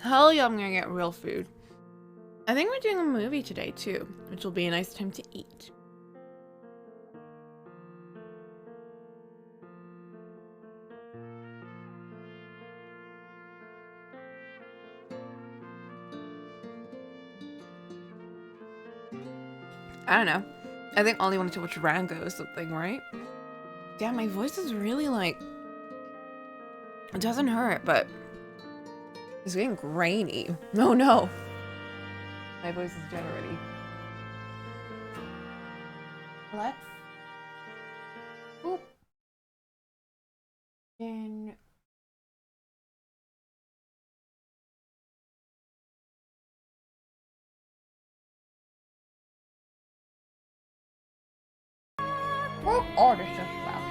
Hell yeah, I'm gonna get real food. I think we're doing a movie today too, which will be a nice time to eat. I don't know. I think Ollie wanted to watch Rango or something, right? Damn, my voice is really like... It doesn't hurt, but... It's getting grainy. No, no. My voice is dead already. Let's... Oop. And... Oh, this is loud.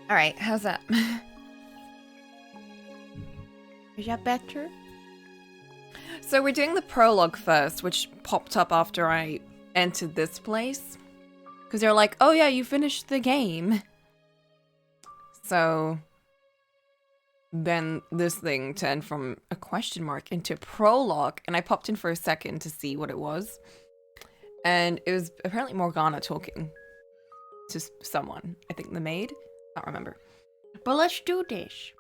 All right, how's that? Is that better? So we're doing the prologue first, which popped up after I entered this place. Because they're like, oh yeah, you finished the game. So then this thing turned from a question mark into prologue, and I popped in for a second to see what it was. And it was apparently Morgana talking to someone. I think the maid? I don't remember. But let's do this.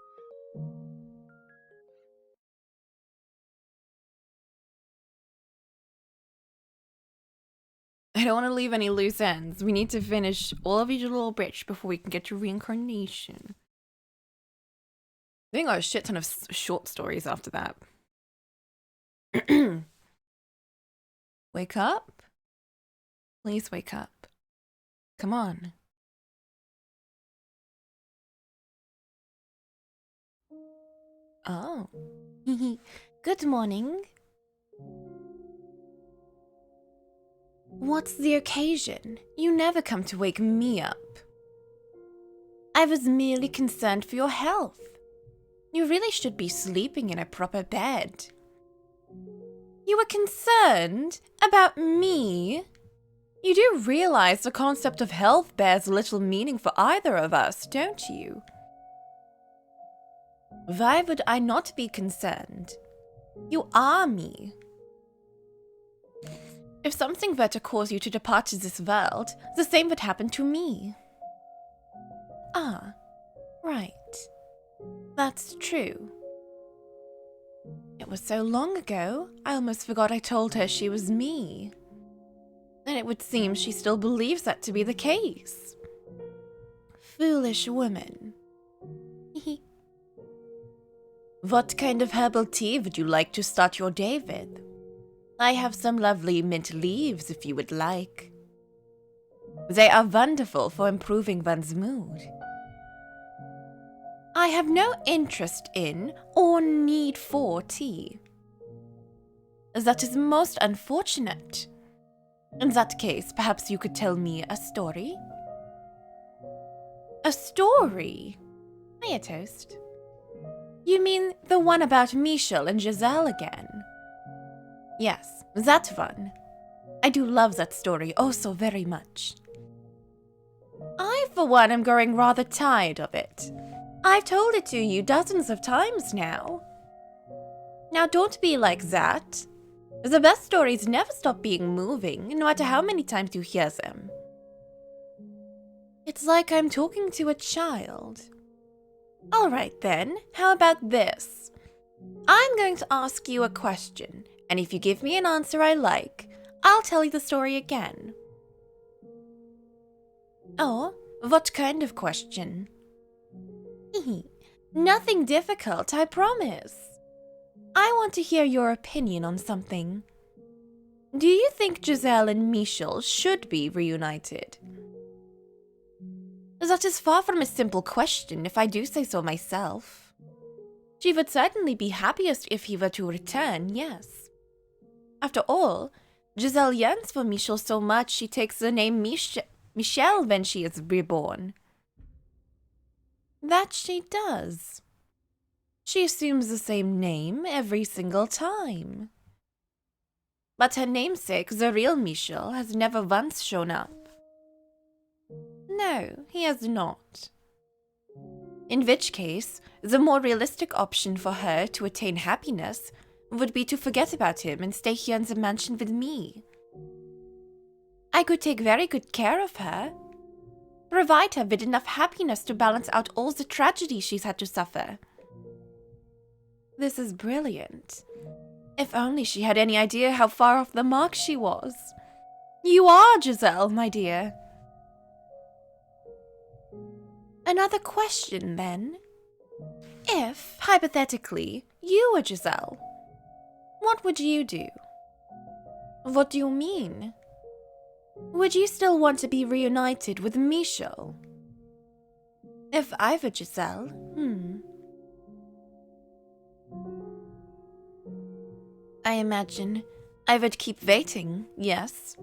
I don't want to leave any loose ends. We need to finish all of each little bits before we can get to Reincarnation. I think I got a shit ton of short stories after that. Wake up? Please wake up. Come on. Oh. Good morning. What's the occasion? You never come to wake me up. I was merely concerned for your health. You really should be sleeping in a proper bed. You were concerned about me? You do realize the concept of health bears little meaning for either of us, don't you? Why would I not be concerned? You are me. If something were to cause you to depart this world, the same would happen to me. Ah, right. That's true. It was so long ago, I almost forgot I told her she was me. And it would seem she still believes that to be the case. Foolish woman. What kind of herbal tea would you like to start your day with? I have some lovely mint leaves if you would like. They are wonderful for improving one's mood. I have no interest in or need for tea. That is most unfortunate. In that case, perhaps you could tell me a story? A story? Hiya, Toast. You mean the one about Michel and Giselle again? Yes, that one. I do love that story oh so very much. I, for one, am growing rather tired of it. I've told it to you dozens of times now. Now don't be like that. The best stories never stop being moving, no matter how many times you hear them. It's like I'm talking to a child. Alright then, how about this? I'm going to ask you a question, and if you give me an answer I like, I'll tell you the story again. Oh, what kind of question? Nothing difficult, I promise. I want to hear your opinion on something. Do you think Giselle and Michel should be reunited? That is far from a simple question, if I do say so myself. She would certainly be happiest if he were to return, yes. After all, Giselle yearns for Michel so much she takes the name Michelle when she is reborn. That she does. She assumes the same name every single time. But her namesake, the real Michel, has never once shown up. No, he has not. In which case, the more realistic option for her to attain happiness would be to forget about him and stay here in the mansion with me. I could take very good care of her. Provide her with enough happiness to balance out all the tragedy she's had to suffer. This is brilliant. If only she had any idea how far off the mark she was. You are Giselle, my dear. Another question, then. If, hypothetically, you were Giselle, what would you do? What do you mean? Would you still want to be reunited with Michel? If I were Giselle, I imagine I would keep waiting, yes.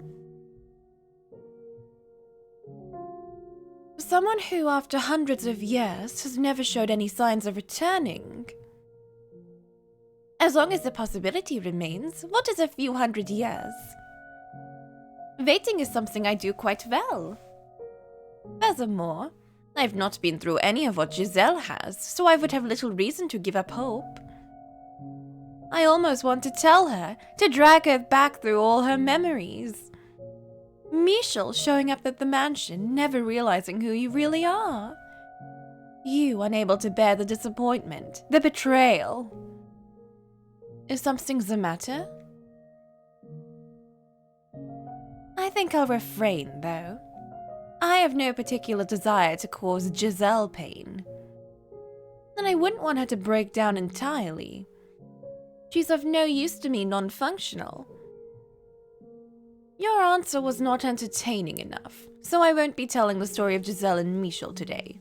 Someone who, after hundreds of years, has never showed any signs of returning. As long as the possibility remains, what is a few hundred years? Waiting is something I do quite well. Furthermore, I've not been through any of what Giselle has, so I would have little reason to give up hope. I almost want to tell her, to drag her back through all her memories. Michel showing up at the mansion, never realizing who you really are. You unable to bear the disappointment, the betrayal. Is something the matter? I think I'll refrain, though. I have no particular desire to cause Giselle pain. And I wouldn't want her to break down entirely. She's of no use to me non-functional. Your answer was not entertaining enough, so I won't be telling the story of Giselle and Michel today.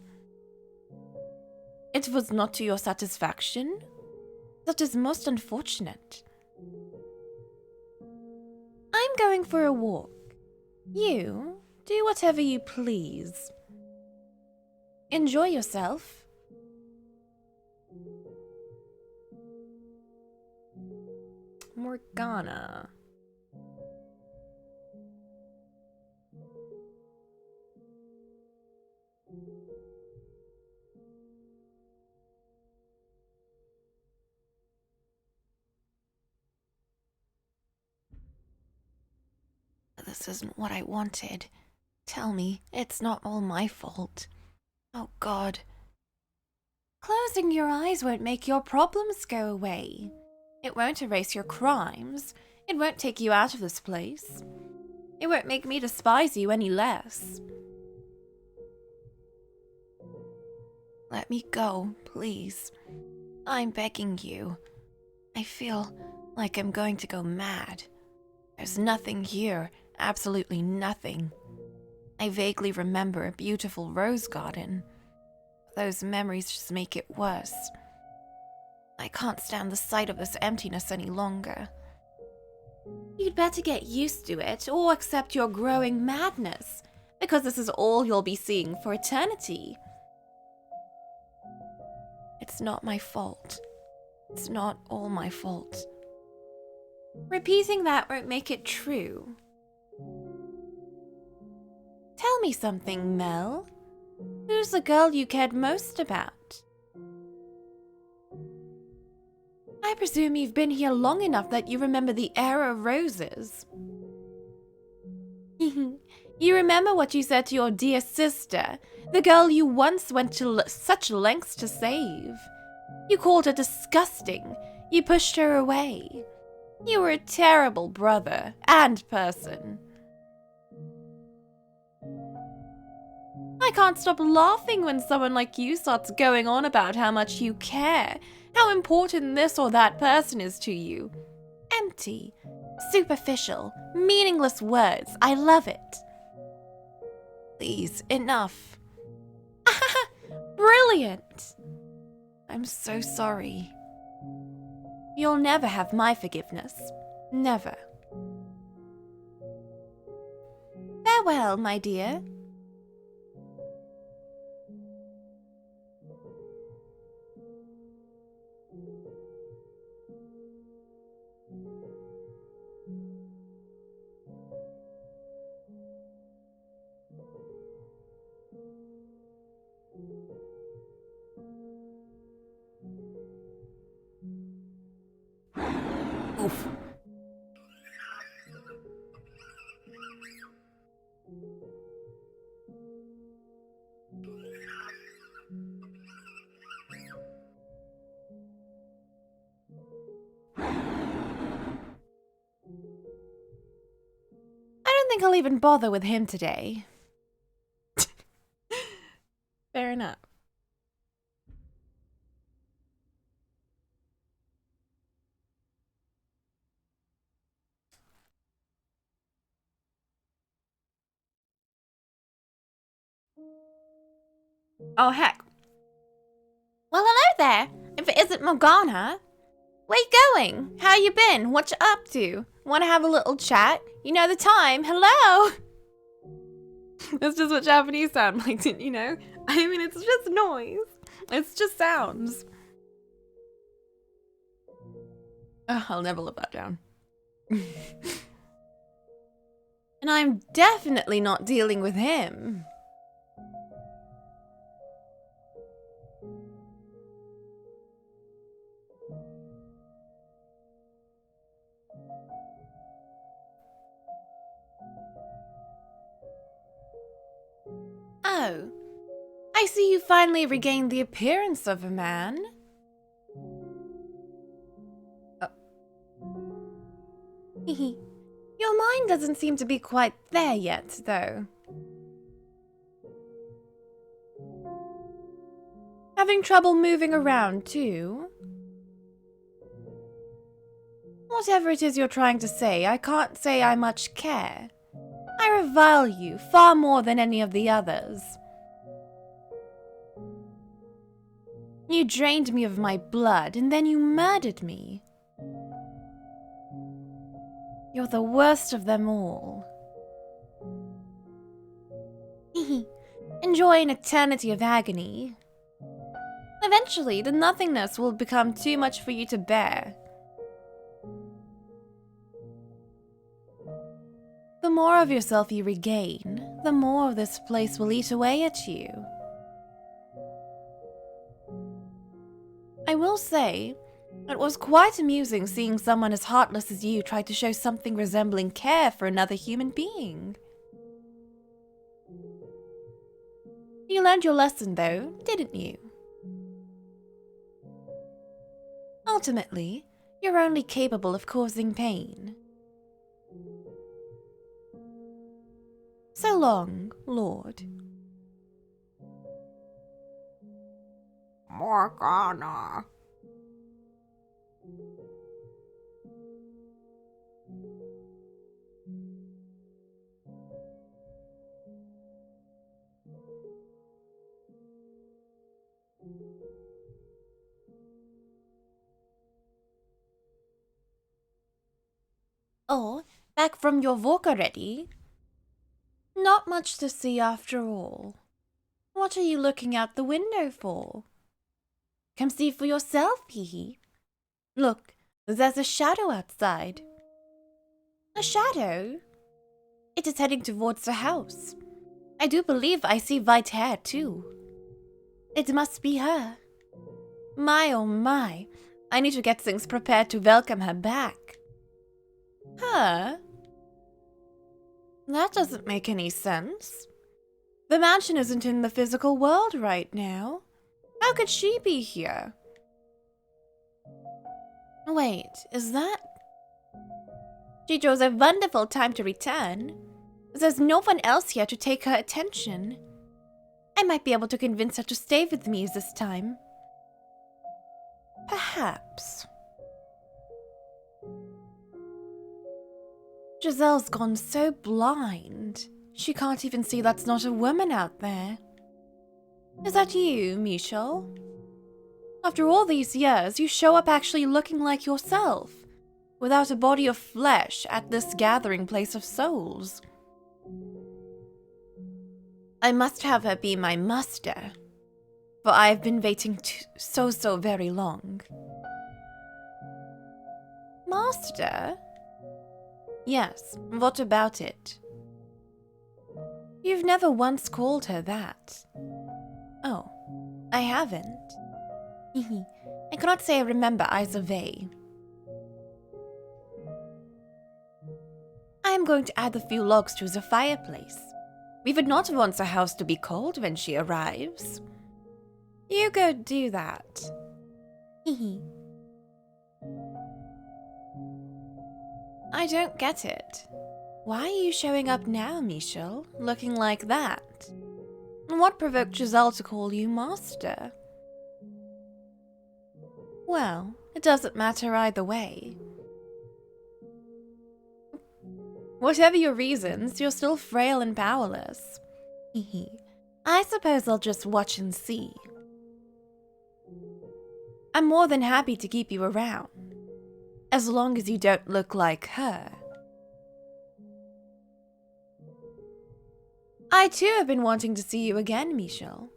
It was not to your satisfaction? That is most unfortunate. I'm going for a walk. You, do whatever you please. Enjoy yourself. Morgana. This isn't what I wanted. Tell me, it's not all my fault. Oh God. Closing your eyes won't make your problems go away. It won't erase your crimes. It won't take you out of this place. It won't make me despise you any less. Let me go, please. I'm begging you. I feel like I'm going to go mad. There's nothing here, absolutely nothing. I vaguely remember a beautiful rose garden. Those memories just make it worse. I can't stand the sight of this emptiness any longer. You'd better get used to it or accept your growing madness, because this is all you'll be seeing for eternity. It's not my fault. It's not all my fault. Repeating that won't make it true. Tell me something, Mel. Who's the girl you cared most about? I presume you've been here long enough that you remember the era of roses. You remember what you said to your dear sister, the girl you once went to such lengths to save. You called her disgusting. You pushed her away. You were a terrible brother and person. I can't stop laughing when someone like you starts going on about how much you care, how important this or that person is to you. Empty, superficial, meaningless words. I love it. Please, enough. Brilliant. I'm so sorry. You'll never have my forgiveness. Never. Farewell, my dear. Oof. I don't think I'll even bother with him today. Fair enough. Oh, heck. Well, hello there, if it isn't Morgana. Where you going? How you been? What you up to? Want to have a little chat? You know the time. Hello! That's just what Japanese sound like, you know? I mean, it's just noise. It's just sounds. Oh, I'll never live that down. And I'm definitely not dealing with him. Oh, I see you finally regained the appearance of a man. Your mind doesn't seem to be quite there yet, though. Having trouble moving around, too? Whatever it is you're trying to say, I can't say I much care. I revile you far more than any of the others. You drained me of my blood, and then you murdered me. You're the worst of them all. Enjoy an eternity of agony. Eventually, the nothingness will become too much for you to bear. The more of yourself you regain, the more of this place will eat away at you. I will say, it was quite amusing seeing someone as heartless as you try to show something resembling care for another human being. You learned your lesson though, didn't you? Ultimately, you're only capable of causing pain. So long, Lord. Morgana. Oh, back from your walk already? Not much to see after all. What are you looking out the window for? Come see for yourself, hee. Look, there's a shadow outside. A shadow? It is heading towards the house. I do believe I see white hair, too. It must be her. My oh my, I need to get things prepared to welcome her back. Her? That doesn't make any sense. The mansion isn't in the physical world right now. How could she be here? Wait, is that... She chose a wonderful time to return. There's no one else here to take her attention. I might be able to convince her to stay with me this time. Perhaps. Giselle's gone so blind. She can't even see that's not a woman out there. Is that you, Michel? After all these years, you show up actually looking like yourself, without a body of flesh at this gathering place of souls. I must have her be my master, for I have been waiting so very long. Master? Yes, what about it? You've never once called her that. Oh, I haven't. I cannot say I remember either way. I am going to add a few logs to the fireplace. We would not want the house to be cold when she arrives. You go do that. I don't get it. Why are you showing up now, Michel, looking like that? What provoked Giselle to call you master? Well, it doesn't matter either way. Whatever your reasons, you're still frail and powerless. I suppose I'll just watch and see. I'm more than happy to keep you around, as long as you don't look like her. I too have been wanting to see you again, Michel.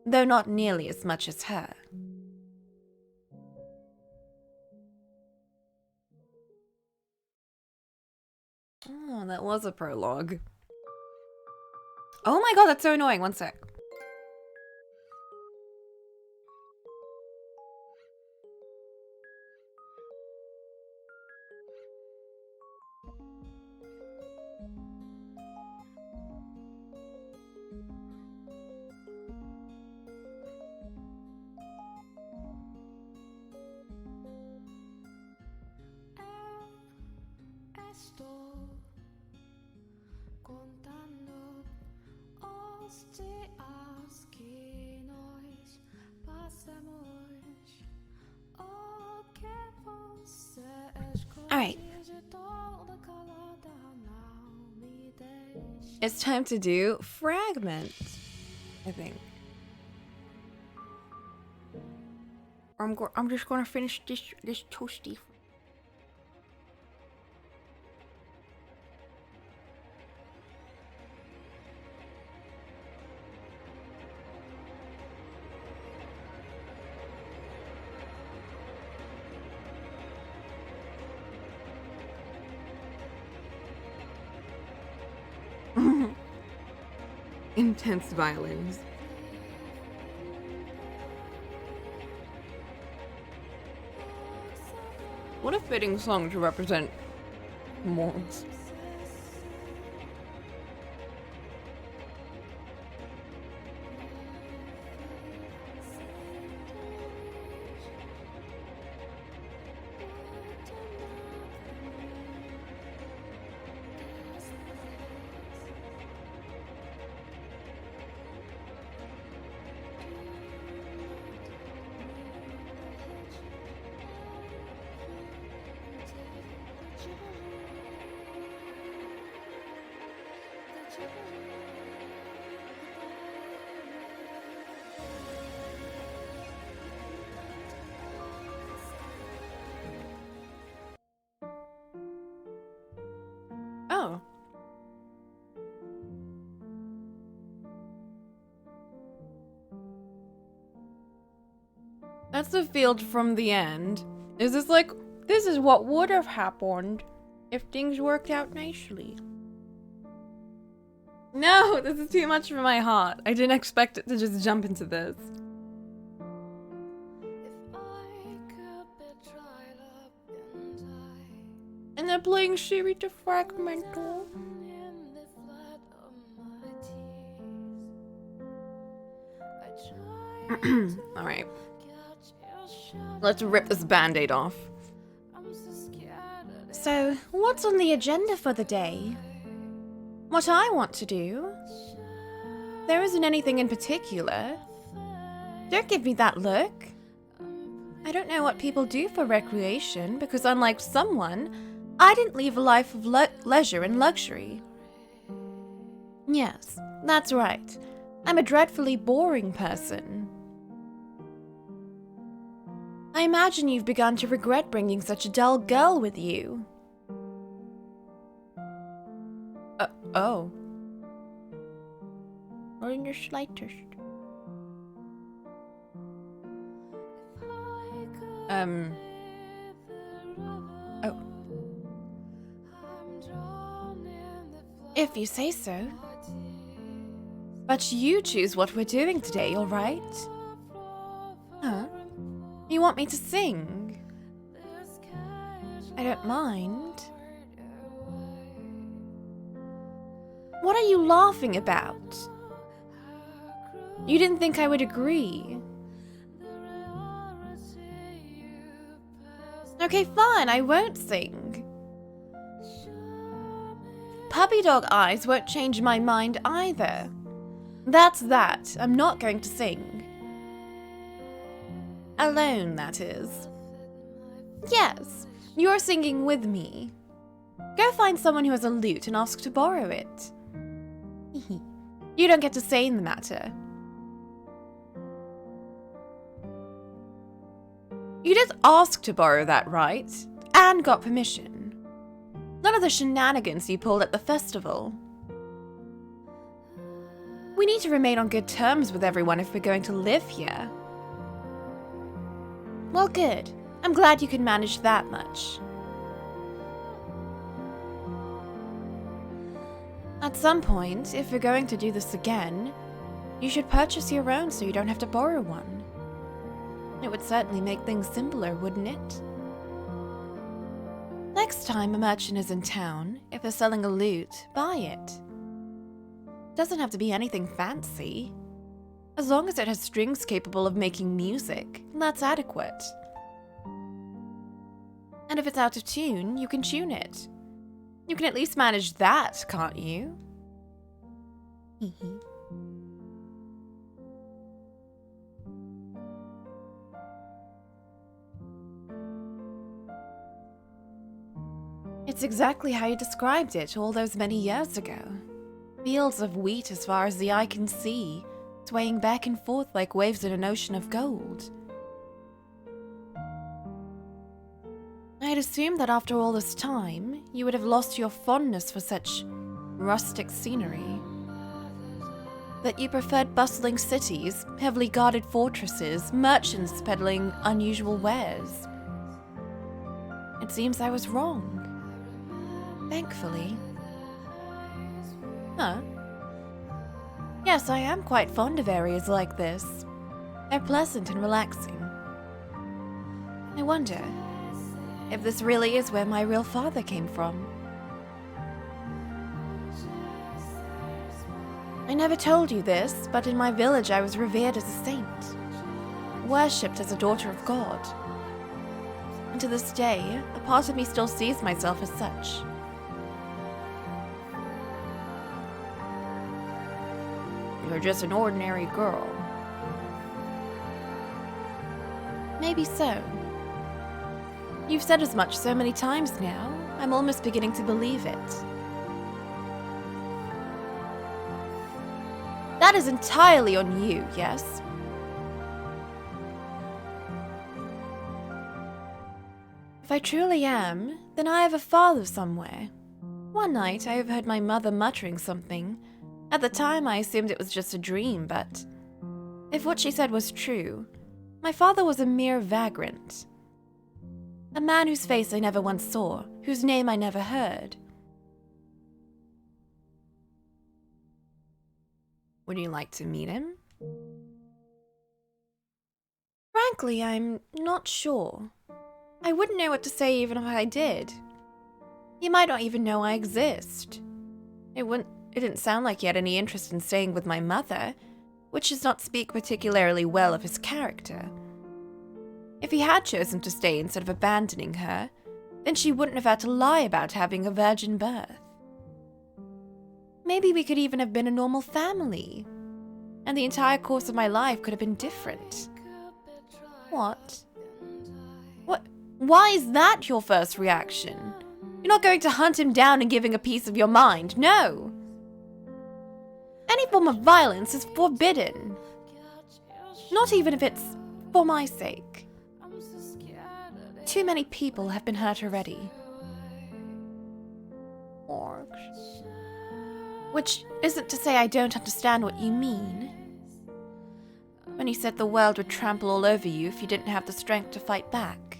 Though not nearly as much as her. Oh, that was a prologue. Oh my god, that's so annoying. One sec. Alright. It's time to do Fragment, I think. I'm just gonna finish this toasty. Intense violins. What a fitting song to represent Morgs. Oh. That's the field from the end. Is this like, this is what would have happened if things worked out nicely? No, this is too much for my heart. I didn't expect it to just jump into this. And they're playing Shiri to Fragmental. Alright. Let's rip this band-aid off. So, what's on the agenda for the day? What I want to do? There isn't anything in particular. Don't give me that look. I don't know what people do for recreation because unlike someone, I didn't leave a life of leisure and luxury. Yes, that's right. I'm a dreadfully boring person. I imagine you've begun to regret bringing such a dull girl with you. Oh. Or in the slightest. Oh. If you say so. But you choose what we're doing today, alright? Huh? You want me to sing? I don't mind. What are you laughing about? You didn't think I would agree. Okay, fine, I won't sing. Puppy dog eyes won't change my mind either. That's that. I'm not going to sing. Alone, that is. Yes, you're singing with me. Go find someone who has a lute and ask to borrow it. You don't get to say in the matter. You did ask to borrow that, right? And got permission. None of the shenanigans you pulled at the festival. We need to remain on good terms with everyone if we're going to live here. Well, good. I'm glad you can manage that much. At some point, if we're going to do this again, you should purchase your own so you don't have to borrow one. It would certainly make things simpler, wouldn't it? Next time a merchant is in town, if they're selling a lute, buy it. Doesn't have to be anything fancy. As long as it has strings capable of making music, that's adequate. And if it's out of tune, you can tune it. You can at least manage that, can't you? It's exactly how you described it all those many years ago. Fields of wheat as far as the eye can see, swaying back and forth like waves in an ocean of gold. I had assumed that after all this time, you would have lost your fondness for such rustic scenery. That you preferred bustling cities, heavily guarded fortresses, merchants peddling unusual wares. It seems I was wrong. Thankfully. Huh? Yes, I am quite fond of areas like this. They're pleasant and relaxing. I wonder if this really is where my real father came from. I never told you this, but in my village I was revered as a saint, worshipped as a daughter of God. And to this day, a part of me still sees myself as such. You're just an ordinary girl. Maybe so. You've said as much so many times now, I'm almost beginning to believe it. That is entirely on you, yes? If I truly am, then I have a father somewhere. One night I overheard my mother muttering something. At the time I assumed it was just a dream, but if what she said was true, my father was a mere vagrant. A man whose face I never once saw, whose name I never heard. Would you like to meet him? Frankly, I'm not sure. I wouldn't know what to say even if I did. He might not even know I exist. It didn't sound like he had any interest in staying with my mother, which does not speak particularly well of his character. If he had chosen to stay instead of abandoning her, then she wouldn't have had to lie about having a virgin birth. Maybe we could even have been a normal family, and the entire course of my life could have been different. What? What? Why is that your first reaction? You're not going to hunt him down and give him a piece of your mind, no! Any form of violence is forbidden. Not even if it's for my sake. Too many people have been hurt already. Orcs. Which isn't to say I don't understand what you mean. When you said the world would trample all over you if you didn't have the strength to fight back.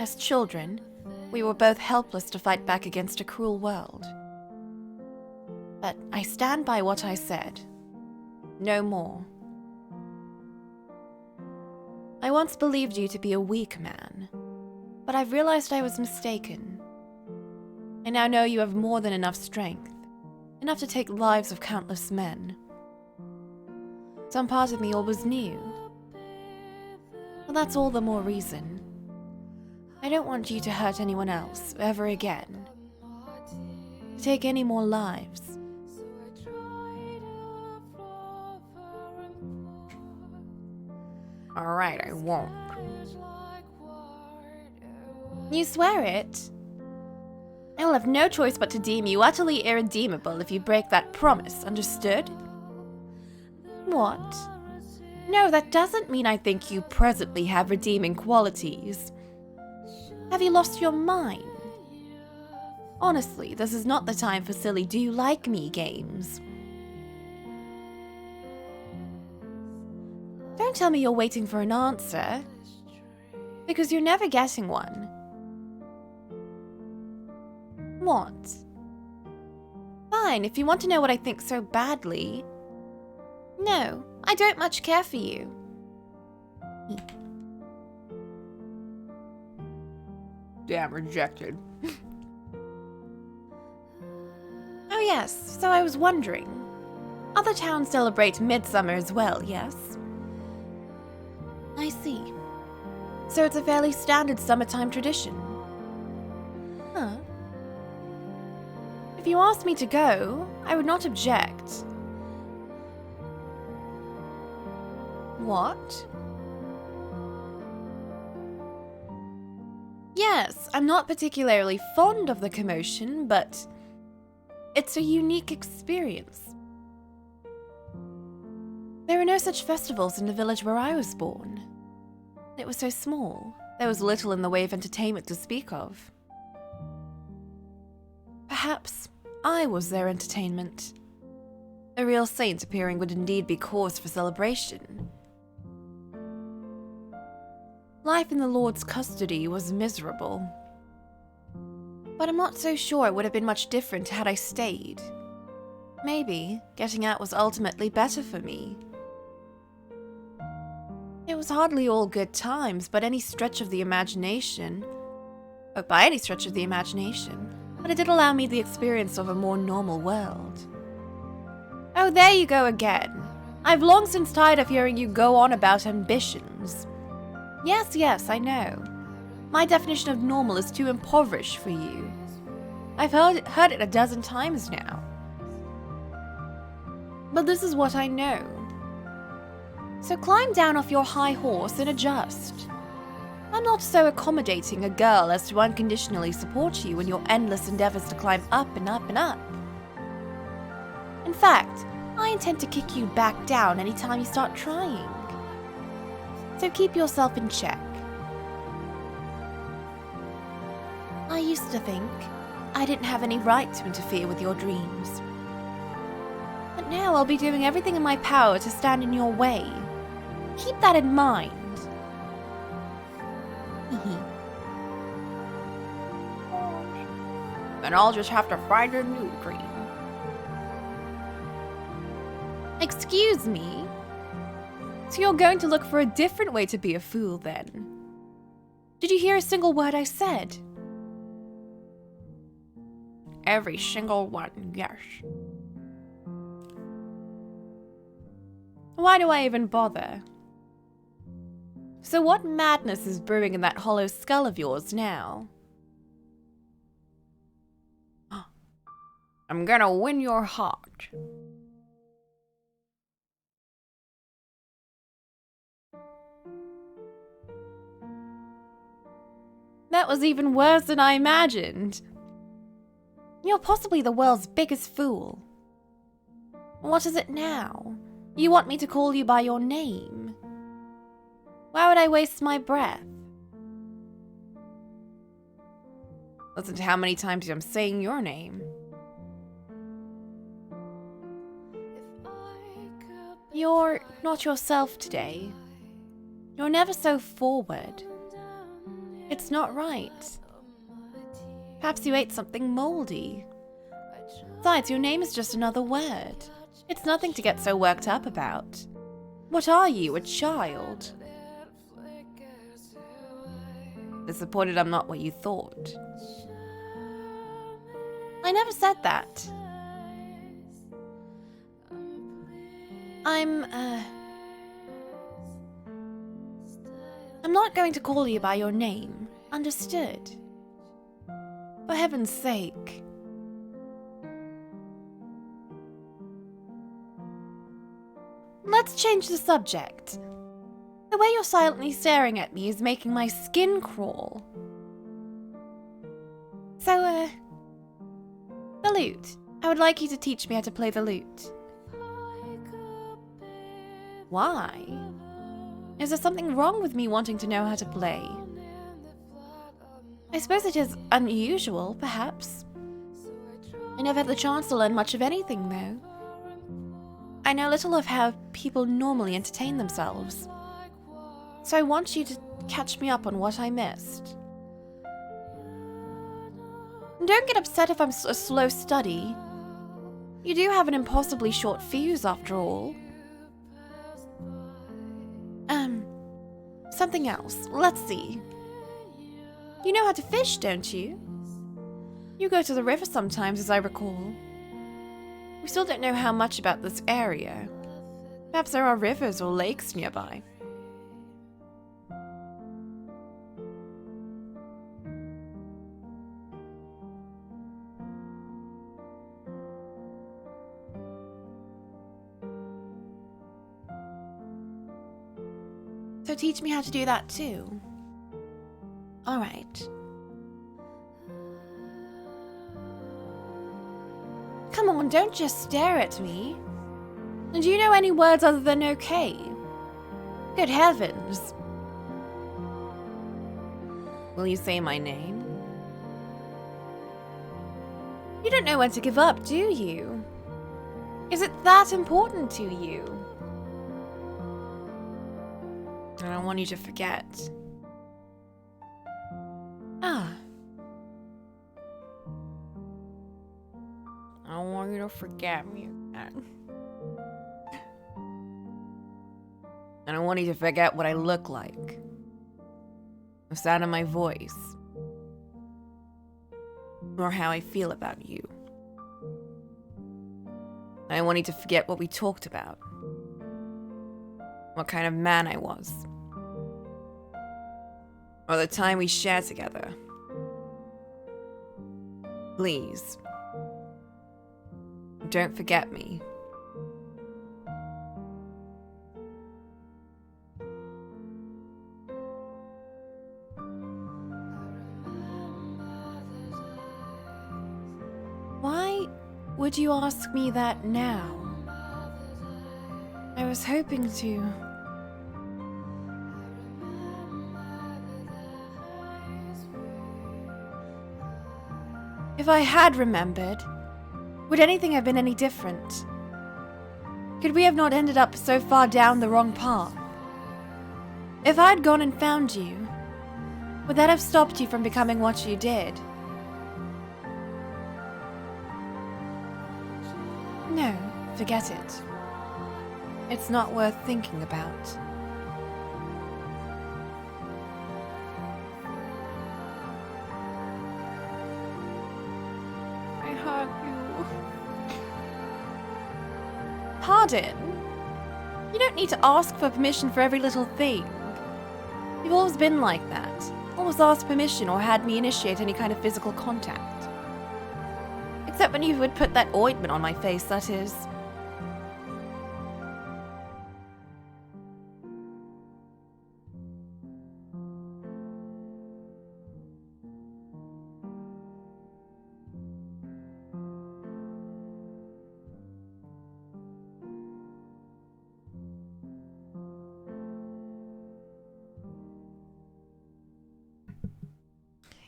As children, we were both helpless to fight back against a cruel world. But I stand by what I said. No more. I once believed you to be a weak man, but I've realized I was mistaken. I now know you have more than enough strength, enough to take lives of countless men. Some part of me always knew. Well, that's all the more reason. I don't want you to hurt anyone else ever again. To take any more lives. Alright, I won't. You swear it? I will have no choice but to deem you utterly irredeemable if you break that promise, understood? What? No, that doesn't mean I think you presently have redeeming qualities. Have you lost your mind? Honestly, this is not the time for silly do you like me games. Don't tell me you're waiting for an answer, because you're never getting one. What? Fine, if you want to know what I think so badly. No, I don't much care for you. Damn, rejected. Oh yes, so I was wondering. Other towns celebrate midsummer as well, yes? I see. So it's a fairly standard summertime tradition. Huh. If you asked me to go, I would not object. What? Yes, I'm not particularly fond of the commotion, but it's a unique experience. There were no such festivals in the village where I was born. It was so small, there was little in the way of entertainment to speak of. Perhaps I was their entertainment. A real saint appearing would indeed be cause for celebration. Life in the Lord's custody was miserable. But I'm not so sure it would have been much different had I stayed. Maybe getting out was ultimately better for me. It was hardly all good times, but by any stretch of the imagination, but it did allow me the experience of a more normal world. Oh, there you go again. I've long since tired of hearing you go on about ambitions. Yes, I know. My definition of normal is too impoverished for you. I've heard it a dozen times now. But this is what I know. So climb down off your high horse and adjust. I'm not so accommodating a girl as to unconditionally support you in your endless endeavors to climb up and up and up. In fact, I intend to kick you back down anytime you start trying. So keep yourself in check. I used to think I didn't have any right to interfere with your dreams. But now I'll be doing everything in my power to stand in your way. Keep that in mind. Then I'll just have to find a new dream. Excuse me? So you're going to look for a different way to be a fool, then? Did you hear a single word I said? Every single one, yes. Why do I even bother? So what madness is brewing in that hollow skull of yours now? I'm gonna win your heart. That was even worse than I imagined. You're possibly the world's biggest fool. What is it now? You want me to call you by your name? Why would I waste my breath? Listen to how many times I'm saying your name. You're not yourself today. You're never so forward. It's not right. Perhaps you ate something moldy. Besides, your name is just another word. It's nothing to get so worked up about. What are you, a child? Disappointed I'm not what you thought. I never said that. I'm not going to call you by your name. Understood? For heaven's sake. Let's change the subject. The way you're silently staring at me is making my skin crawl. So, the lute. I would like you to teach me how to play the lute. Why? Is there something wrong with me wanting to know how to play? I suppose it is unusual, perhaps. I never had the chance to learn much of anything, though. I know little of how people normally entertain themselves. So I want you to catch me up on what I missed. And don't get upset if I'm a slow study. You do have an impossibly short fuse, after all. Something else. Let's see. You know how to fish, don't you? You go to the river sometimes, as I recall. We still don't know how much about this area. Perhaps there are rivers or lakes nearby. So teach me how to do that too. All right. Come on, don't just stare at me. And do you know any words other than okay? Good heavens. Will you say my name? You don't know when to give up, do you? Is it that important to you? I don't want you to forget. Ah. I don't want you to forget me again. I don't want you to forget what I look like. The sound of my voice. Or how I feel about you. I don't want you to forget what we talked about. What kind of man I was. Or the time we shared together. Please. Don't forget me. Why would you ask me that now? I was hoping to. If I had remembered, would anything have been any different? Could we have not ended up so far down the wrong path? If I had gone and found you, would that have stopped you from becoming what you did? No, forget it. It's not worth thinking about. I hurt you. Pardon? You don't need to ask for permission for every little thing. You've always been like that. Always asked permission or had me initiate any kind of physical contact. Except when you would put that ointment on my face, that is.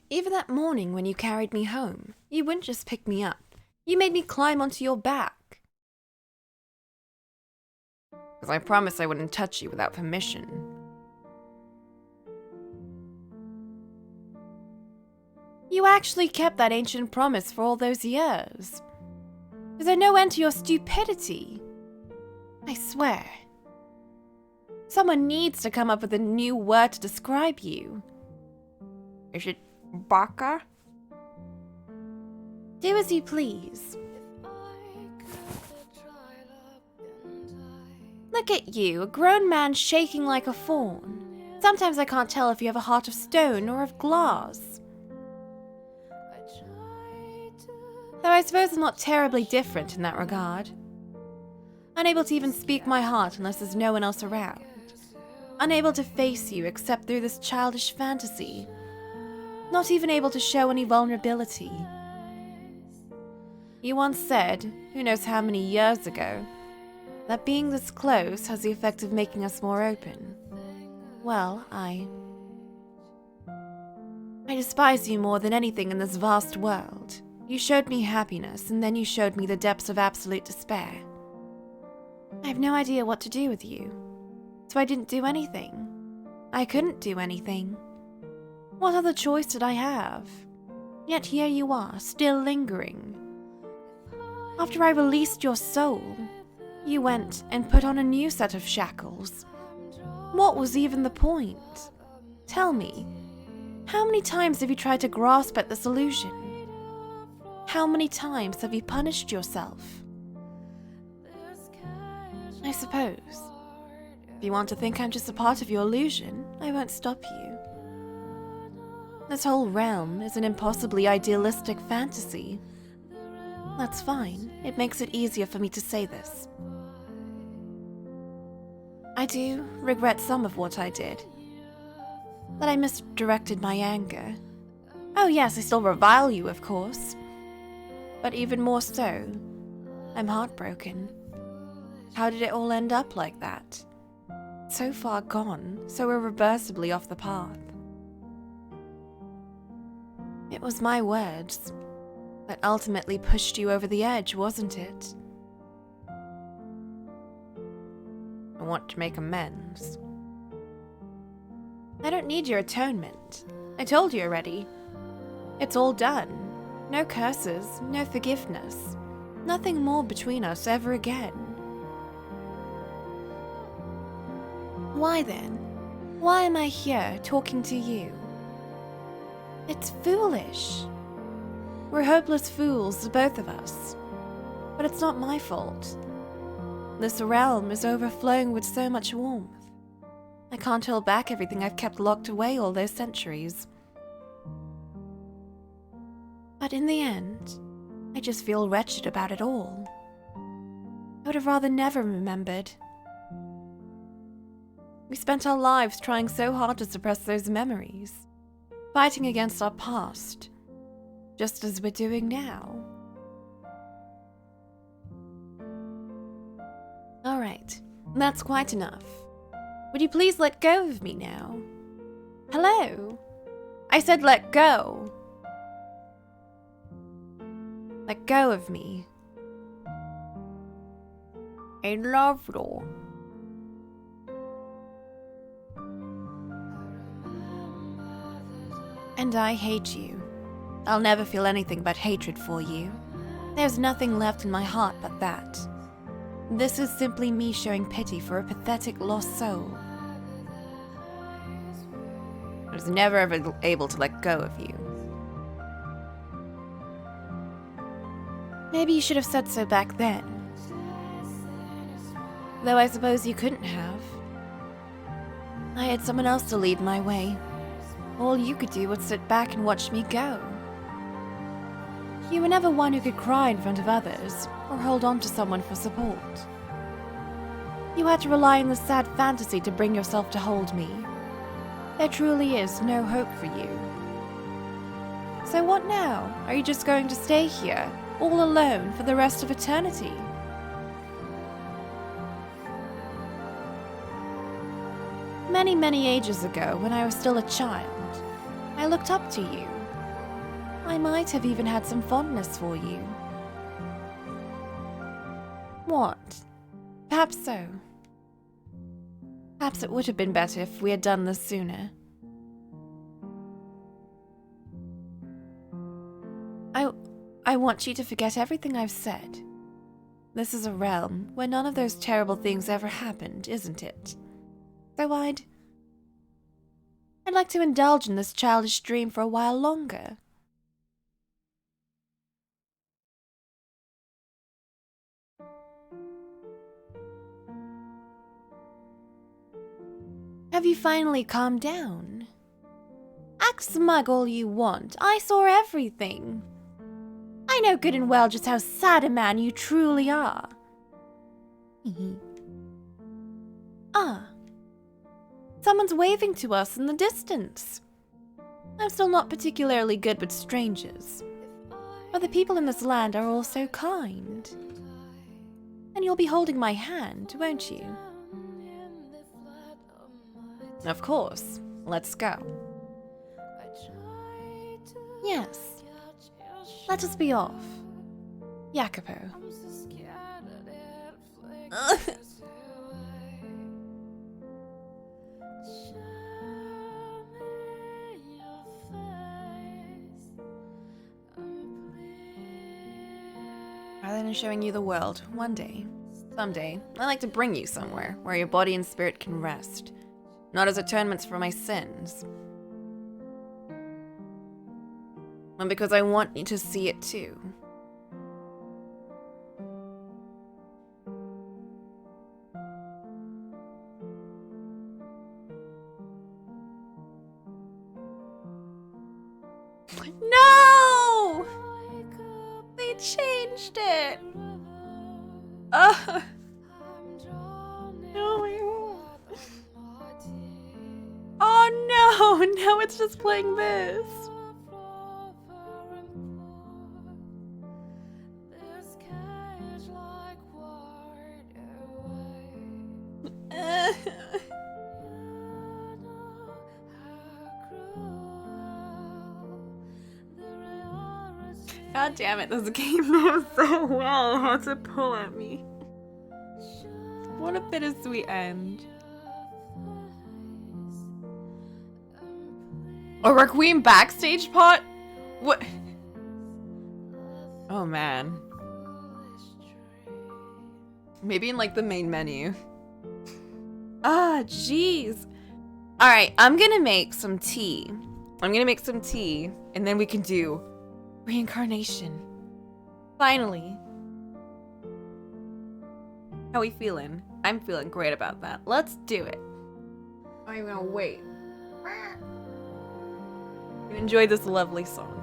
Even that morning when you carried me home, you wouldn't just pick me up. You made me climb onto your back. Because I promised I wouldn't touch you without permission. You actually kept that ancient promise for all those years. Is there no end to your stupidity? I swear. Someone needs to come up with a new word to describe you. Is it baka? Do as you please. Look at you, a grown man shaking like a fawn. Sometimes I can't tell if you have a heart of stone or of glass. Though I suppose I'm not terribly different in that regard. Unable to even speak my heart unless there's no one else around. Unable to face you except through this childish fantasy. Not even able to show any vulnerability. You once said, who knows how many years ago, that being this close has the effect of making us more open. Well, I despise you more than anything in this vast world. You showed me happiness, and then you showed me the depths of absolute despair. I have no idea what to do with you, so I didn't do anything. I couldn't do anything. What other choice did I have? Yet here you are, still lingering. After I released your soul, you went and put on a new set of shackles. What was even the point? Tell me, how many times have you tried to grasp at this illusion? How many times have you punished yourself? I suppose, if you want to think I'm just a part of your illusion, I won't stop you. This whole realm is an impossibly idealistic fantasy. That's fine. It makes it easier for me to say this. I do regret some of what I did. That I misdirected my anger. Oh yes, I still revile you, of course. But even more so, I'm heartbroken. How did it all end up like that? So far gone, so irreversibly off the path. It was my words that ultimately pushed you over the edge, wasn't it? I want to make amends. I don't need your atonement. I told you already. It's all done. No curses, no forgiveness. Nothing more between us ever again. Why then? Why am I here talking to you? It's foolish. We're hopeless fools, the both of us. But it's not my fault. This realm is overflowing with so much warmth. I can't hold back everything I've kept locked away all those centuries. But in the end, I just feel wretched about it all. I would have rather never remembered. We spent our lives trying so hard to suppress those memories, fighting against our past, just as we're doing now. All right, that's quite enough. Would you please let go of me now? Hello? I said let go. Let go of me. I love you. And I hate you. I'll never feel anything but hatred for you. There's nothing left in my heart but that. This is simply me showing pity for a pathetic lost soul. I was never ever able to let go of you. Maybe you should have said so back then. Though I suppose you couldn't have. I had someone else to lead my way. All you could do was sit back and watch me go. You were never one who could cry in front of others, or hold on to someone for support. You had to rely on the sad fantasy to bring yourself to hold me. There truly is no hope for you. So what now? Are you just going to stay here, all alone, for the rest of eternity? Many, many ages ago, when I was still a child, I looked up to you. I might have even had some fondness for you. What? Perhaps so. Perhaps it would have been better if we had done this sooner. I want you to forget everything I've said. This is a realm where none of those terrible things ever happened, isn't it? So I'd like to indulge in this childish dream for a while longer. Have you finally calmed down? Act smug all you want. I saw everything. I know good and well just how sad a man you truly are. Ah. Someone's waving to us in the distance. I'm still not particularly good with strangers, but the people in this land are all so kind. And you'll be holding my hand, won't you? Of course. Let's go. Yes. Let us be off. Jacopo. Rather than showing you the world, one day, someday, I'd like to bring you somewhere where your body and spirit can rest, not as atonements for my sins, but because I want you to see it too. No! They changed it! No. Oh no! Now it's just playing this. God damn it, this game knows so well how to pull at me. What a bittersweet end. A Requiem backstage pot? What? Oh man. Maybe in like the main menu. Ah, jeez. Alright, I'm gonna make some tea. And then we can do Reincarnation. Finally. How we feeling? I'm feeling great about that. Let's do it. I'm gonna wait. Enjoy this lovely song.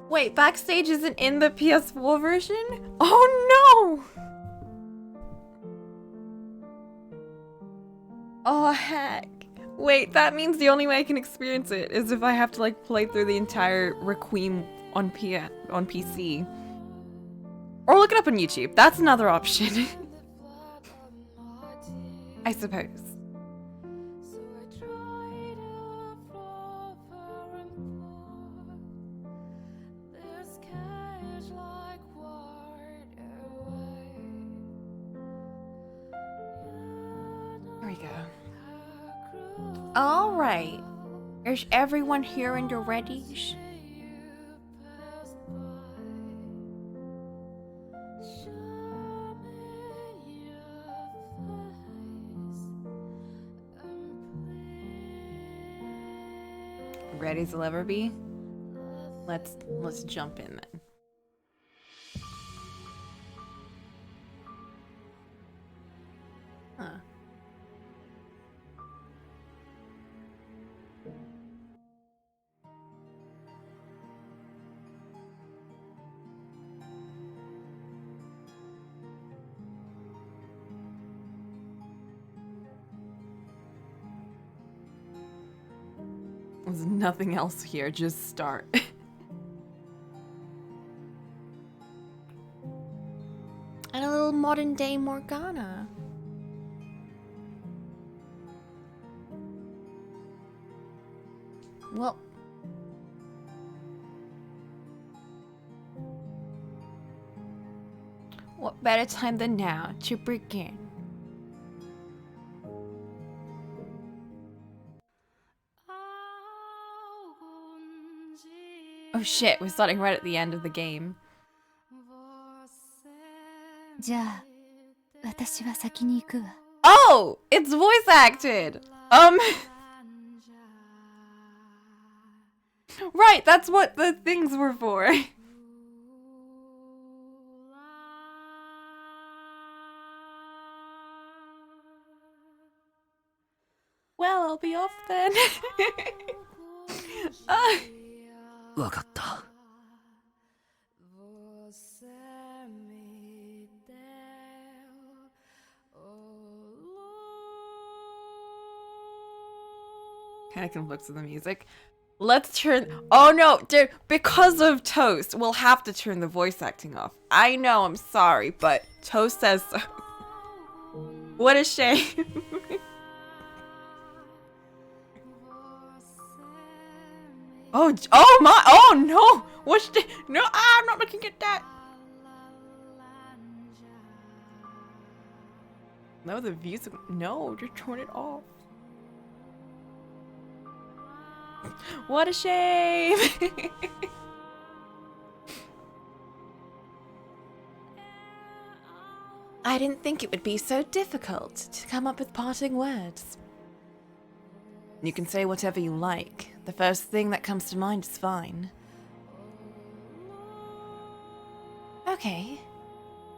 Wait, Backstage isn't in the PS4 version? Oh no! Oh heck. Wait, that means the only way I can experience it is if I have to like play through the entire Requiem on PC. Or look it up on YouTube. That's another option. I suppose. There we go. All right. Is everyone here and ready? Ready as I'll ever be? Let's jump in then. Huh. There's nothing else here, just start. And a little modern day Morgana. Well, what better time than now to begin? Oh shit, we're starting right at the end of the game. Oh, it's voice acted. Right, that's what the things were for. Well, I'll be off then. わかった。 Kind of conflicts with the music. Let's turn. Oh no, dude, because of Toast, we'll have to turn the voice acting off. I know, I'm sorry, but Toast says so. What a shame. Oh my, oh no! What's the, no, I'm not looking at that. No, the views, no, just turn it off. What a shame. I didn't think it would be so difficult to come up with parting words. You can say whatever you like. The first thing that comes to mind is fine. Okay.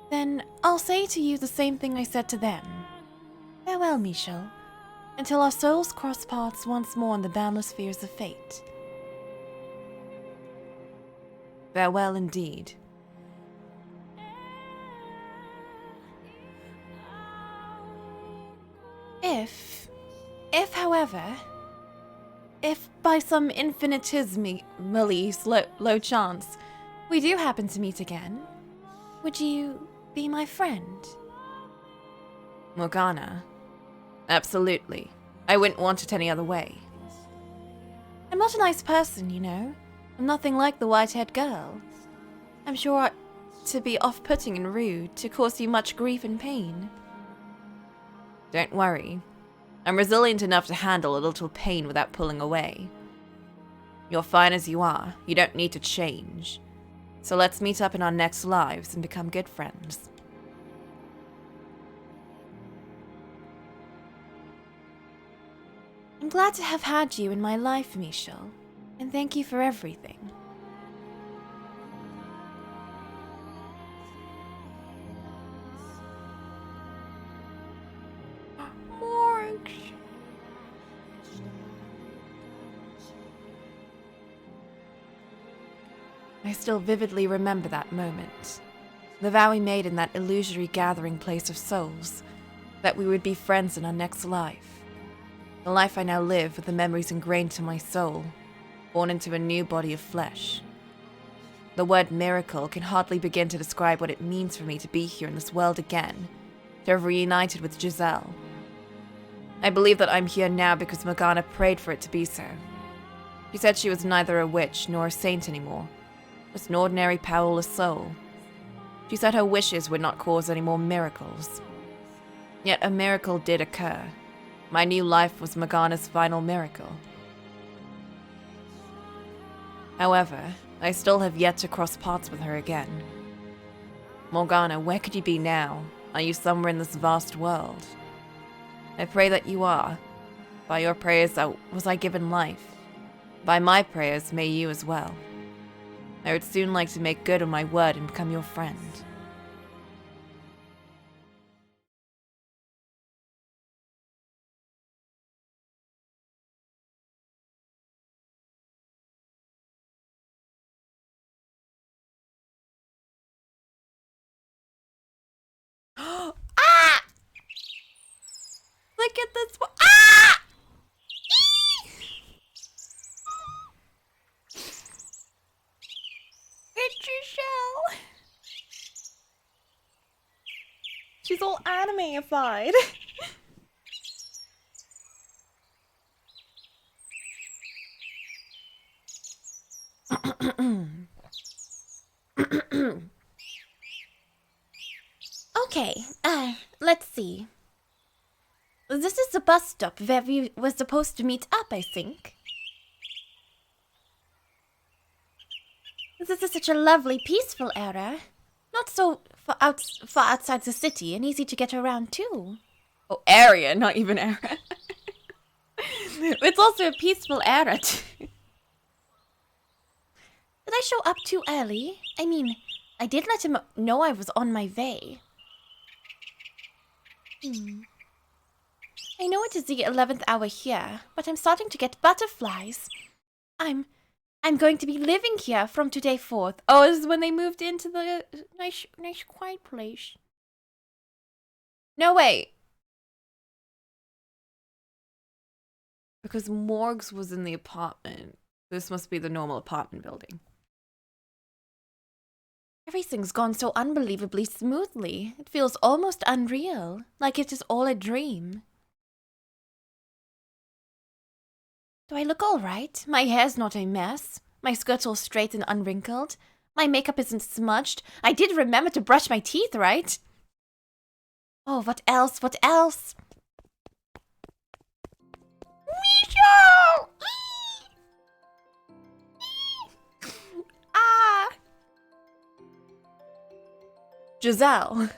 Then I'll say to you the same thing I said to them. Farewell, Michel. Until our souls cross paths once more in the boundless spheres of fate. Farewell indeed. However, if by some infinitesimally low chance we do happen to meet again, would you be my friend? Morgana. Absolutely. I wouldn't want it any other way. I'm not a nice person, you know. I'm nothing like the white-haired girl. I'm sure to be off-putting and rude, to cause you much grief and pain. Don't worry. I'm resilient enough to handle a little pain without pulling away. You're fine as you are. You don't need to change. So let's meet up in our next lives and become good friends. I'm glad to have had you in my life, Michel, and thank you for everything. Morgs. I still vividly remember that moment. The vow we made in that illusory gathering place of souls, that we would be friends in our next life. The life I now live with the memories ingrained to my soul, born into a new body of flesh. The word miracle can hardly begin to describe what it means for me to be here in this world again, to have reunited with Giselle. I believe that I'm here now because Morgana prayed for it to be so. She said she was neither a witch nor a saint anymore, just an ordinary powerless soul. She said her wishes would not cause any more miracles. Yet a miracle did occur. My new life was Morgana's final miracle. However, I still have yet to cross paths with her again. Morgana, where could you be now? Are you somewhere in this vast world? I pray that you are. By your prayers was I given life. By my prayers, may you as well. I would soon like to make good on my word and become your friend. Ah! Look at this one. Ah! It's Giselle. She's all anime-ified. Okay, let's see. This is the bus stop where we were supposed to meet up, I think. This is such a lovely, peaceful area. Not so far outside the city and easy to get around, too. Oh, area, not even area. It's also a peaceful area, too. Did I show up too early? I mean, I did let him know I was on my way. I know it is the 11th hour here, but I'm starting to get butterflies. I'm going to be living here from today forth. Oh, this is when they moved into the nice quiet place. No, wait. Because Morgs was in the apartment. This must be the normal apartment building. Everything's gone so unbelievably smoothly. It feels almost unreal, like it is all a dream. Do I look all right? My hair's not a mess. My skirt's all straight and unwrinkled. My makeup isn't smudged. I did remember to brush my teeth, right? Oh, what else? What else? Michel! Ah! Giselle. Michel!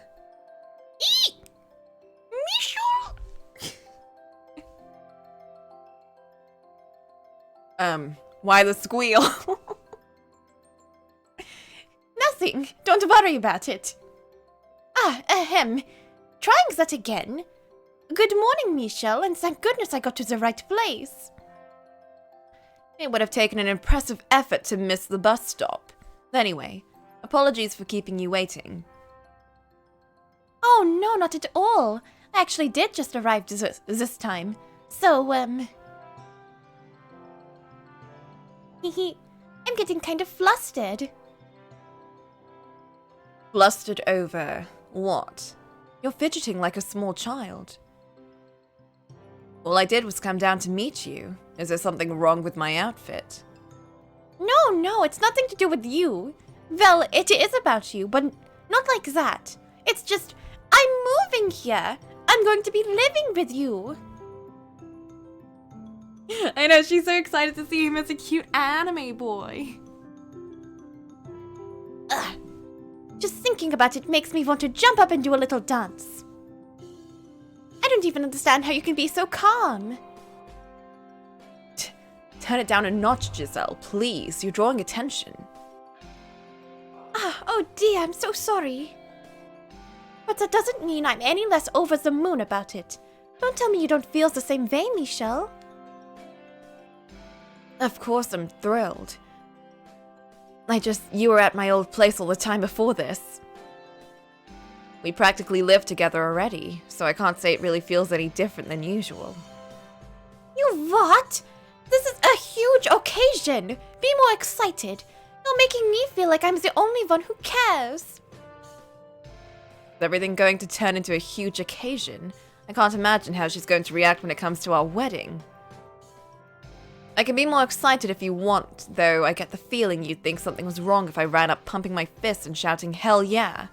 Why the squeal? Nothing. Don't worry about it. Trying that again. Good morning, Michel, and thank goodness I got to the right place. It would have taken an impressive effort to miss the bus stop. Anyway, apologies for keeping you waiting. Oh, no, not at all. I actually did just arrive this time. So, I'm getting kind of flustered. Flustered over what? You're fidgeting like a small child. All I did was come down to meet you. Is there something wrong with my outfit? No, it's nothing to do with you. Well, it is about you, but not like that. It's just, I'm moving here. I'm going to be living with you. I know, she's so excited to see him as a cute anime boy. Ugh. Just thinking about it makes me want to jump up and do a little dance. I don't even understand how you can be so calm. Turn it down a notch, Giselle, please. You're drawing attention. Oh dear, I'm so sorry. But that doesn't mean I'm any less over the moon about it. Don't tell me you don't feel the same way, Michelle. Of course I'm thrilled. You were at my old place all the time before this. We practically live together already, so I can't say it really feels any different than usual. You what? This is a huge occasion. Be more excited. You're making me feel like I'm the only one who cares. Is everything going to turn into a huge occasion? I can't imagine how she's going to react when it comes to our wedding. I can be more excited if you want, though I get the feeling you'd think something was wrong if I ran up pumping my fists and shouting, "Hell yeah!"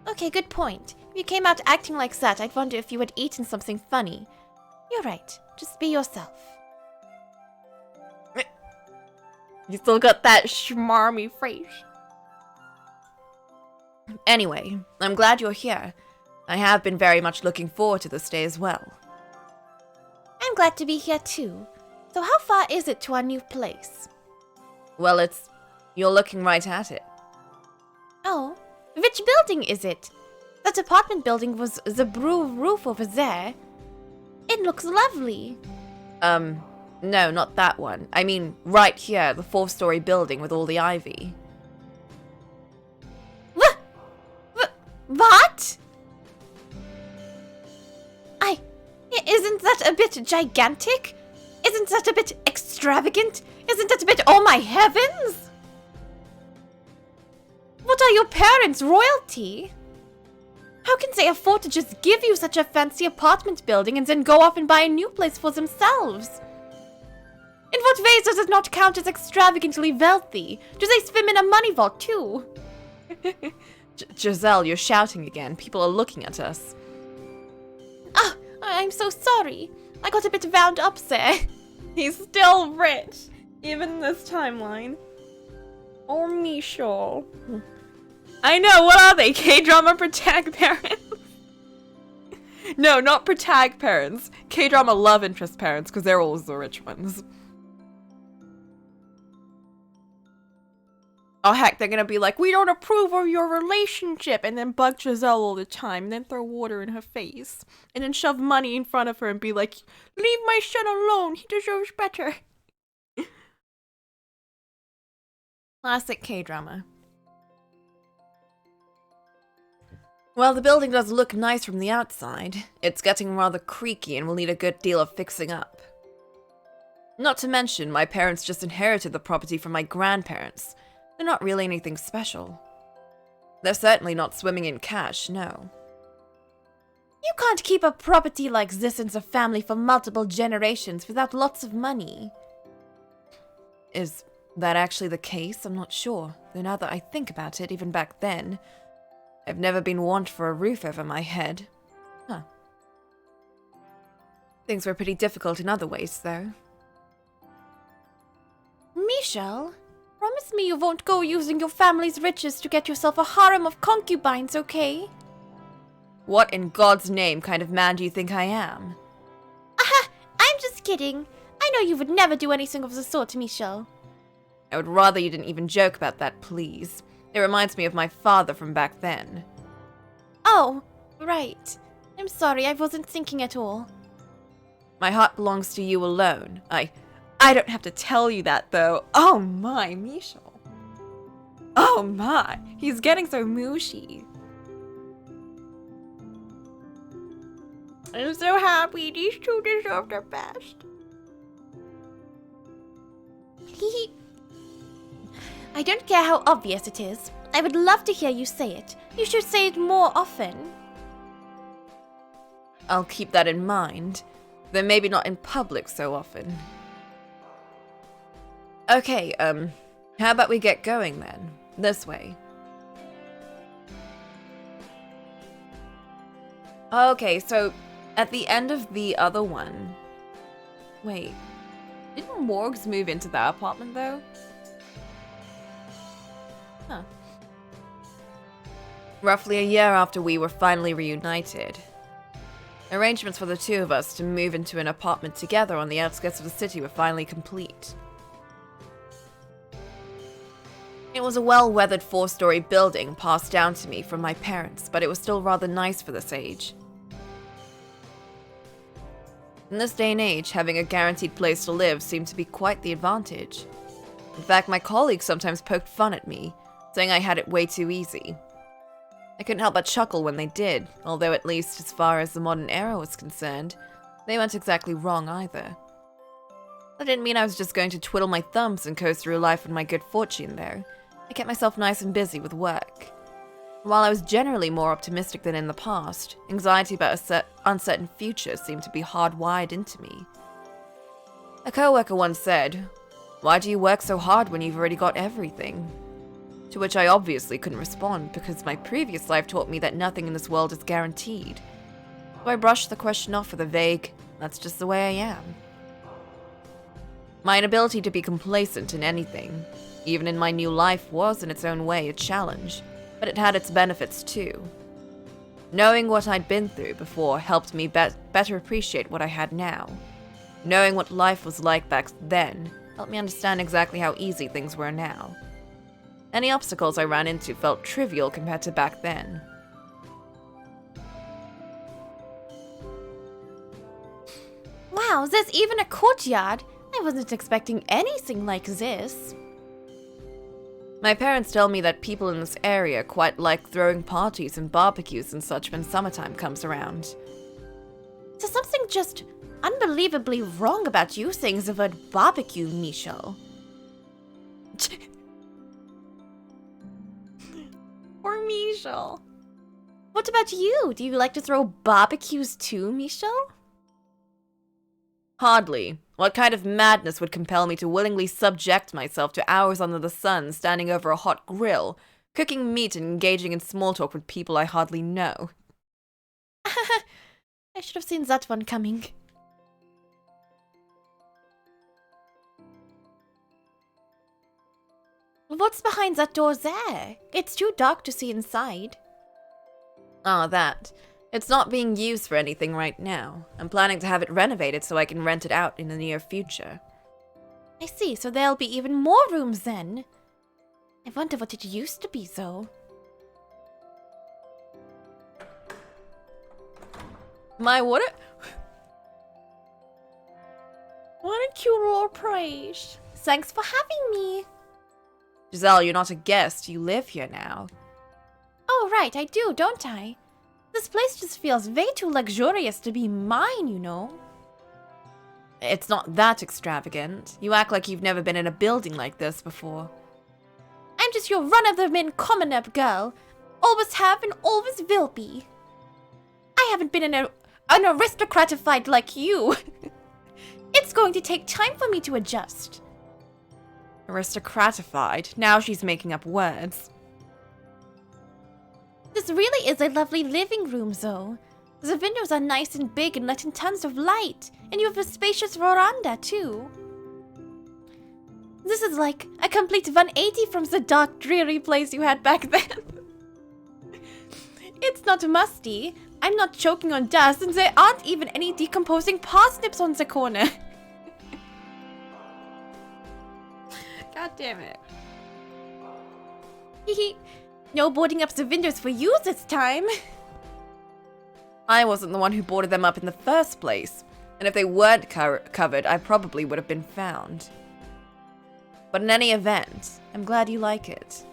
Okay, good point. If you came out acting like that, I'd wonder if you had eaten something funny. You're right. Just be yourself. You still got that schmarmy face. Anyway, I'm glad you're here. I have been very much looking forward to this day as well. I'm glad to be here too. So how far is it to our new place? Well, you're looking right at it. Oh, which building is it? That apartment building was the blue roof over there. It looks lovely. No, not that one. I mean, right here, the 4-story building with all the ivy. What? Isn't that a bit gigantic? Isn't that a bit extravagant? Isn't that a bit, oh my heavens? What are your parents, royalty? How can they afford to just give you such a fancy apartment building and then go off and buy a new place for themselves? In what ways does it not count as extravagantly wealthy? Do they swim in a money vault too? Giselle, you're shouting again. People are looking at us. Ah, I'm so sorry. I got a bit wound up there. He's still rich, even in this timeline. Or Michelle. I know, what are they? K-drama protag parents? No, not protag parents. K-drama love interest parents, because they're always the rich ones. Oh heck, they're gonna be like, we don't approve of your relationship, and then bug Giselle all the time, and then throw water in her face, and then shove money in front of her and be like, leave my son alone, he deserves better. Classic K-drama. Well, the building does look nice from the outside. It's getting rather creaky and will need a good deal of fixing up. Not to mention, my parents just inherited the property from my grandparents. They're not really anything special. They're certainly not swimming in cash, no. You can't keep a property like this in the family for multiple generations without lots of money. Is that actually the case? I'm not sure. Though now that I think about it, even back then, I've never been one for a roof over my head. Huh. Things were pretty difficult in other ways, though. Michelle, promise me you won't go using your family's riches to get yourself a harem of concubines, okay? What in God's name kind of man do you think I am? Aha! I'm just kidding. I know you would never do anything of the sort, Michelle. I would rather you didn't even joke about that, please. It reminds me of my father from back then. Oh, right. I'm sorry, I wasn't thinking at all. My heart belongs to you alone. I don't have to tell you that, though. Oh my, Michelle. Oh my, he's getting so mushy. I'm so happy. These two deserve the best. I don't care how obvious it is. I would love to hear you say it. You should say it more often. I'll keep that in mind, though maybe not in public so often. Okay, how about we get going then? This way. Okay, so at the end of the other one... Wait, didn't Morgs move into that apartment though? Huh. Roughly a year after we were finally reunited, arrangements for the two of us to move into an apartment together on the outskirts of the city were finally complete. It was a well-weathered 4-story building passed down to me from my parents, but it was still rather nice for this age. In this day and age, having a guaranteed place to live seemed to be quite the advantage. In fact, my colleagues sometimes poked fun at me, saying I had it way too easy. I couldn't help but chuckle when they did, although at least as far as the modern era was concerned, they weren't exactly wrong either. That didn't mean I was just going to twiddle my thumbs and coast through life with my good fortune, though. I kept myself nice and busy with work. While I was generally more optimistic than in the past, anxiety about an uncertain future seemed to be hardwired into me. A coworker once said, "Why do you work so hard when you've already got everything?" To which I obviously couldn't respond because my previous life taught me that nothing in this world is guaranteed. So I brushed the question off with a vague, "That's just the way I am." My inability to be complacent in anything, even in my new life, was in its own way a challenge, but it had its benefits too. Knowing what I'd been through before helped me better appreciate what I had now. Knowing what life was like back then helped me understand exactly how easy things were now. Any obstacles I ran into felt trivial compared to back then. Wow, there's even a courtyard. I wasn't expecting anything like this. My parents tell me that people in this area quite like throwing parties and barbecues and such when summertime comes around. There's something just unbelievably wrong about you saying the word barbecue, Michelle. Poor Michelle. What about you? Do you like to throw barbecues too, Michelle? Hardly. What kind of madness would compel me to willingly subject myself to hours under the sun standing over a hot grill, cooking meat and engaging in small talk with people I hardly know? I should have seen that one coming. What's behind that door there? It's too dark to see inside. Ah, that. It's not being used for anything right now. I'm planning to have it renovated so I can rent it out in the near future. I see, so there'll be even more rooms then. I wonder what it used to be, though. What a cute little place. Thanks for having me. Giselle, you're not a guest. You live here now. Oh, right, I do, don't I? This place just feels way too luxurious to be mine, you know. It's not that extravagant. You act like you've never been in a building like this before. I'm just your run-of-the-mill commoner girl. Always have and always will be. I haven't been an aristocratified like you. It's going to take time for me to adjust. Aristocratified? Now she's making up words. This really is a lovely living room, though. The windows are nice and big and let in tons of light, and you have a spacious veranda, too. This is like a complete 180 from the dark, dreary place you had back then. It's not musty, I'm not choking on dust, and there aren't even any decomposing parsnips on the corner. God damn it. Hehe. No boarding up the windows for you this time. I wasn't the one who boarded them up in the first place, and if they weren't covered, I probably would have been found. But in any event, I'm glad you like it.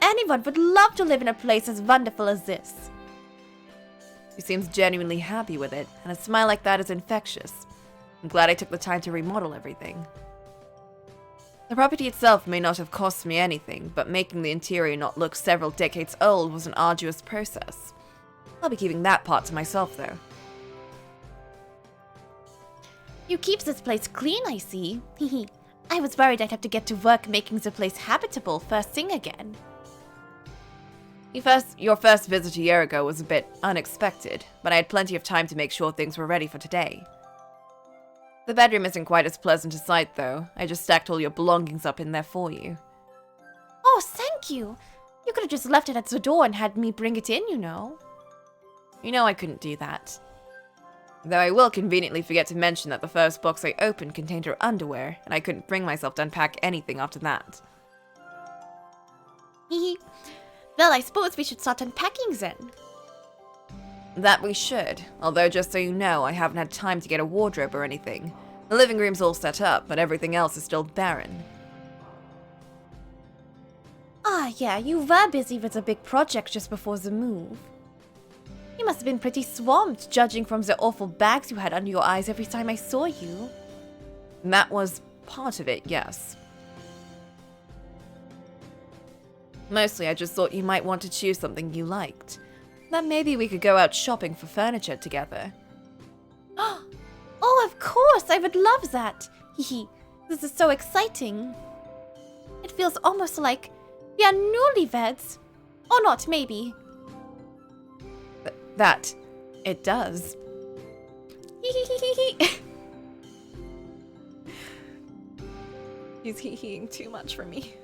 Anyone would love to live in a place as wonderful as this. She seems genuinely happy with it, and a smile like that is infectious. I'm glad I took the time to remodel everything. The property itself may not have cost me anything, but making the interior not look several decades old was an arduous process. I'll be keeping that part to myself, though. You keep this place clean, I see. I was worried I'd have to get to work making the place habitable first thing again. Your first visit a year ago was a bit unexpected, but I had plenty of time to make sure things were ready for today. The bedroom isn't quite as pleasant a sight, though. I just stacked all your belongings up in there for you. Oh, thank you. You could have just left it at the door and had me bring it in, you know. You know I couldn't do that. Though I will conveniently forget to mention that the first box I opened contained her underwear, and I couldn't bring myself to unpack anything after that. Well, I suppose we should start unpacking then. That we should, although just so you know, I haven't had time to get a wardrobe or anything. The living room's all set up, but everything else is still barren. Ah, yeah, you were busy with a big project just before the move. You must have been pretty swamped, judging from the awful bags you had under your eyes every time I saw you. That was part of it, yes. Mostly, I just thought you might want to choose something you liked. That maybe we could go out shopping for furniture together. Oh, of course, I would love that. This is so exciting. It feels almost like we are newlyweds. Or not, maybe. That, it does. He's hee-heeing too much for me.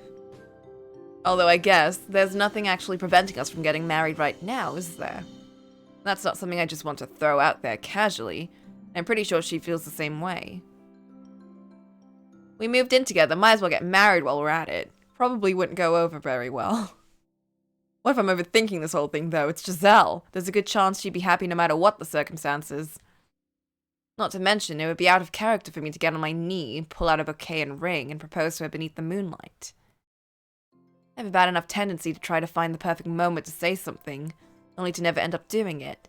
Although I guess there's nothing actually preventing us from getting married right now, is there? That's not something I just want to throw out there casually. I'm pretty sure she feels the same way. We moved in together, might as well get married while we're at it. Probably wouldn't go over very well. What if I'm overthinking this whole thing, though? It's Giselle. There's a good chance she'd be happy no matter what the circumstances. Not to mention, it would be out of character for me to get on my knee, pull out a bouquet and ring, and propose to her beneath the moonlight. I have a bad enough tendency to try to find the perfect moment to say something, only to never end up doing it.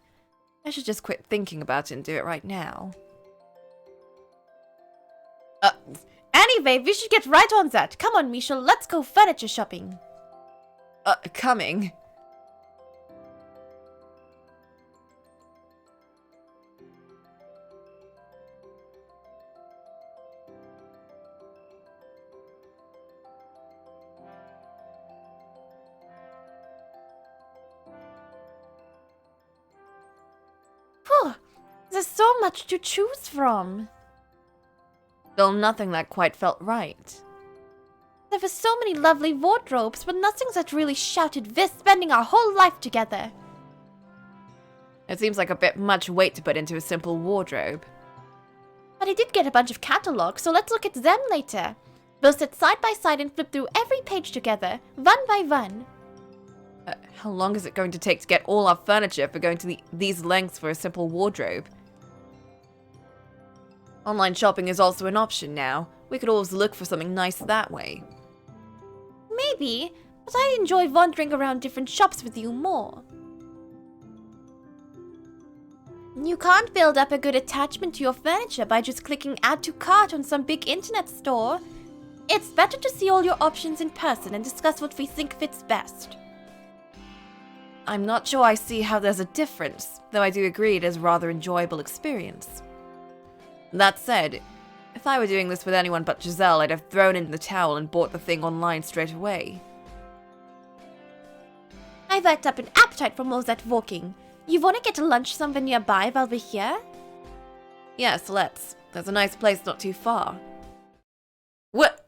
I should just quit thinking about it and do it right now. Anyway, we should get right on that. Come on, Michel, let's go furniture shopping. Coming. Phew, there's so much to choose from. Still nothing that quite felt right. There were so many lovely wardrobes, but nothing that really shouted this, spending our whole life together. It seems like a bit much weight to put into a simple wardrobe. But I did get a bunch of catalogs, so let's look at them later. We'll sit side by side and flip through every page together, one by one. How long is it going to take to get all our furniture if we're going to these lengths for a simple wardrobe? Online shopping is also an option now. We could always look for something nice that way. Maybe, but I enjoy wandering around different shops with you more. You can't build up a good attachment to your furniture by just clicking add to cart on some big internet store. It's better to see all your options in person and discuss what we think fits best. I'm not sure I see how there's a difference, though I do agree it is a rather enjoyable experience. That said, if I were doing this with anyone but Giselle, I'd have thrown in the towel and bought the thing online straight away. I worked up an appetite from all that walking. You want to get a lunch somewhere nearby while we're here? Yes, let's. There's a nice place not too far. What?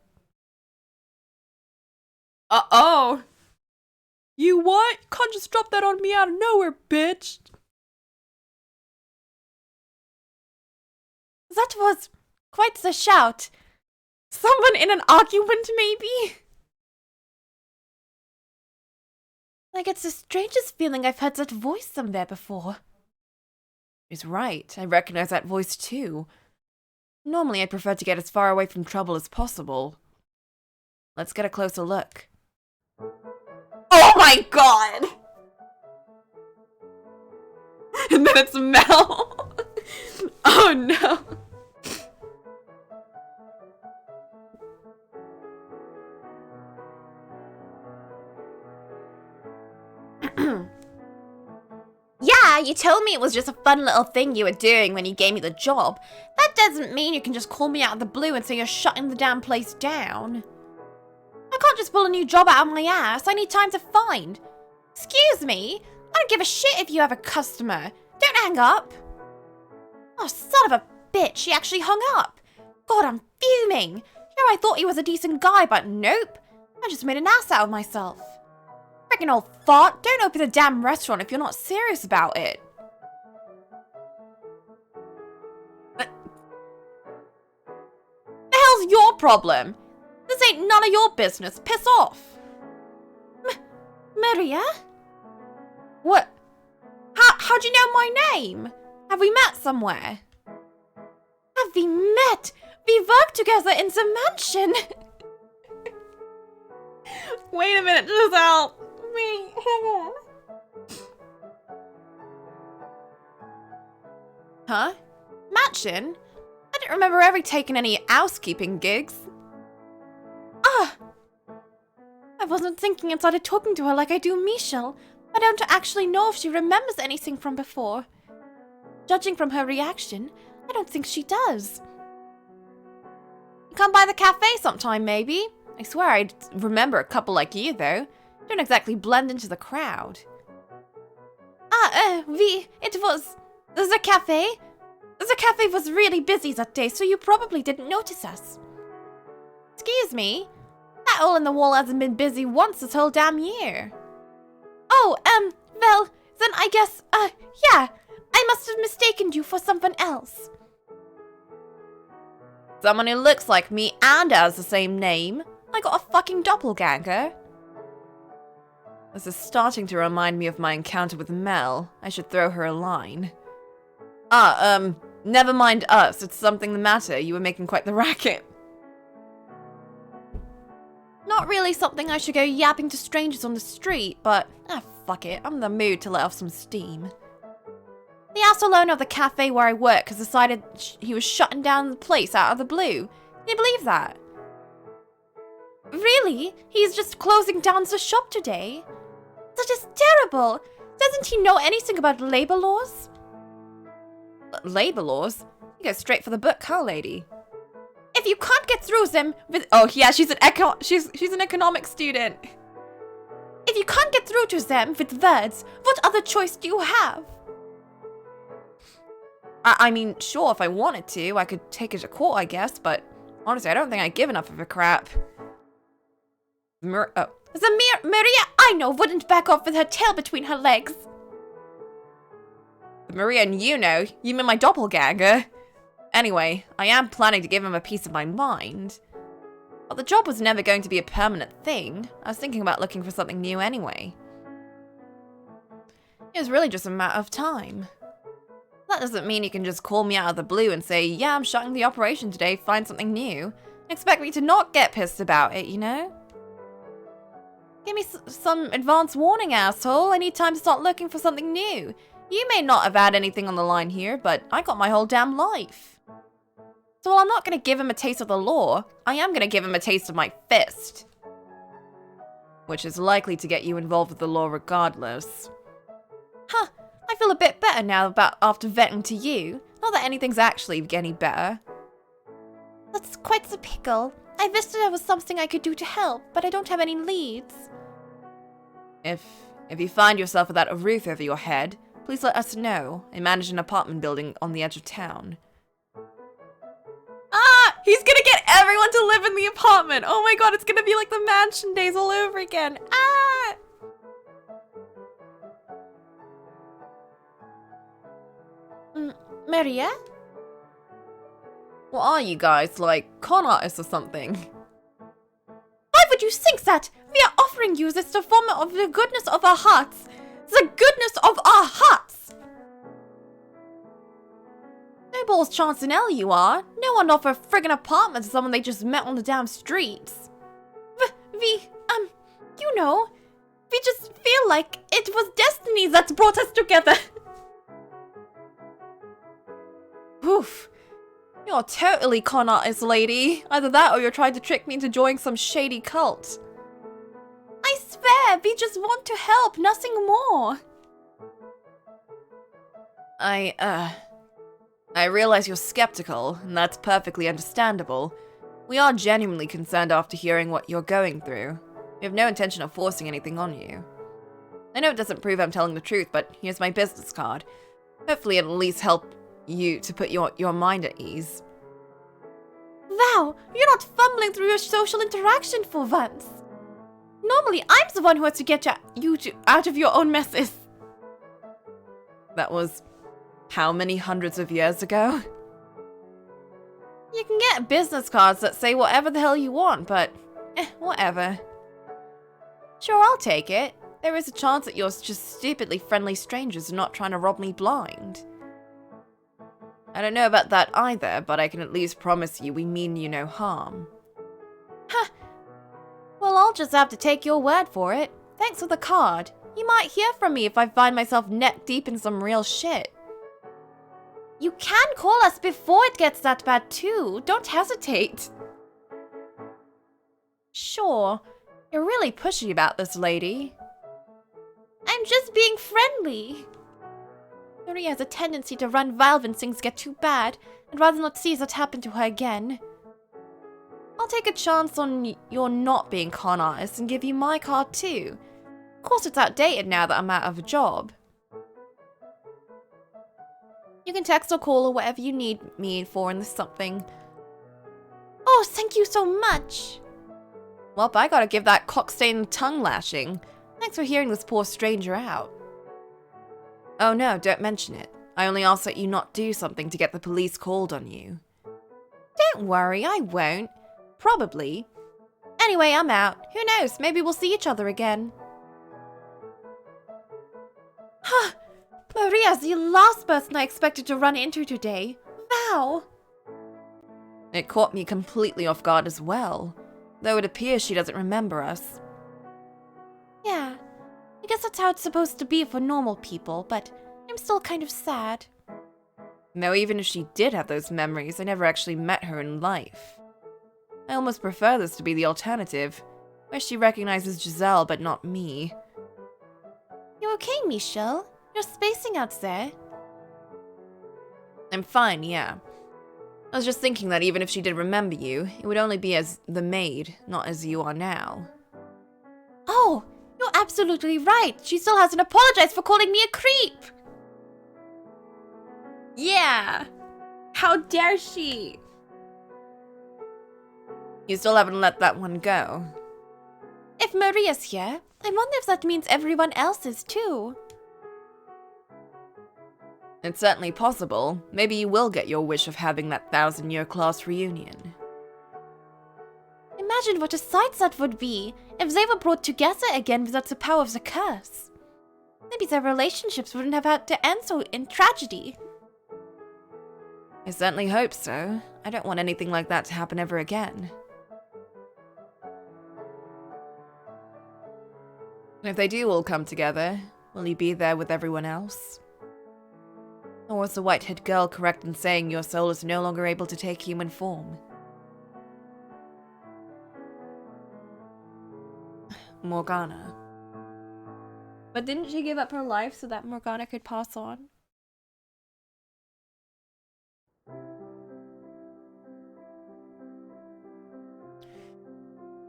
Uh-oh! You what? Can't just drop that on me out of nowhere, bitch! That was quite the shout. Someone in an argument, maybe? I get the strangest feeling I've heard that voice somewhere before. He's right. I recognize that voice too. Normally, I prefer to get as far away from trouble as possible. Let's get a closer look. Oh my god! And then it's Mel. Oh no. Yeah, you told me it was just a fun little thing you were doing when you gave me the job. That doesn't mean you can just call me out of the blue and say you're shutting the damn place down. I can't just pull a new job out of my ass. I need time to find. Excuse me? I don't give a shit if you have a customer. Don't hang up. Oh, son of a bitch, she actually hung up. God, I'm fuming. Here I thought he was a decent guy, but nope. I just made an ass out of myself. Freaking old fart, don't open a damn restaurant if you're not serious about it. The hell's your problem? This ain't none of your business. Piss off. Maria? What? How'd you know my name? Have we met somewhere? Have we met? We work together in the mansion. Wait a minute, Giselle. Wait, hang on. Huh? Mansion? I don't remember ever taking any housekeeping gigs. Ah! I wasn't thinking and started talking to her like I do Michelle. I don't actually know if she remembers anything from before. Judging from her reaction, I don't think she does. Come by the cafe sometime, maybe. I swear I'd remember a couple like you, though. Don't exactly blend into the crowd. It was... The cafe? The cafe was really busy that day, so you probably didn't notice us. Excuse me? That hole in the wall hasn't been busy once this whole damn year. Oh, well, then I guess, yeah. I must have mistaken you for someone else. Someone who looks like me and has the same name. I got a fucking doppelganger. This is starting to remind me of my encounter with Mel. I should throw her a line. Never mind us. It's something the matter. You were making quite the racket. Not really something I should go yapping to strangers on the street, but fuck it. I'm in the mood to let off some steam. The asshole owner of the cafe where I work has decided he was shutting down the place out of the blue. Can you believe that? Really? He's just closing down the shop today? That is terrible. Doesn't he know anything about labor laws? Labor laws? You go straight for the book, huh, lady? If you can't get through them with... Oh, yeah, she's an economics student. If you can't get through to them with words, what other choice do you have? I mean, sure, if I wanted to, I could take it to court, I guess, but honestly, I don't think I give enough of a crap. Maria I know wouldn't back off with her tail between her legs. Maria and you know, you mean my doppelganger. Anyway, I am planning to give him a piece of my mind. But the job was never going to be a permanent thing. I was thinking about looking for something new anyway. It was really just a matter of time. That doesn't mean you can just call me out of the blue and say, yeah, I'm shutting the operation today, find something new. And expect me to not get pissed about it, you know? Give me some advance warning, asshole. I need time to start looking for something new. You may not have had anything on the line here, but I got my whole damn life. So while I'm not going to give him a taste of the law, I am going to give him a taste of my fist. Which is likely to get you involved with the law regardless. Huh. I feel a bit better now after venting to you. Not that anything's actually any better. That's quite the pickle. I wish there was something I could do to help, but I don't have any leads. If you find yourself without a roof over your head, please let us know. I manage an apartment building on the edge of town. Ah! He's gonna get everyone to live in the apartment! Oh my god, it's gonna be like the mansion days all over again! Ah! Maria? What are you guys, like, con artists or something? Why would you think that? We are offering you this performance of the goodness of our hearts. The goodness of our hearts! No balls chance in hell you are. No one offer a friggin' apartment to someone they just met on the damn streets. You know, we just feel like it was destiny that brought us together. You're totally con artist, lady. Either that or you're trying to trick me into joining some shady cult. I swear, we just want to help, nothing more. I realize you're skeptical, and that's perfectly understandable. We are genuinely concerned after hearing what you're going through. We have no intention of forcing anything on you. I know it doesn't prove I'm telling the truth, but here's my business card. Hopefully it'll at least help you to put your mind at ease. Wow, you're not fumbling through your social interaction for once. Normally, I'm the one who has to get you out of your own messes. That was how many hundreds of years ago? You can get business cards that say whatever the hell you want, but whatever. Sure, I'll take it. There is a chance that you're just stupidly friendly strangers and not trying to rob me blind. I don't know about that either, but I can at least promise you we mean you no harm. Huh. Well, I'll just have to take your word for it. Thanks for the card. You might hear from me if I find myself neck deep in some real shit. You can call us before it gets that bad too. Don't hesitate. Sure. You're really pushy about this, lady. I'm just being friendly. Maria has a tendency to run wild when things get too bad, and rather not see that happen to her again. I'll take a chance on your not being con artist and give you my card too. Of course it's outdated now that I'm out of a job. You can text or call or whatever you need me for in this something. Oh, thank you so much. Well, I gotta give that cock-stained tongue lashing. Thanks for hearing this poor stranger out. Oh no, don't mention it. I only ask that you not do something to get the police called on you. Don't worry, I won't. Probably. Anyway, I'm out. Who knows, maybe we'll see each other again. Huh. Maria's the last person I expected to run into today. Wow. It caught me completely off guard as well, though it appears she doesn't remember us. Yeah, I guess that's how it's supposed to be for normal people, but I'm still kind of sad. No, even if she did have those memories, I never actually met her in life. I almost prefer this to be the alternative, where she recognizes Giselle but not me. You okay, Michelle? You're spacing out there. I'm fine, yeah. I was just thinking that even if she did remember you, it would only be as the maid, not as you are now. Oh, you're absolutely right. She still hasn't apologized for calling me a creep. Yeah! How dare she? You still haven't let that one go. If Maria's here, I wonder if that means everyone else is too. It's certainly possible. Maybe you will get your wish of having that 1000-year class reunion. Imagine what a sight that would be if they were brought together again without the power of the curse. Maybe their relationships wouldn't have had to end so in tragedy. I certainly hope so. I don't want anything like that to happen ever again. If they do all come together, will you be there with everyone else? Or was the white-haired girl correct in saying your soul is no longer able to take human form? Morgana. But didn't she give up her life so that Morgana could pass on?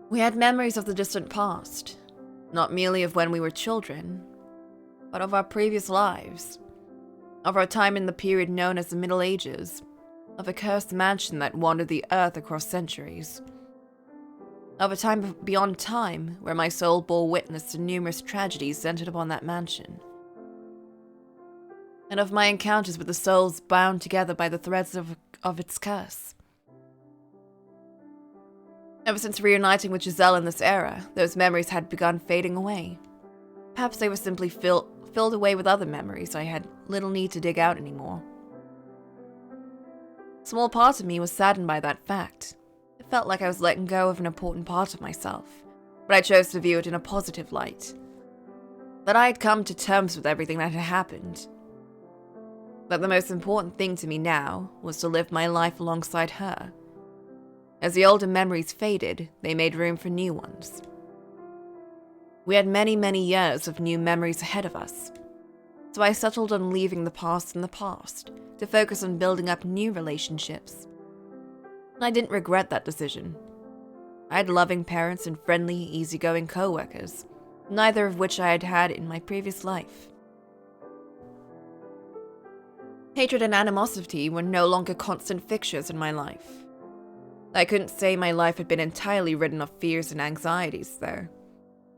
We had memories of the distant past, not merely of when we were children, but of our previous lives. Of our time in the period known as the Middle Ages, of a cursed mansion that wandered the earth across centuries, of a time beyond time where my soul bore witness to numerous tragedies centered upon that mansion, and of my encounters with the souls bound together by the threads of its curse. Ever since reuniting with Giselle in this era, those memories had begun fading away. Perhaps they were simply filled away with other memories I had little need to dig out anymore. A small part of me was saddened by that fact. It felt like I was letting go of an important part of myself, but I chose to view it in a positive light. That I had come to terms with everything that had happened. But the most important thing to me now was to live my life alongside her. As the older memories faded, they made room for new ones. We had many, many years of new memories ahead of us, so I settled on leaving the past in the past to focus on building up new relationships. And I didn't regret that decision. I had loving parents and friendly, easygoing co-workers, neither of which I had had in my previous life. Hatred and animosity were no longer constant fixtures in my life. I couldn't say my life had been entirely ridden of fears and anxieties, though.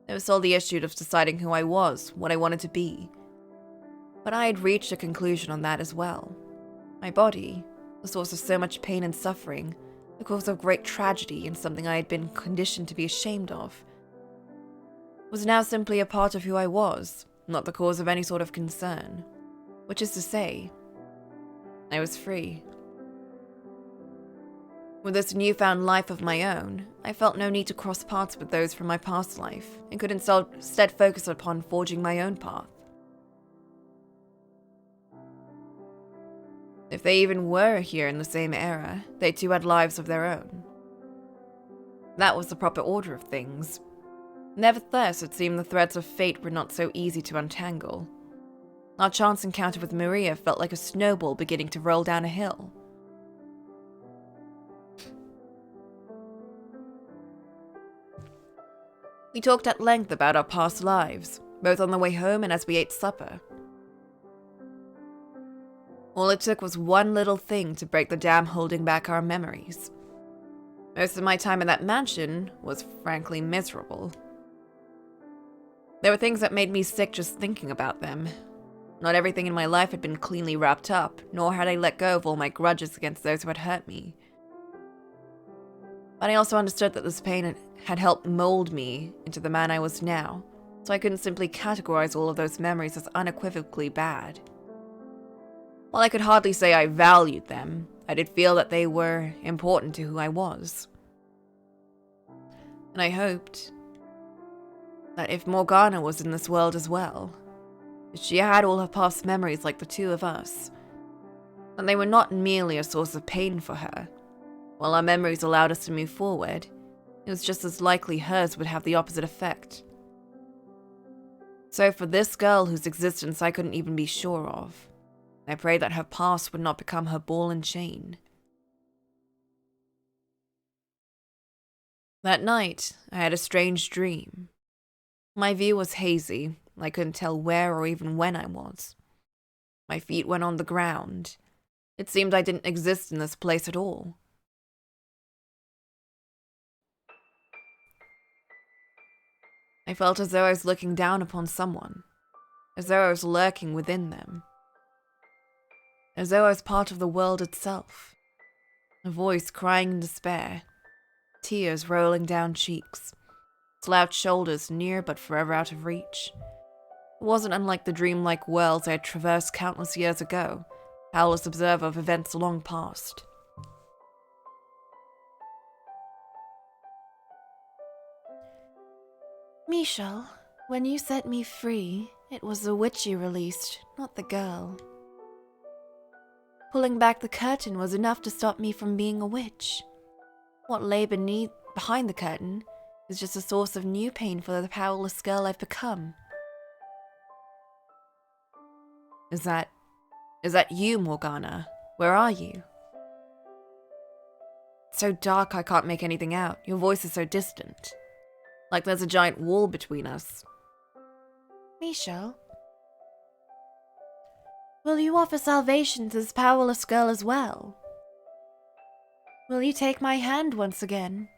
There was still the issue of deciding who I was, what I wanted to be. But I had reached a conclusion on that as well. My body, the source of so much pain and suffering, the cause of great tragedy and something I had been conditioned to be ashamed of, was now simply a part of who I was, not the cause of any sort of concern. Which is to say, I was free. With this newfound life of my own, I felt no need to cross paths with those from my past life, and could instead focus upon forging my own path. If they even were here in the same era, they too had lives of their own. That was the proper order of things. Nevertheless, it seemed the threads of fate were not so easy to untangle. Our chance encounter with Maria felt like a snowball beginning to roll down a hill. We talked at length about our past lives, both on the way home and as we ate supper. All it took was one little thing to break the dam holding back our memories. Most of my time in that mansion was frankly miserable. There were things that made me sick just thinking about them. Not everything in my life had been cleanly wrapped up, nor had I let go of all my grudges against those who had hurt me. But I also understood that this pain had helped mold me into the man I was now, so I couldn't simply categorize all of those memories as unequivocally bad. While I could hardly say I valued them, I did feel that they were important to who I was. And I hoped that if Morgana was in this world as well, if she had all her past memories like the two of us, and they were not merely a source of pain for her, while our memories allowed us to move forward, it was just as likely hers would have the opposite effect. So for this girl whose existence I couldn't even be sure of, I prayed that her past would not become her ball and chain. That night, I had a strange dream. My view was hazy. I couldn't tell where or even when I was. My feet went on the ground. It seemed I didn't exist in this place at all. I felt as though I was looking down upon someone, as though I was lurking within them, as though I was part of the world itself. A voice crying in despair, tears rolling down cheeks, slouched shoulders near but forever out of reach. It wasn't unlike the dreamlike worlds I had traversed countless years ago, powerless observer of events long past. Michel, when you set me free, it was the witch you released, not the girl. Pulling back the curtain was enough to stop me from being a witch. What lay behind the curtain is just a source of new pain for the powerless girl I've become. Is that you, Morgana? Where are you? It's so dark I can't make anything out. Your voice is so distant. Like there's a giant wall between us. Michel, will you offer salvation to this powerless girl as well? Will you take my hand once again?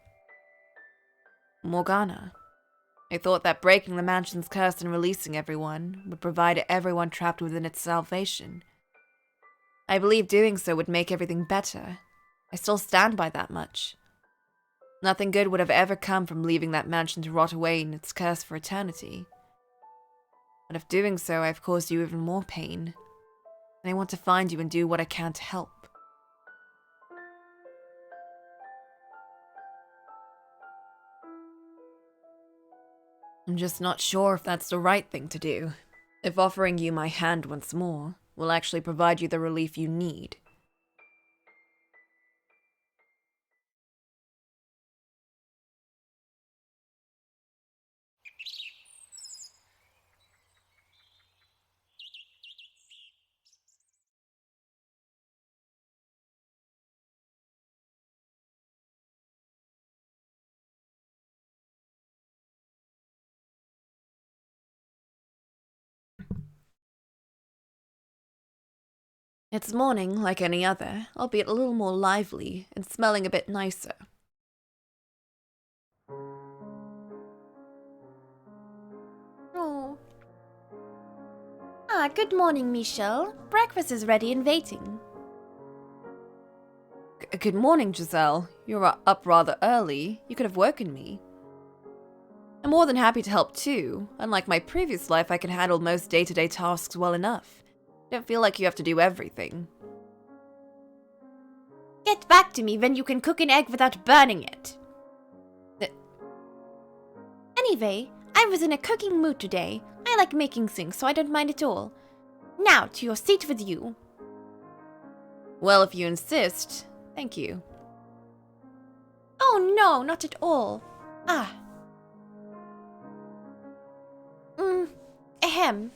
Morgana, I thought that breaking the mansion's curse and releasing everyone would provide everyone trapped within its salvation. I believe doing so would make everything better. I still stand by that much. Nothing good would have ever come from leaving that mansion to rot away in its curse for eternity. But if doing so, I've caused you even more pain, and I want to find you and do what I can to help. I'm just not sure if that's the right thing to do. If offering you my hand once more will actually provide you the relief you need. It's morning like any other, albeit a little more lively and smelling a bit nicer. Oh. Ah, good morning, Michelle. Breakfast is ready and waiting. Good morning, Giselle. You're up rather early. You could have woken me. I'm more than happy to help too. Unlike my previous life, I can handle most day-to-day tasks well enough. Don't feel like you have to do everything. Get back to me when you can cook an egg without burning it. Anyway, I was in a cooking mood today. I like making things, so I don't mind at all. Now, to your seat with you. Well, if you insist, thank you. Oh no, not at all. Ah. Ahem.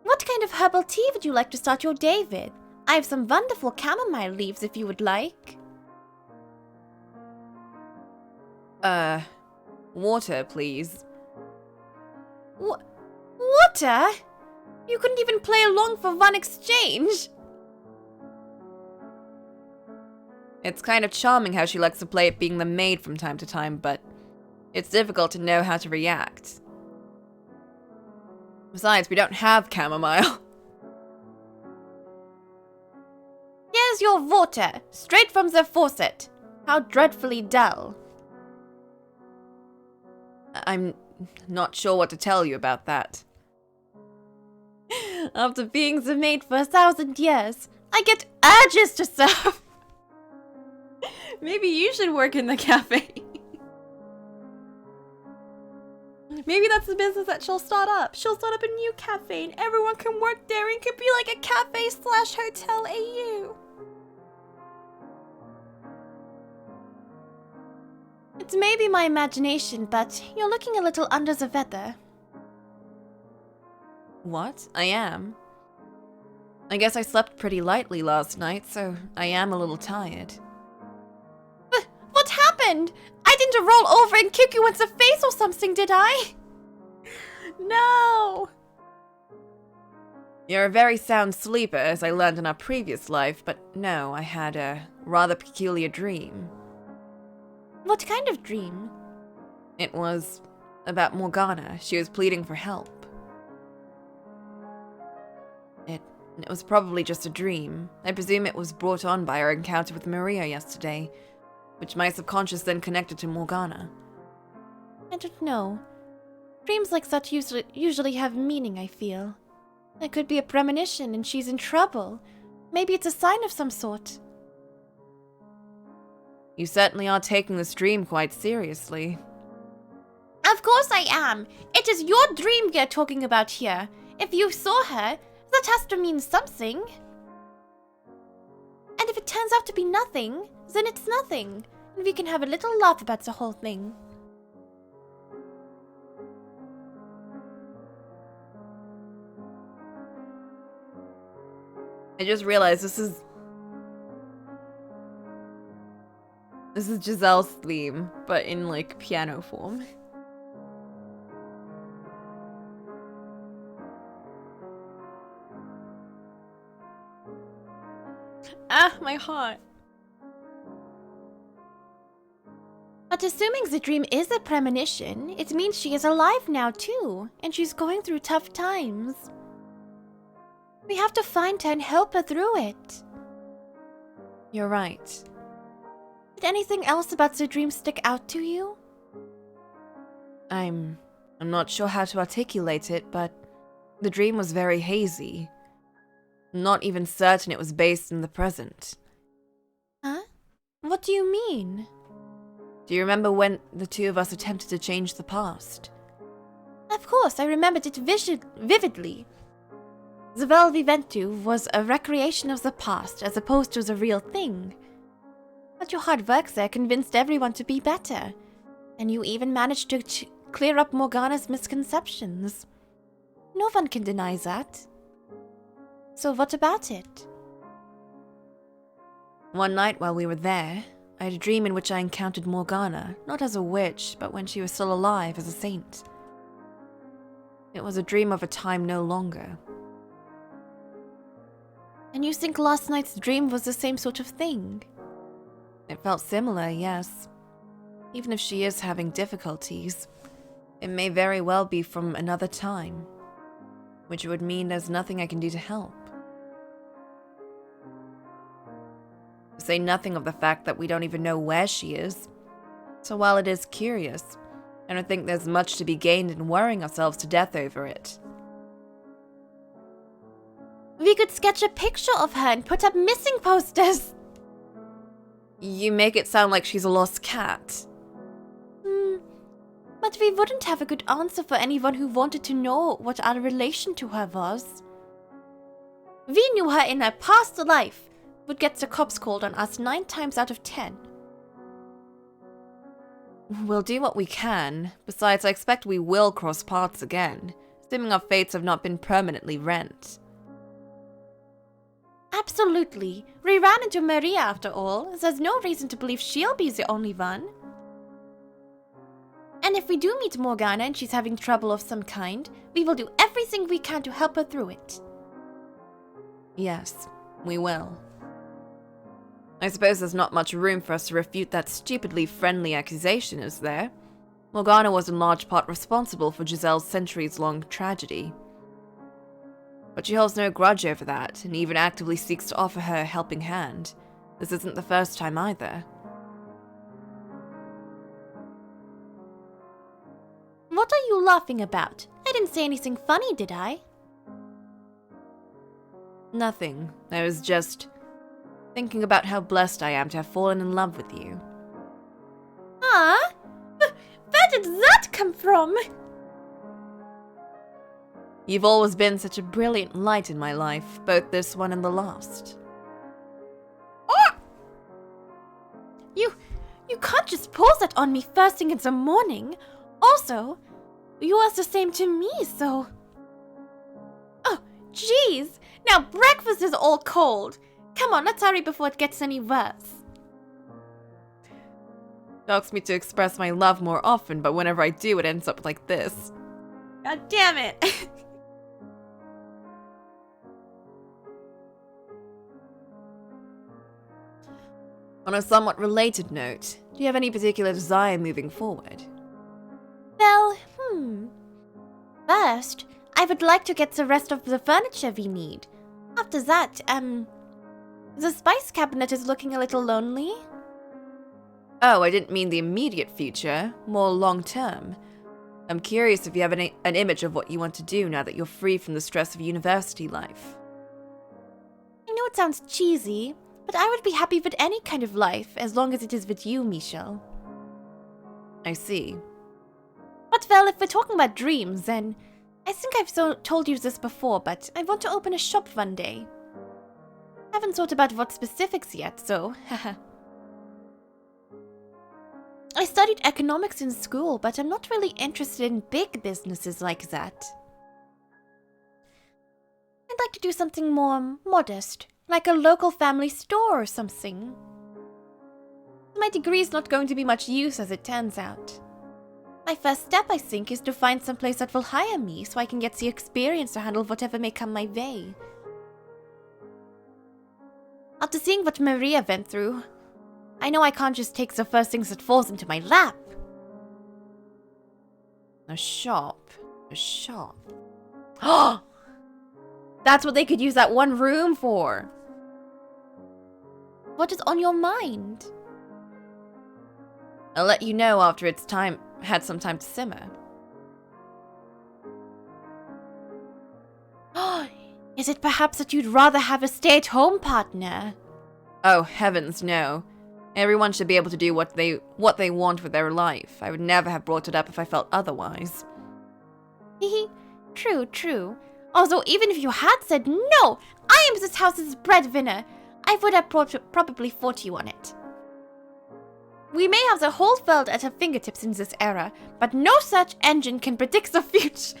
What kind of herbal tea would you like to start your day with? I have some wonderful chamomile leaves if you would like. Water, please. Water? You couldn't even play along for one exchange. It's kind of charming how she likes to play at being the maid from time to time, but it's difficult to know how to react. Besides, we don't have chamomile. Here's your water, straight from the faucet. How dreadfully dull. I'm not sure what to tell you about that. After being the maid for 1,000 years, I get urges to serve. Maybe you should work in the cafe. Maybe that's the business that she'll start up. She'll start up a new cafe and everyone can work there and could be like a cafe/hotel AU. It's maybe my imagination, but you're looking a little under the weather. What? I am. I guess I slept pretty lightly last night, so I am a little tired. What happened? I didn't roll over and kick you in the face or something, did I? No! You're a very sound sleeper, as I learned in our previous life, but no, I had a rather peculiar dream. What kind of dream? It was about Morgana. She was pleading for help. It was probably just a dream. I presume it was brought on by our encounter with Maria yesterday, which my subconscious then connected to Morgana. I don't know. Dreams like that usually have meaning, I feel. It could be a premonition and she's in trouble. Maybe it's a sign of some sort. You certainly are taking this dream quite seriously. Of course I am. It is your dream we are talking about here. If you saw her, that has to mean something. And if it turns out to be nothing, then it's nothing. And we can have a little laugh about the whole thing. I just realized this is Giselle's theme, but in like piano form. Ah, my heart. But assuming the dream is a premonition, it means she is alive now too, and she's going through tough times. We have to find her and help her through it. You're right. Did anything else about the dream stick out to you? I'm not sure how to articulate it, but the dream was very hazy. I'm not even certain it was based in the present. Huh? What do you mean? Do you remember when the two of us attempted to change the past? Of course, I remembered it vividly. The well we went to was a recreation of the past as opposed to the real thing. But your hard work there convinced everyone to be better, and you even managed to clear up Morgana's misconceptions. No one can deny that. So what about it? One night while we were there, I had a dream in which I encountered Morgana, not as a witch, but when she was still alive as a saint. It was a dream of a time no longer. And you think last night's dream was the same sort of thing? It felt similar, yes. Even if she is having difficulties, it may very well be from another time, which would mean there's nothing I can do to help. To say nothing of the fact that we don't even know where she is. So while it is curious, I don't think there's much to be gained in worrying ourselves to death over it. We could sketch a picture of her and put up missing posters. You make it sound like she's a lost cat. But we wouldn't have a good answer for anyone who wanted to know what our relation to her was. We knew her in her past life, would get the cops called on us 9 times out of 10. We'll do what we can. Besides, I expect we will cross paths again, assuming our fates have not been permanently rent. Absolutely. We ran into Maria after all. There's no reason to believe she'll be the only one. And if we do meet Morgana and she's having trouble of some kind, we will do everything we can to help her through it. Yes, we will. I suppose there's not much room for us to refute that stupidly friendly accusation, is there? Morgana was in large part responsible for Giselle's centuries-long tragedy. But she holds no grudge over that, and even actively seeks to offer her a helping hand. This isn't the first time either. What are you laughing about? I didn't say anything funny, did I? Nothing. I was just thinking about how blessed I am to have fallen in love with you. Huh? Where did that come from? You've always been such a brilliant light in my life, both this one and the last. Oh! You can't just pause that on me first thing in the morning. Also, you are the same to me, so... Oh, jeez! Now breakfast is all cold. Come on, let's hurry before it gets any worse. Asks me to express my love more often, but whenever I do, it ends up like this. God damn it! On a somewhat related note, do you have any particular desire moving forward? Well, First, I would like to get the rest of the furniture we need. After that, the spice cabinet is looking a little lonely. Oh, I didn't mean the immediate future, more long-term. I'm curious if you have an image of what you want to do now that you're free from the stress of university life. I know it sounds cheesy, but I would be happy with any kind of life as long as it is with you, Michelle. I see. But well, if we're talking about dreams, then I think I've told you this before, but I want to open a shop one day. Haven't thought about what specifics yet, so haha. I studied economics in school, but I'm not really interested in big businesses like that. I'd like to do something more modest, like a local family store or something. My degree's not going to be much use as it turns out. My first step, I think, is to find some place that will hire me so I can get the experience to handle whatever may come my way. After seeing what Maria went through, I know I can't just take the first things that falls into my lap. A shop. A shop. Oh! That's what they could use that one room for. What is on your mind? I'll let you know after it's had some time to simmer. Is it perhaps that you'd rather have a stay-at-home partner? Oh, heavens, no. Everyone should be able to do what they want with their life. I would never have brought it up if I felt otherwise. True. Also, even if you had said no, I am this house's breadwinner, I would have probably fought you on it. We may have the whole world at our fingertips in this era, but no search engine can predict the future.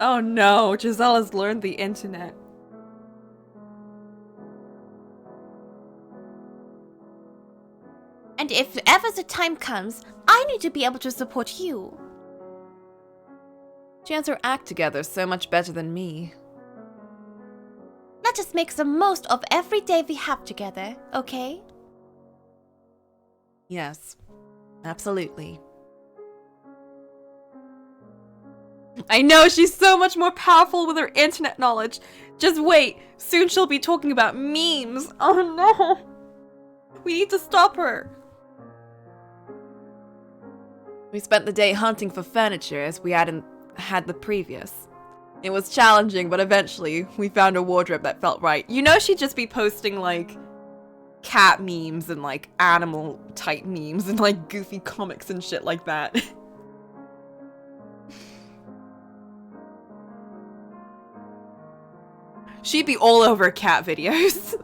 Oh no, Giselle has learned the internet. And if ever the time comes, I need to be able to support you. She has her act together so much better than me. Let us make the most of every day we have together, okay? Yes, absolutely. I know, she's so much more powerful with her internet knowledge. Just wait, soon she'll be talking about memes. Oh no! We need to stop her. We spent the day hunting for furniture as we hadn't had the previous. It was challenging, but eventually we found a wardrobe that felt right. You know, she'd just be posting like cat memes and like animal type memes and like goofy comics and shit like that. She'd be all over cat videos.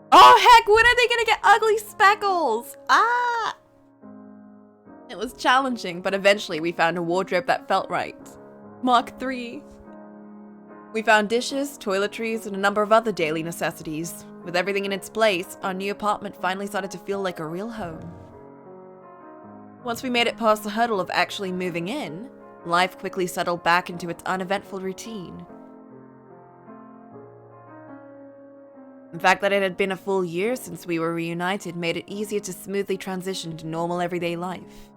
Oh heck, when are they gonna get ugly speckles? Ah! It was challenging, but eventually we found a wardrobe that felt right. Mark 3. We found dishes, toiletries, and a number of other daily necessities. With everything in its place, our new apartment finally started to feel like a real home. Once we made it past the hurdle of actually moving in, life quickly settled back into its uneventful routine. The fact that it had been a full year since we were reunited made it easier to smoothly transition to normal everyday life.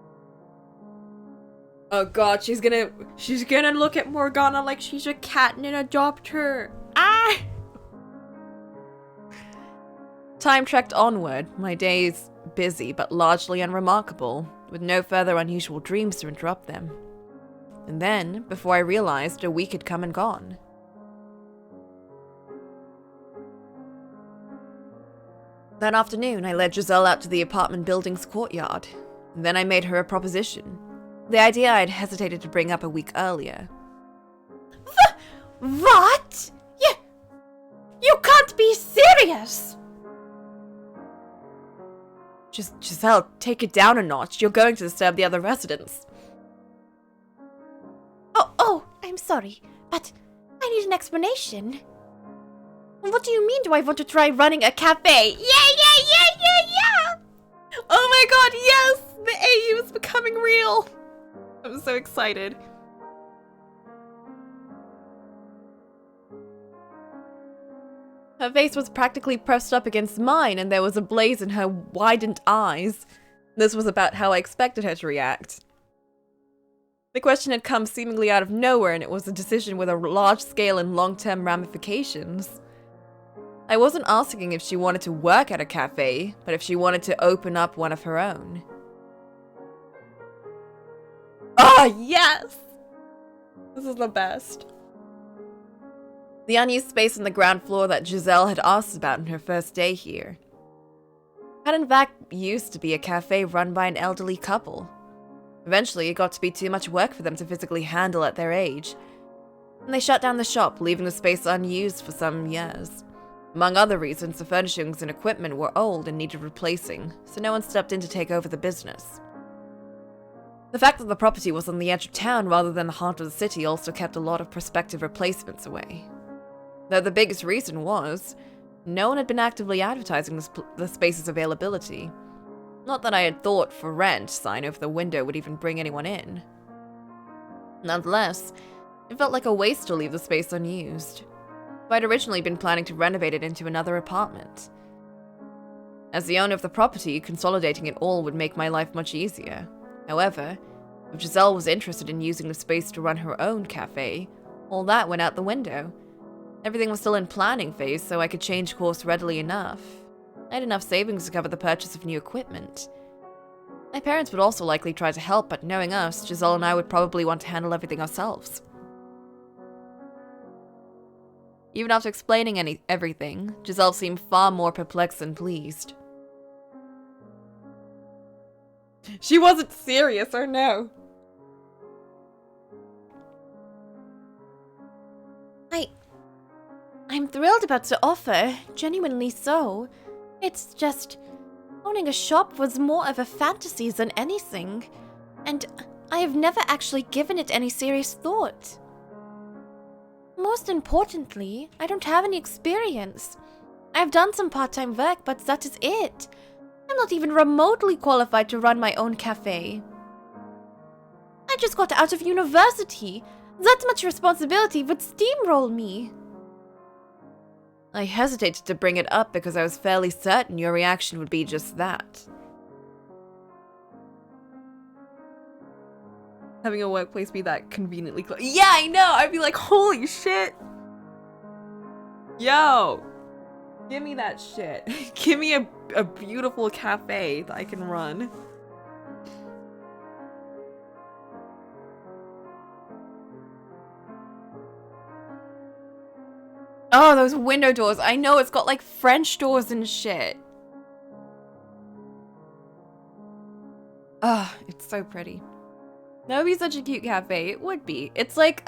Oh god, she's gonna look at Morgana like she's a cat and adopt her. Ah! Time trekked onward, my days busy but largely unremarkable, with no further unusual dreams to interrupt them. And then, before I realized, a week had come and gone. That afternoon, I led Giselle out to the apartment building's courtyard. And then I made her a proposition. The idea I'd hesitated to bring up a week earlier. What? You can't be serious! Just, Giselle, take it down a notch. You're going to disturb the other residents. Oh, I'm sorry, but I need an explanation. What do you mean, do I want to try running a cafe? Yeah! Oh my god, yes! The AU is becoming real! I'm so excited. Her face was practically pressed up against mine, and there was a blaze in her widened eyes. This was about how I expected her to react. The question had come seemingly out of nowhere, and it was a decision with a large scale and long-term ramifications. I wasn't asking if she wanted to work at a cafe, but if she wanted to open up one of her own. Ah, yes! This is the best. The unused space on the ground floor that Giselle had asked about in her first day here had in fact used to be a cafe run by an elderly couple. Eventually, it got to be too much work for them to physically handle at their age, and they shut down the shop, leaving the space unused for some years. Among other reasons, the furnishings and equipment were old and needed replacing, so no one stepped in to take over the business. The fact that the property was on the edge of town rather than the heart of the city also kept a lot of prospective replacements away. Though the biggest reason was, no one had been actively advertising the space's availability. Not that I had thought "for rent" sign over the window would even bring anyone in. Nonetheless, it felt like a waste to leave the space unused. I'd originally been planning to renovate it into another apartment. As the owner of the property, consolidating it all would make my life much easier. However, if Giselle was interested in using the space to run her own cafe, all that went out the window. Everything was still in planning phase, so I could change course readily enough. I had enough savings to cover the purchase of new equipment. My parents would also likely try to help, but knowing us, Giselle and I would probably want to handle everything ourselves. Even after explaining everything, Giselle seemed far more perplexed than pleased. She wasn't serious, or no? I'm thrilled about the offer, genuinely so. It's just, owning a shop was more of a fantasy than anything, and I have never actually given it any serious thought. Most importantly, I don't have any experience. I've done some part-time work, but that is it. I'm not even remotely qualified to run my own cafe. I just got out of university. That much responsibility would steamroll me. I hesitated to bring it up because I was fairly certain your reaction would be just that. Having a workplace be that conveniently close. Yeah, I know! I'd be like, holy shit! Yo! Give me that shit. Give me a beautiful cafe that I can run. Oh, those window doors. I know, it's got like French doors and shit. Ah, it's so pretty. That would be such a cute cafe. It would be. It's like,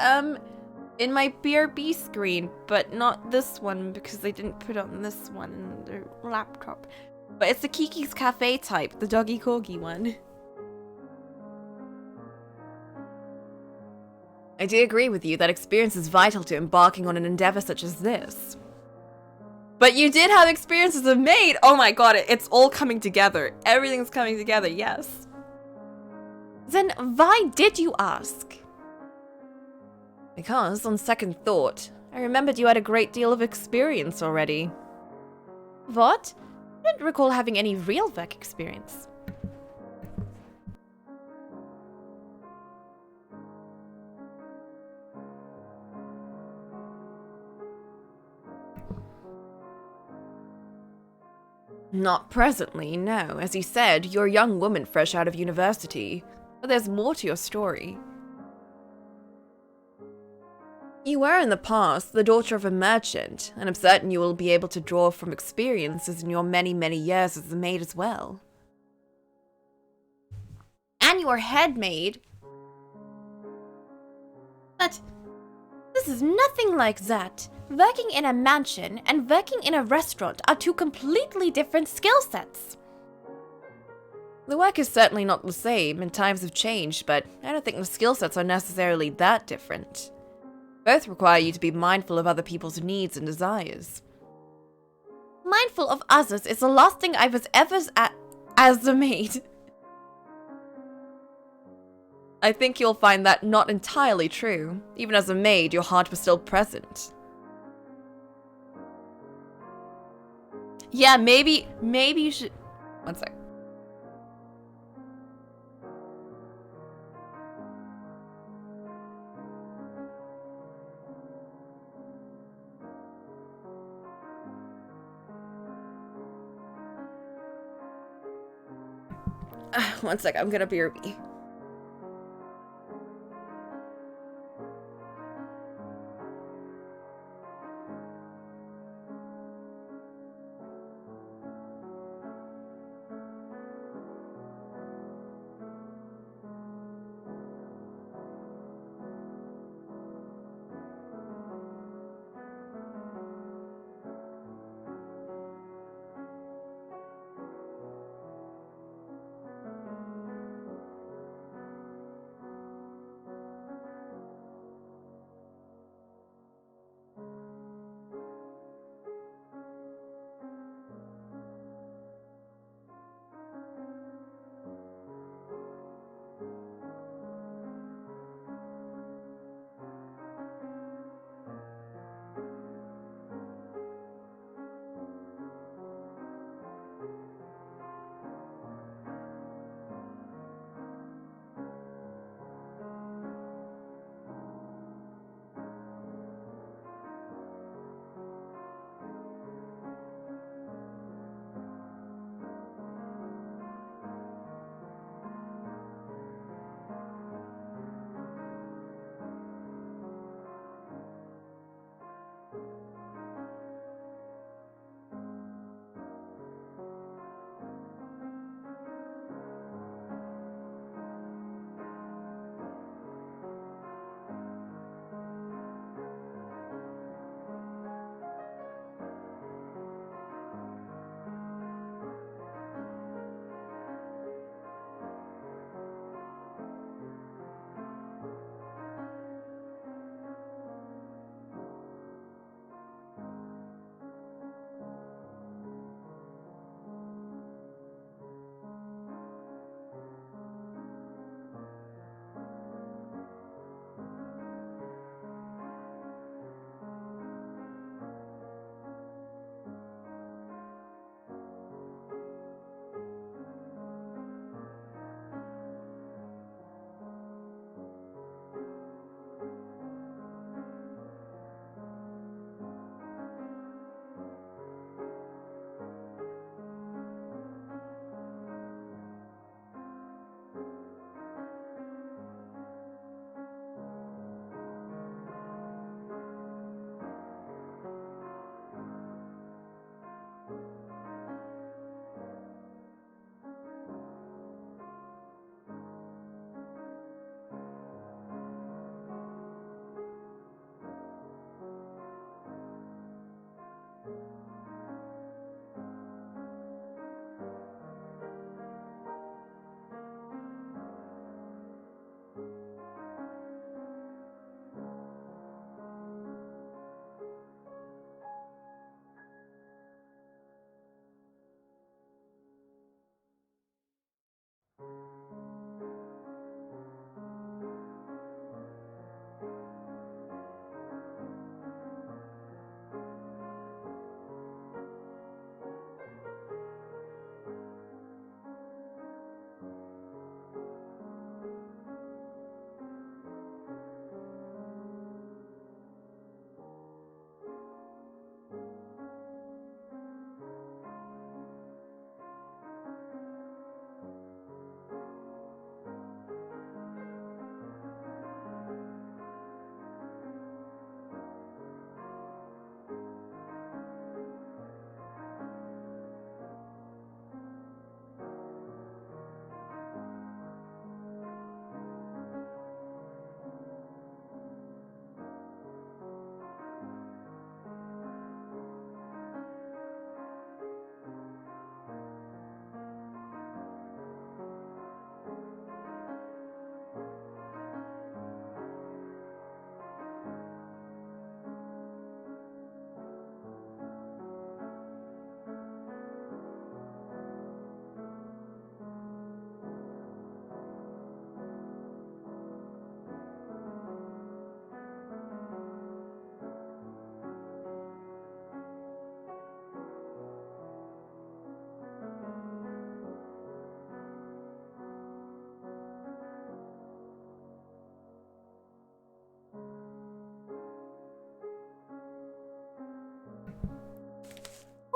in my BRB screen, but not this one because they didn't put on this one in their laptop. But it's the Kiki's Cafe type, the doggy corgi one. I do agree with you that experience is vital to embarking on an endeavor such as this. But you did have experiences of maid! Oh my god, it's all coming together. Everything's coming together, yes. Then why did you ask? Because, on second thought, I remembered you had a great deal of experience already. What? I don't recall having any real work experience. Not presently, no. As you said, you're a young woman fresh out of university. But there's more to your story. You were in the past the daughter of a merchant, and I'm certain you will be able to draw from experiences in your many, many years as a maid as well. And you were head maid. But this is nothing like that. Working in a mansion and working in a restaurant are two completely different skill sets. The work is certainly not the same, and times have changed, but I don't think the skill sets are necessarily that different. Both require you to be mindful of other people's needs and desires. Mindful of others is the last thing I was ever as a maid. I think you'll find that not entirely true. Even as a maid, your heart was still present. Yeah, maybe you should... One sec. One sec, I'm gonna BRB.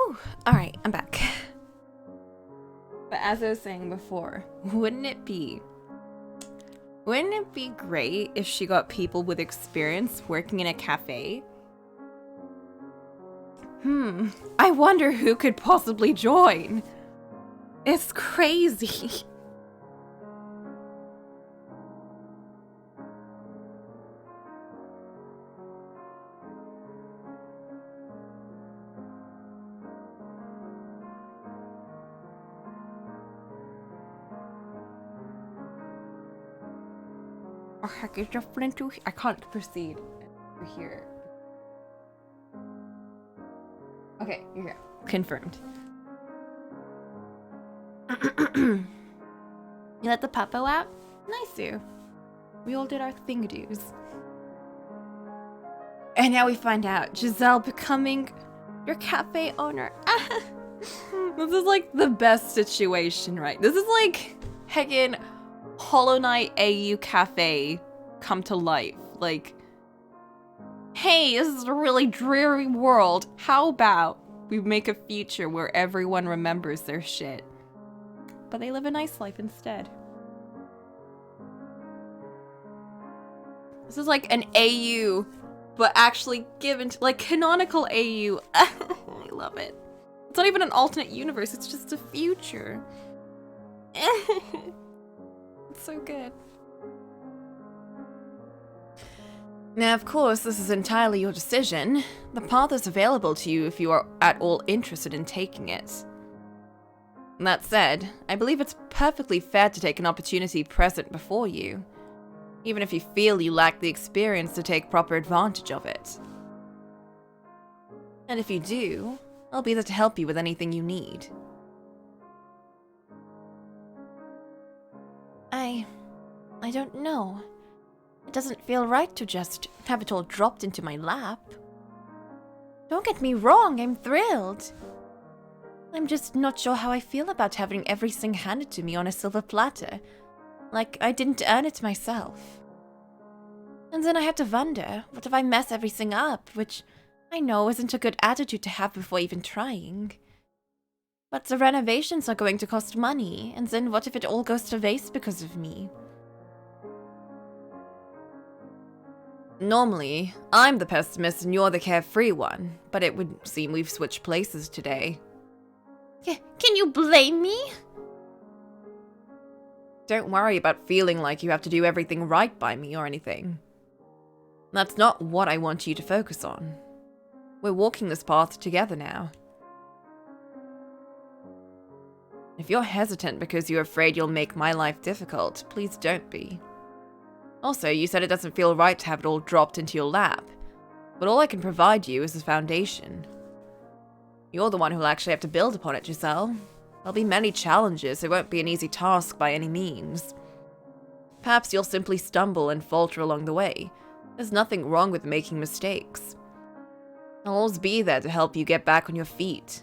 Whew. Alright, I'm back. But as I was saying before, wouldn't it be great if she got people with experience working in a cafe? I wonder who could possibly join. It's crazy. Oh heck, is your flint too? I can't proceed here. Okay, you're here. Confirmed. You let the puppo out? Nice you. We all did our thingadoos. And now we find out Giselle becoming your cafe owner. This is like the best situation, right? This is like heckin' Hollow Knight AU Cafe come to life. Like, hey, this is a really dreary world. How about we make a future where everyone remembers their shit? But they live a nice life instead. This is like an AU, but actually given to, like, canonical AU. I love it. It's not even an alternate universe, it's just a future. It's so good. Now, of course, this is entirely your decision. The path is available to you if you are at all interested in taking it. That said, I believe it's perfectly fair to take an opportunity present before you, even if you feel you lack the experience to take proper advantage of it. And if you do, I'll be there to help you with anything you need. I don't know. It doesn't feel right to just have it all dropped into my lap. Don't get me wrong, I'm thrilled. I'm just not sure how I feel about having everything handed to me on a silver platter, like I didn't earn it myself. And then I have to wonder, what if I mess everything up, which I know isn't a good attitude to have before even trying. But the renovations are going to cost money, and then what if it all goes to waste because of me? Normally, I'm the pessimist and you're the carefree one, but it would seem we've switched places today. Can you blame me? Don't worry about feeling like you have to do everything right by me or anything. That's not what I want you to focus on. We're walking this path together now. If you're hesitant because you're afraid you'll make my life difficult, please don't be. Also, you said it doesn't feel right to have it all dropped into your lap, but all I can provide you is the foundation. You're the one who'll actually have to build upon it, Giselle. There'll be many challenges, it won't be an easy task by any means. Perhaps you'll simply stumble and falter along the way. There's nothing wrong with making mistakes. I'll always be there to help you get back on your feet.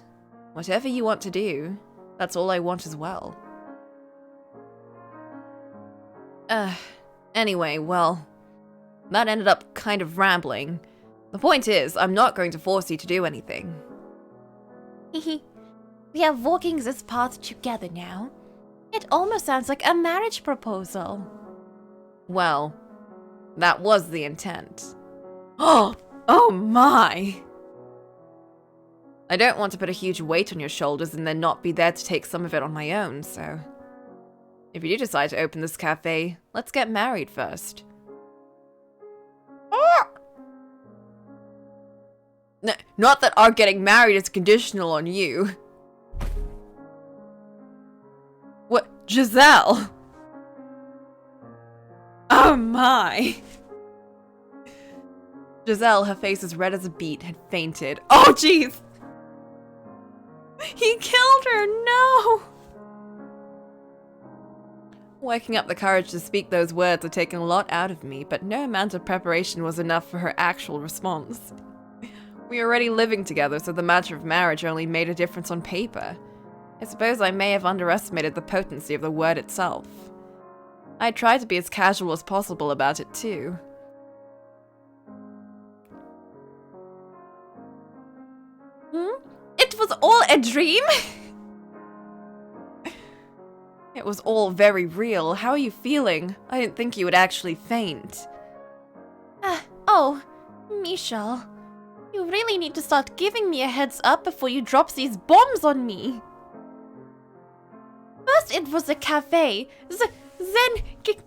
Whatever you want to do, that's all I want as well. Anyway, well, that ended up kind of rambling. The point is, I'm not going to force you to do anything. We are walking this path together now. It almost sounds like a marriage proposal. Well, that was the intent. Oh my! I don't want to put a huge weight on your shoulders and then not be there to take some of it on my own, so... If you do decide to open this cafe, let's get married first. Not that our getting married is conditional on you. What? Giselle? Oh my. Giselle, her face as red as a beet, had fainted. Oh jeez! He killed her, no! Waking up the courage to speak those words had taken a lot out of me, but no amount of preparation was enough for her actual response. We were already living together, so the matter of marriage only made a difference on paper. I suppose I may have underestimated the potency of the word itself. I tried to be as casual as possible about it, too. It was all a dream? It was all very real. How are you feeling? I didn't think you would actually faint. Oh, Michel. You really need to start giving me a heads up before you drop these bombs on me. First it was a cafe, then get...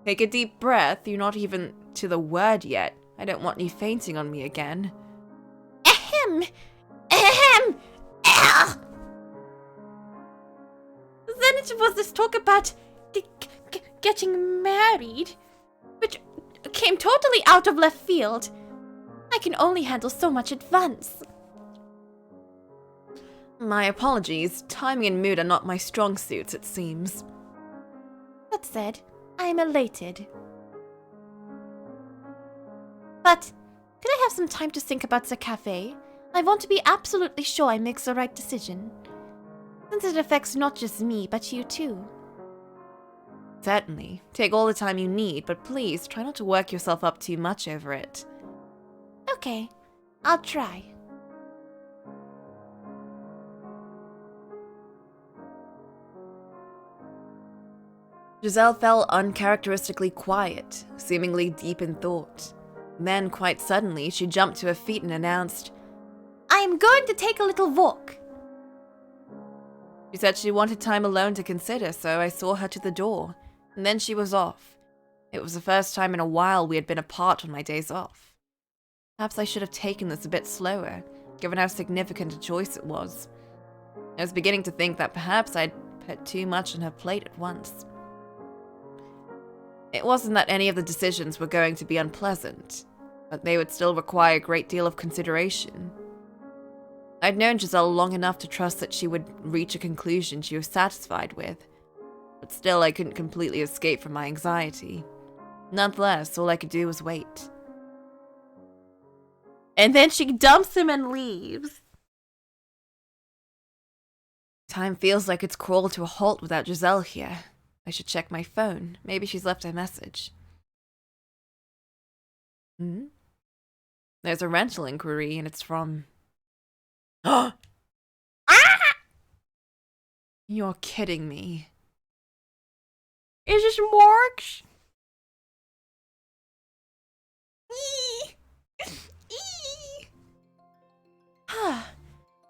Take a deep breath. You're not even to the word yet. I don't want you fainting on me again. Ahem! Ahem! Ah! Then it was this talk about getting married, which came totally out of left field. I can only handle so much at once. My apologies. Timing and mood are not my strong suits, it seems. That said, I am elated. But could I have some time to think about the cafe? I want to be absolutely sure I make the right decision. Since it affects not just me, but you too. Certainly. Take all the time you need, but please try not to work yourself up too much over it. Okay, I'll try. Giselle fell uncharacteristically quiet, seemingly deep in thought. Then, quite suddenly, she jumped to her feet and announced, I am going to take a little walk. She said she wanted time alone to consider, so I saw her to the door, and then she was off. It was the first time in a while we had been apart on my days off. Perhaps I should have taken this a bit slower, given how significant a choice it was. I was beginning to think that perhaps I'd put too much on her plate at once. It wasn't that any of the decisions were going to be unpleasant, but they would still require a great deal of consideration. I'd known Giselle long enough to trust that she would reach a conclusion she was satisfied with, but still I couldn't completely escape from my anxiety. Nonetheless, all I could do was wait. And then she dumps him and leaves. Time feels like it's crawled to a halt without Giselle here. I should check my phone. Maybe she's left a message. There's a rental inquiry, and it's from... Ah! You're kidding me. Is this Morgs?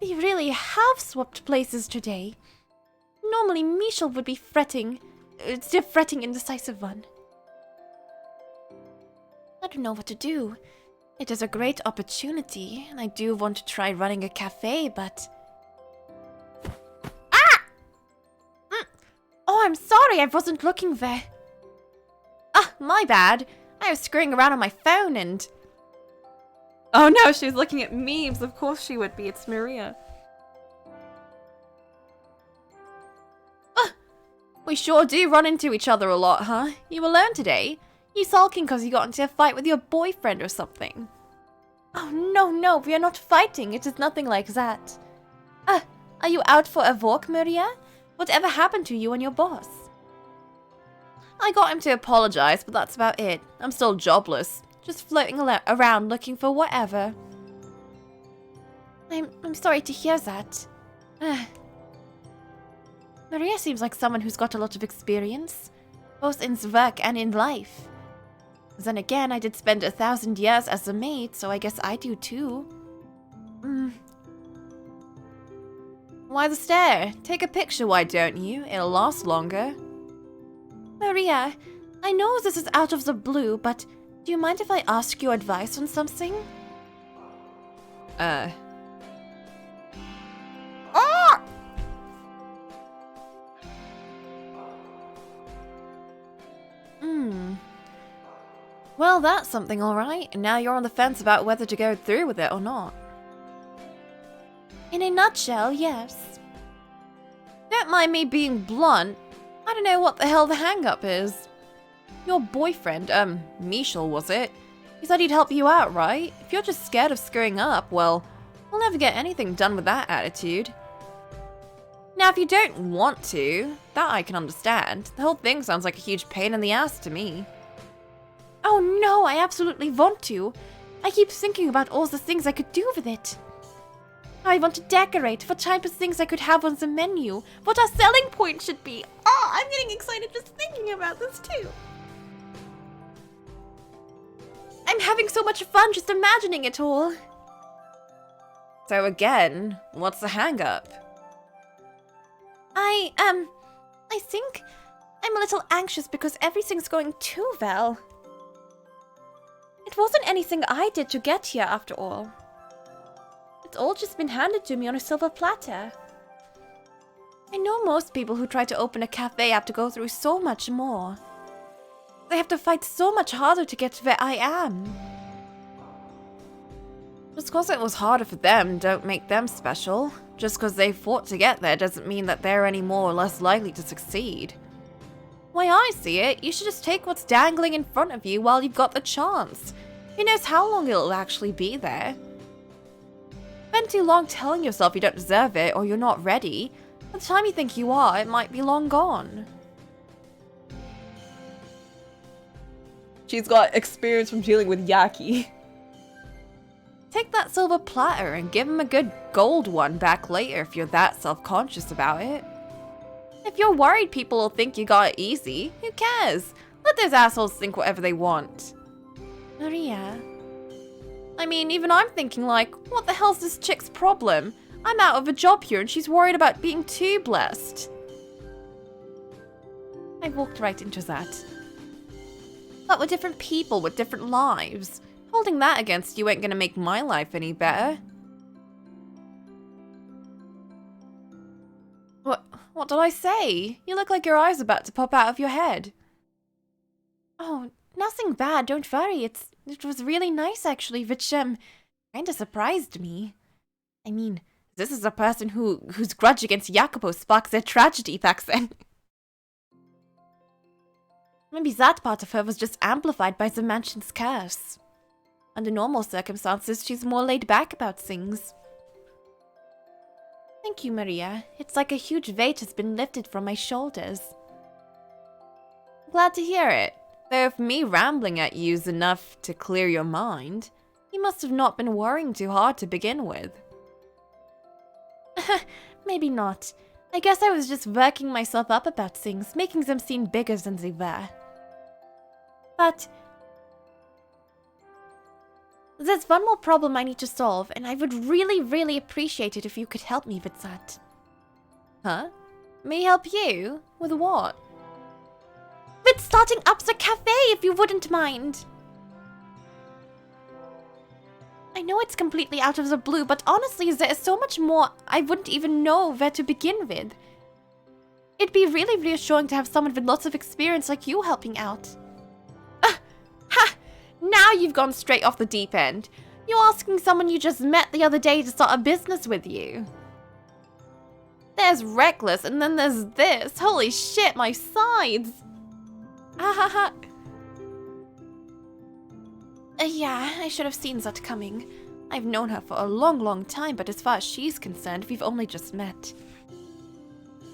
We really have swapped places today. Normally Michel would be fretting. It's the fretting indecisive one. I don't know what to do. It is a great opportunity, and I do want to try running a cafe, but... Oh, I'm sorry, I wasn't looking there. My bad. I was screwing around on my phone and... Oh no, she was looking at memes. Of course she would be. It's Maria. We sure do run into each other a lot, huh? You alone today? You sulking because you got into a fight with your boyfriend or something? Oh, no, we are not fighting. It is nothing like that. Are you out for a walk, Maria? Whatever happened to you and your boss? I got him to apologize, but that's about it. I'm still jobless. Just floating around looking for whatever. I'm sorry to hear that. Maria seems like someone who's got a lot of experience, both in work and in life. Then again, I did spend 1,000 years as a maid, so I guess I do too. Why the stare? Take a picture, why don't you? It'll last longer. Maria, I know this is out of the blue, but do you mind if I ask your advice on something? Well, that's something alright. And now you're on the fence about whether to go through with it or not. In a nutshell, yes. Don't mind me being blunt. I don't know what the hell the hang-up is. Your boyfriend, Michel, was it? He said he'd help you out, right? If you're just scared of screwing up, well, we'll never get anything done with that attitude. Now, if you don't want to, that I can understand. The whole thing sounds like a huge pain in the ass to me. Oh no, I absolutely want to. I keep thinking about all the things I could do with it. How I want to decorate, what type of things I could have on the menu, what our selling point should be. Oh, I'm getting excited just thinking about this too. I'm having so much fun just imagining it all. So again, what's the hang-up? I think I'm a little anxious because everything's going too well. It wasn't anything I did to get here, after all. It's all just been handed to me on a silver platter. I know most people who try to open a cafe have to go through so much more. They have to fight so much harder to get to where I am. Just because it was harder for them don't make them special. Just because they fought to get there doesn't mean that they're any more or less likely to succeed. The way I see it, you should just take what's dangling in front of you while you've got the chance. Who knows how long it'll actually be there? Spend too long telling yourself you don't deserve it or you're not ready. By the time you think you are, it might be long gone. She's got experience from dealing with Yaki. Take that silver platter and give him a good gold one back later if you're that self-conscious about it. If you're worried people will think you got it easy, who cares? Let those assholes think whatever they want. Maria, I mean, even I'm thinking like, what the hell's this chick's problem? I'm out of a job here and she's worried about being too blessed. I walked right into that. But we're different people with different lives. Holding that against you ain't gonna make my life any better. What did I say? You look like your eye's about to pop out of your head. Oh, nothing bad, don't worry. It was really nice actually, which kinda surprised me. I mean, this is a person whose grudge against Jacopo sparked their tragedy back then. Maybe that part of her was just amplified by the mansion's curse. Under normal circumstances, she's more laid back about things. Thank you, Maria. It's like a huge weight has been lifted from my shoulders. Glad to hear it. Though if me rambling at you's enough to clear your mind, you must have not been worrying too hard to begin with. Maybe not. I guess I was just working myself up about things, making them seem bigger than they were. But there's one more problem I need to solve, and I would really, really appreciate it if you could help me with that. Huh? Me help you? With what? With starting up the cafe, if you wouldn't mind. I know it's completely out of the blue, but honestly, there is so much more I wouldn't even know where to begin with. It'd be really reassuring to have someone with lots of experience like you helping out. Ha! Now you've gone straight off the deep end. You're asking someone you just met the other day to start a business with you. There's reckless, and then there's this. Holy shit, my sides! Ha ha ha. Yeah, I should have seen that coming. I've known her for a long, long time, but as far as she's concerned, we've only just met.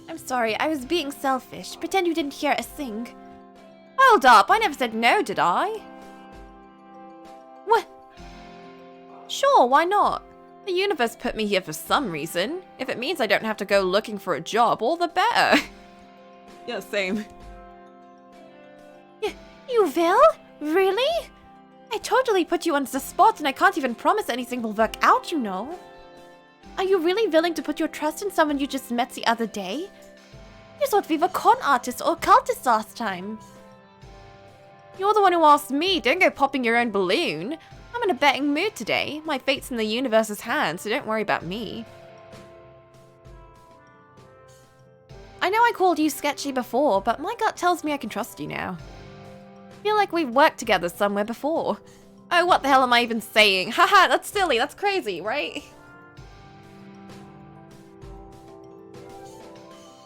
I'm sorry, I was being selfish. Pretend you didn't hear a thing. Hold up, I never said no, did I? What? Sure, why not? The universe put me here for some reason. If it means I don't have to go looking for a job, all the better. Yeah, same. You will? Really? I totally put you on the spot and I can't even promise anything will work out, you know. Are you really willing to put your trust in someone you just met the other day? You thought we were con artists or cultists last time. You're the one who asked me, don't go popping your own balloon. I'm in a betting mood today. My fate's in the universe's hands, so don't worry about me. I know I called you sketchy before, but my gut tells me I can trust you now. Feel like we've worked together somewhere before. Oh, what the hell am I even saying? Haha, that's silly, that's crazy, right?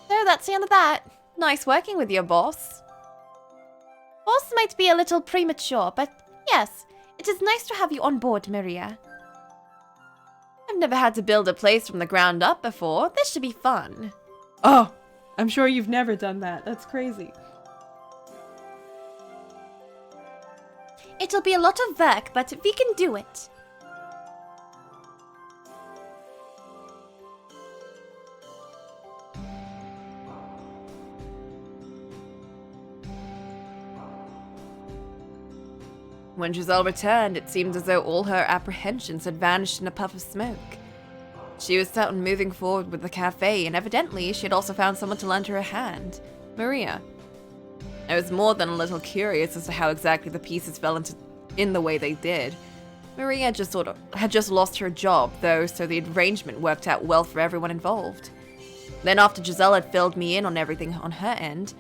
So that's the end of that. Nice working with your boss. Boss might be a little premature, but yes, it is nice to have you on board, Maria. I've never had to build a place from the ground up before. This should be fun. Oh, I'm sure you've never done that. That's crazy. It'll be a lot of work, but we can do it. When Giselle returned, it seemed as though all her apprehensions had vanished in a puff of smoke. She was set on moving forward with the cafe, and evidently she had also found someone to lend her a hand, Maria. I was more than a little curious as to how exactly the pieces fell in the way they did. Maria had just lost her job, though, so the arrangement worked out well for everyone involved. Then after Giselle had filled me in on everything on her end,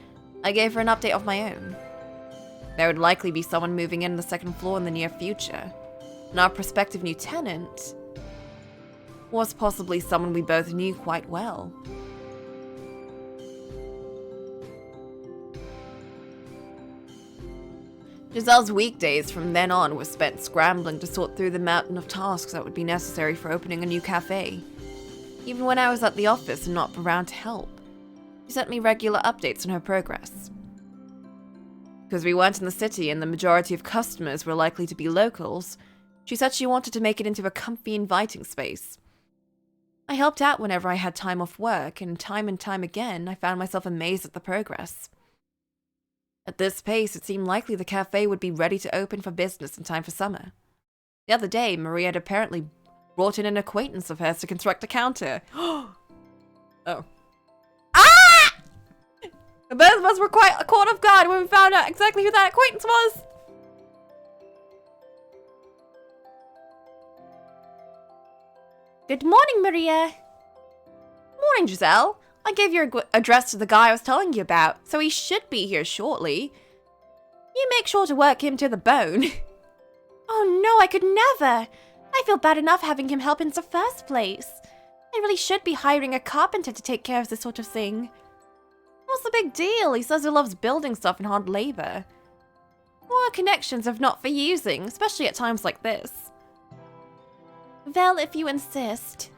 I gave her an update of my own. There would likely be someone moving in the second floor in the near future, and our prospective new tenant was possibly someone we both knew quite well. Giselle's weekdays from then on were spent scrambling to sort through the mountain of tasks that would be necessary for opening a new cafe. Even when I was at the office and not around to help, she sent me regular updates on her progress. Because we weren't in the city and the majority of customers were likely to be locals, she said she wanted to make it into a comfy, inviting space. I helped out whenever I had time off work, and time again, I found myself amazed at the progress. At this pace, it seemed likely the cafe would be ready to open for business in time for summer. The other day, Maria had apparently brought in an acquaintance of hers to construct a counter. Oh. Ah! Both of us were quite caught off guard when we found out exactly who that acquaintance was. Good morning, Maria. Morning, Giselle. I gave your address to the guy I was telling you about, so he should be here shortly. You make sure to work him to the bone. Oh no, I could never. I feel bad enough having him help in the first place. I really should be hiring a carpenter to take care of this sort of thing. What's the big deal? He says he loves building stuff and hard labor. What connections if not for using, especially at times like this? Well, if you insist.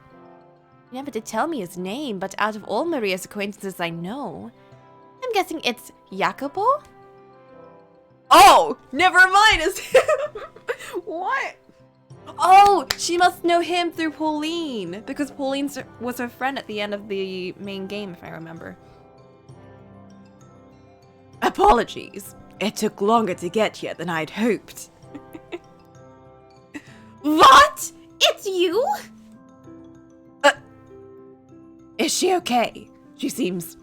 He never did tell me his name, but out of all Maria's acquaintances I know, I'm guessing it's Jacopo? Oh, never mind. It's what? Oh, she must know him through Pauline, because Pauline was her friend at the end of the main game, if I remember. Apologies. It took longer to get here than I'd hoped. What? It's you? Is she okay? She seems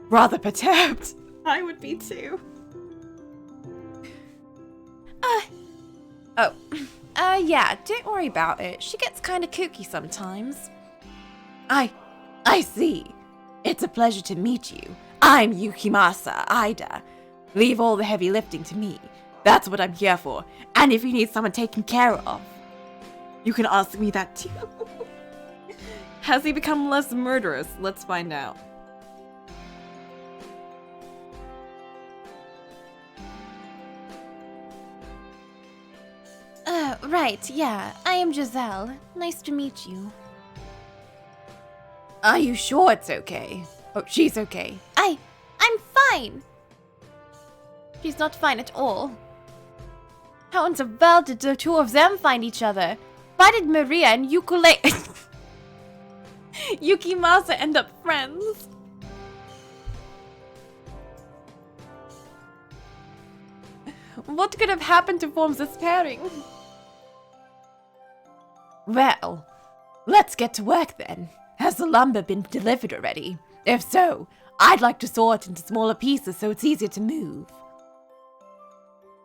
rather perturbed. I would be too. Yeah, don't worry about it. She gets kinda kooky sometimes. I see. It's a pleasure to meet you. I'm Yukimasa, Ida. Leave all the heavy lifting to me. That's what I'm here for. And if you need someone taken care of, you can ask me that too. Has he become less murderous? Let's find out. Right, yeah. I am Giselle. Nice to meet you. Are you sure it's okay? Oh, she's okay. I'm fine. She's not fine at all. How in the world did the two of them find each other? Why did Maria and Yukimasa end up friends? What could have happened to form this pairing? Well, let's get to work then. Has the lumber been delivered already? If so, I'd like to sort it into smaller pieces so it's easier to move.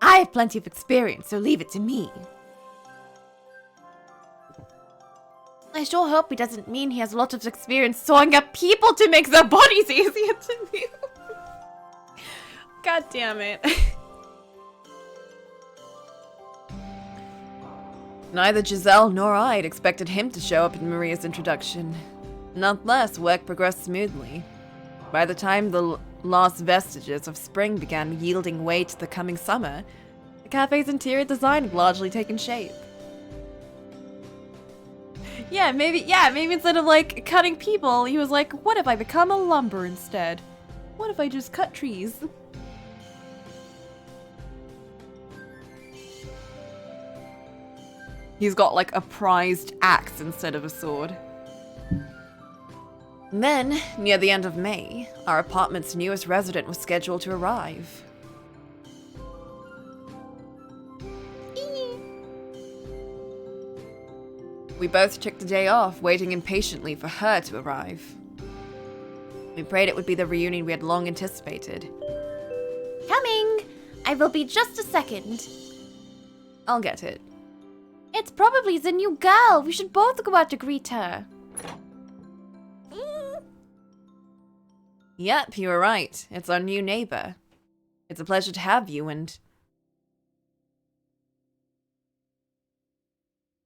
I have plenty of experience, so leave it to me. I sure hope he doesn't mean he has a lot of experience sawing up people to make their bodies easier to move. God damn it. Neither Giselle nor I had expected him to show up in Maria's introduction. Nonetheless, work progressed smoothly. By the time the last vestiges of spring began yielding way to the coming summer, the cafe's interior design had largely taken shape. Yeah, maybe instead of like cutting people, he was like, what if I become a lumber instead? What if I just cut trees? He's got like a prized axe instead of a sword. Then, near the end of May, our apartment's newest resident was scheduled to arrive. We both took the day off, waiting impatiently for her to arrive. We prayed it would be the reunion we had long anticipated. Coming! I will be just a second. I'll get it. It's probably the new girl. We should both go out to greet her. Yep, you were right. It's our new neighbor. It's a pleasure to have you, and...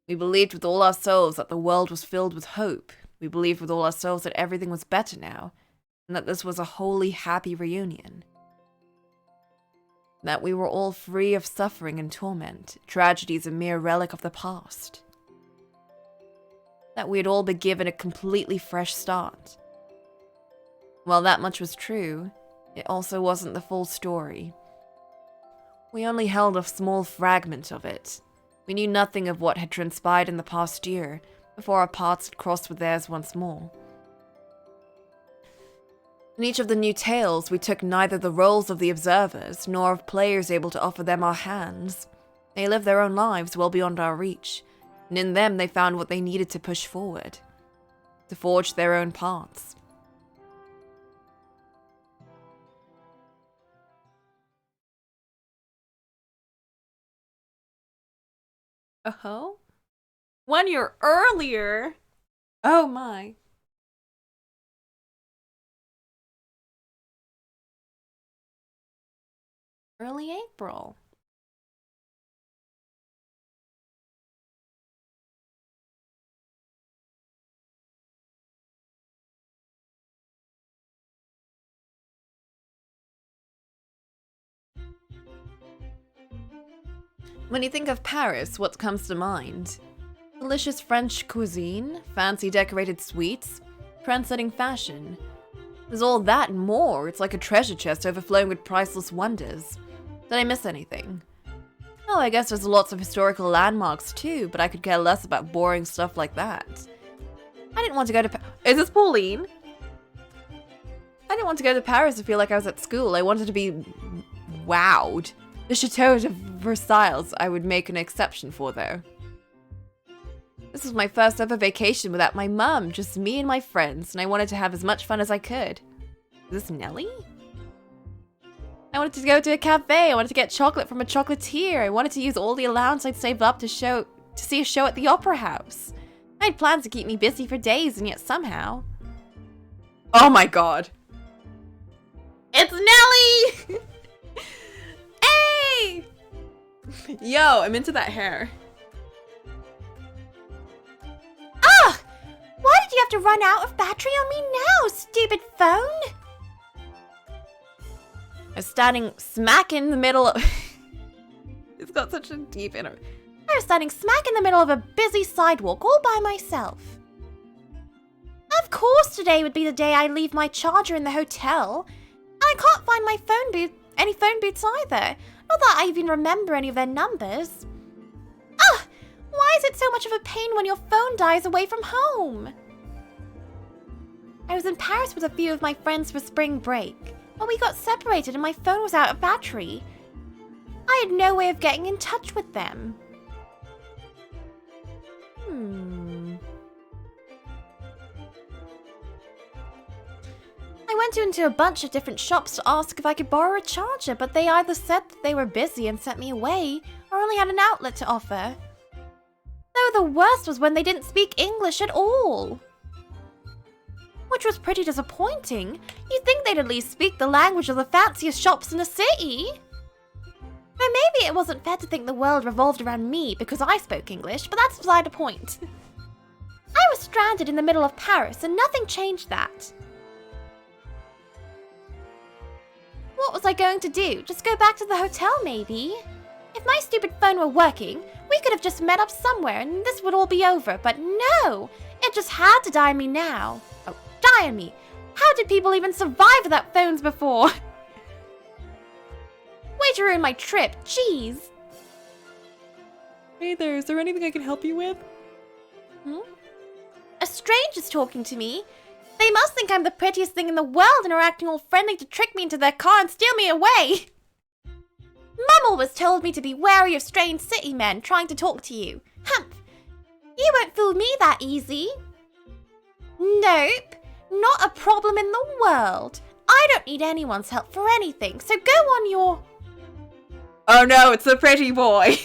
We believed with all our souls that the world was filled with hope. We believed with all our souls that everything was better now, and that this was a wholly happy reunion. That we were all free of suffering and torment, tragedies a mere relic of the past. That we had all been given a completely fresh start. While that much was true, it also wasn't the full story. We only held a small fragment of it. We knew nothing of what had transpired in the past year, before our paths had crossed with theirs once more. In each of the new tales, we took neither the roles of the observers, nor of players able to offer them our hands. They lived their own lives well beyond our reach, and in them they found what they needed to push forward, to forge their own paths. Oh? 1 year earlier? Oh my. Early April. When you think of Paris, what comes to mind? Delicious French cuisine, fancy decorated sweets, trend-setting fashion. There's all that and more. It's like a treasure chest overflowing with priceless wonders. Did I miss anything? Oh, I guess there's lots of historical landmarks too, but I could care less about boring stuff like that. I didn't want to go to Is this Pauline? I didn't want to go to Paris to feel like I was at school. I wanted to be wowed. The Chateau de Versailles I would make an exception for, though. This was my first ever vacation without my mum, just me and my friends, and I wanted to have as much fun as I could. Is this Nelly? I wanted to go to a cafe. I wanted to get chocolate from a chocolatier. I wanted to use all the allowance I'd saved up to see a show at the Opera House. I had plans to keep me busy for days, and yet somehow... Oh my god. It's Nelly! Hey! Yo, I'm into that hair. Ah! Why did you have to run out of battery on me now, stupid phone? I was standing smack in the middle of... It's got such a deep inner... I was standing smack in the middle of a busy sidewalk all by myself. Of course today would be the day I leave my charger in the hotel. And I can't find my phone booth, any phone booths either. Not that I even remember any of their numbers. Ah! Why is it so much of a pain when your phone dies away from home? I was in Paris with a few of my friends for spring break, but we got separated and my phone was out of battery. I had no way of getting in touch with them. I went into a bunch of different shops to ask if I could borrow a charger, but they either said that they were busy and sent me away, or only had an outlet to offer. Though the worst was when they didn't speak English at all. Which was pretty disappointing. You'd think they'd at least speak the language of the fanciest shops in the city. Though maybe it wasn't fair to think the world revolved around me because I spoke English, but that's beside the point. I was stranded in the middle of Paris and nothing changed that. What was I going to do? Just go back to the hotel, maybe? If my stupid phone were working, we could have just met up somewhere and this would all be over, but no! It just had to die on me now. Oh, die on me! How did people even survive without phones before? Way to ruin my trip, jeez! Hey there, is there anything I can help you with? A stranger's talking to me. They must think I'm the prettiest thing in the world and are acting all friendly to trick me into their car and steal me away. Mum always told me to be wary of strange city men trying to talk to you. Humph. You won't fool me that easy. Nope. Not a problem in the world. I don't need anyone's help for anything, so go on your... Oh no, it's the pretty boy.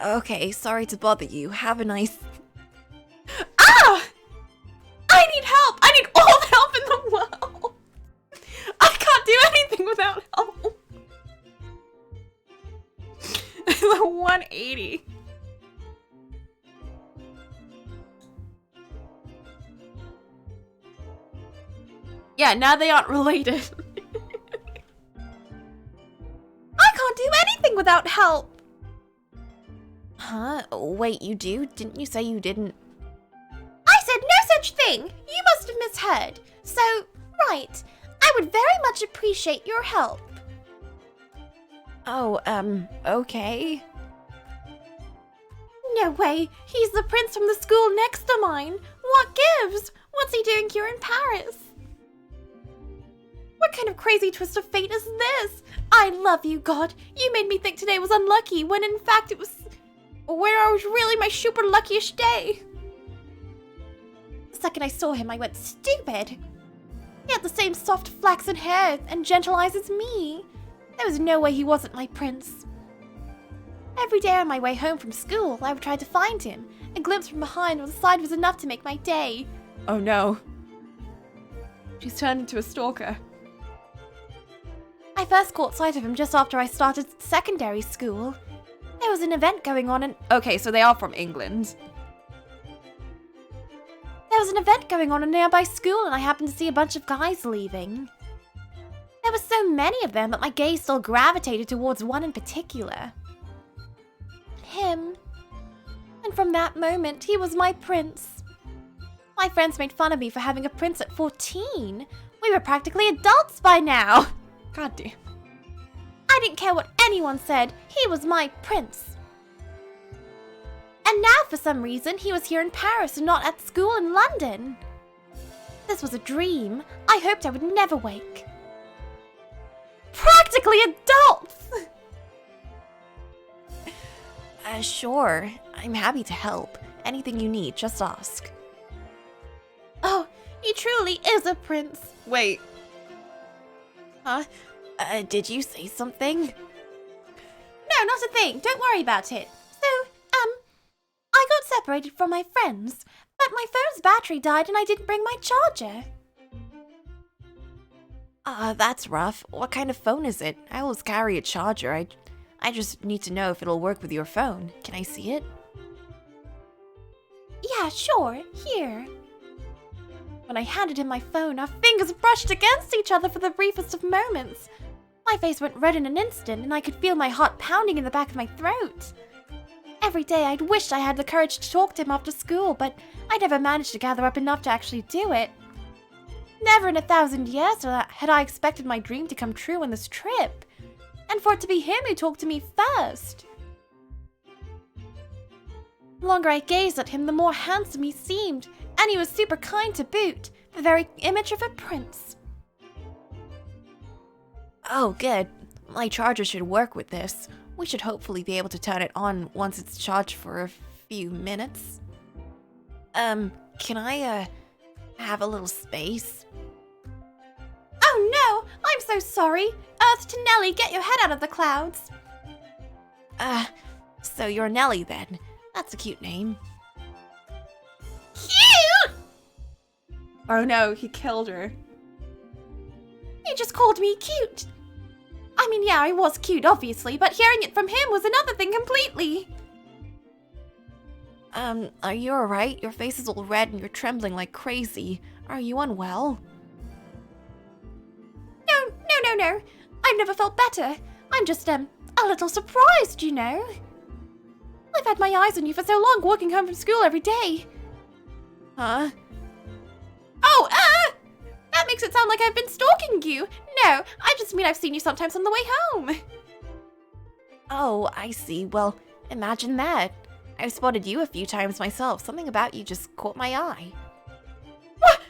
Okay, sorry to bother you. Have a nice... Ah! I need help! I need all the help in the world! I can't do anything without help! The 180. Yeah, now they aren't related. I can't do anything without help! Huh? Wait, you do? Didn't you say you didn't? I said no such thing! You must have misheard. So, right. I would very much appreciate your help. Oh, okay. No way! He's the prince from the school next to mine! What gives? What's he doing here in Paris? What kind of crazy twist of fate is this? I love you, God. You made me think today was unlucky when in fact it was... where I was really my super luckiest day. The second I saw him, I went stupid. He had the same soft flaxen hair and gentle eyes as me. There was no way he wasn't my prince. Every day on my way home from school, I would try to find him. A glimpse from behind or the side was enough to make my day. Oh no. She's turned into a stalker. I first caught sight of him just after I started secondary school. There was an event going on and... Okay, so they are from England. There was an event going on in a nearby school and I happened to see a bunch of guys leaving. There were so many of them, but my gaze still gravitated towards one in particular. Him. And from that moment, he was my prince. My friends made fun of me for having a prince at 14. We were practically adults by now. God damn. I didn't care what anyone said. He was my prince. And now, for some reason, he was here in Paris and not at school in London. This was a dream. I hoped I would never wake. Practically adults! Sure. I'm happy to help. Anything you need, just ask. Oh, he truly is a prince. Wait. Huh? Did you say something? No, not a thing. Don't worry about it. So, I got separated from my friends, but my phone's battery died and I didn't bring my charger. That's rough. What kind of phone is it? I always carry a charger. I just need to know if it'll work with your phone. Can I see it? Yeah, sure. Here. When I handed him my phone, our fingers brushed against each other for the briefest of moments. My face went red in an instant, and I could feel my heart pounding in the back of my throat. Every day I'd wished I had the courage to talk to him after school, but I never managed to gather up enough to actually do it. Never in 1,000 years had I expected my dream to come true on this trip, and for it to be him who talked to me first. The longer I gazed at him, the more handsome he seemed, and he was super kind to boot, the very image of a prince. Oh, good. My charger should work with this. We should hopefully be able to turn it on once it's charged for a few minutes. Can I, have a little space? Oh no! I'm so sorry! Earth to Nelly, get your head out of the clouds! So you're Nelly then. That's a cute name. Cute! Oh no, he killed her. He just called me cute. I mean, yeah, I was cute, obviously, but hearing it from him was another thing completely. Are you alright? Your face is all red and you're trembling like crazy. Are you unwell? No. I've never felt better. I'm just, a little surprised, you know. I've had my eyes on you for so long, walking home from school every day. Huh? Oh, that makes makes it sound like I've been stalking you. No, I just mean I've seen you sometimes on the way home. Oh, I see. Well, imagine that. I've spotted you a few times myself. Something about you just caught my eye. What?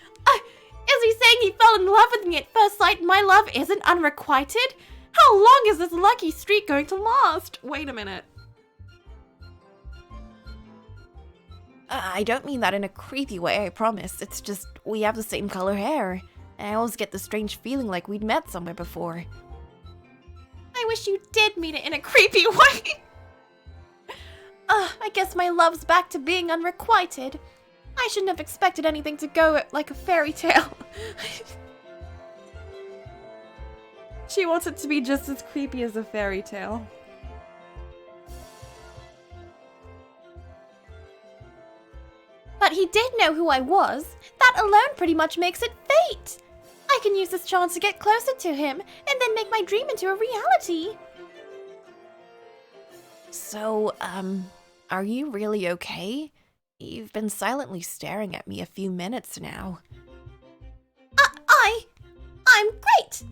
Is he saying he fell in love with me at first sight and my love isn't unrequited? How long is this lucky streak going to last? Wait a minute. I don't mean that in a creepy way, I promise. It's just we have the same color hair. And I always get the strange feeling like we'd met somewhere before. I wish you did mean it in a creepy way. I guess my love's back to being unrequited. I shouldn't have expected anything to go like a fairy tale. She wants it to be just as creepy as a fairy tale. But he did know who I was. That alone pretty much makes it fate. I can use this chance to get closer to him and then make my dream into a reality. So, are you really okay? You've been silently staring at me a few minutes now. I'm great!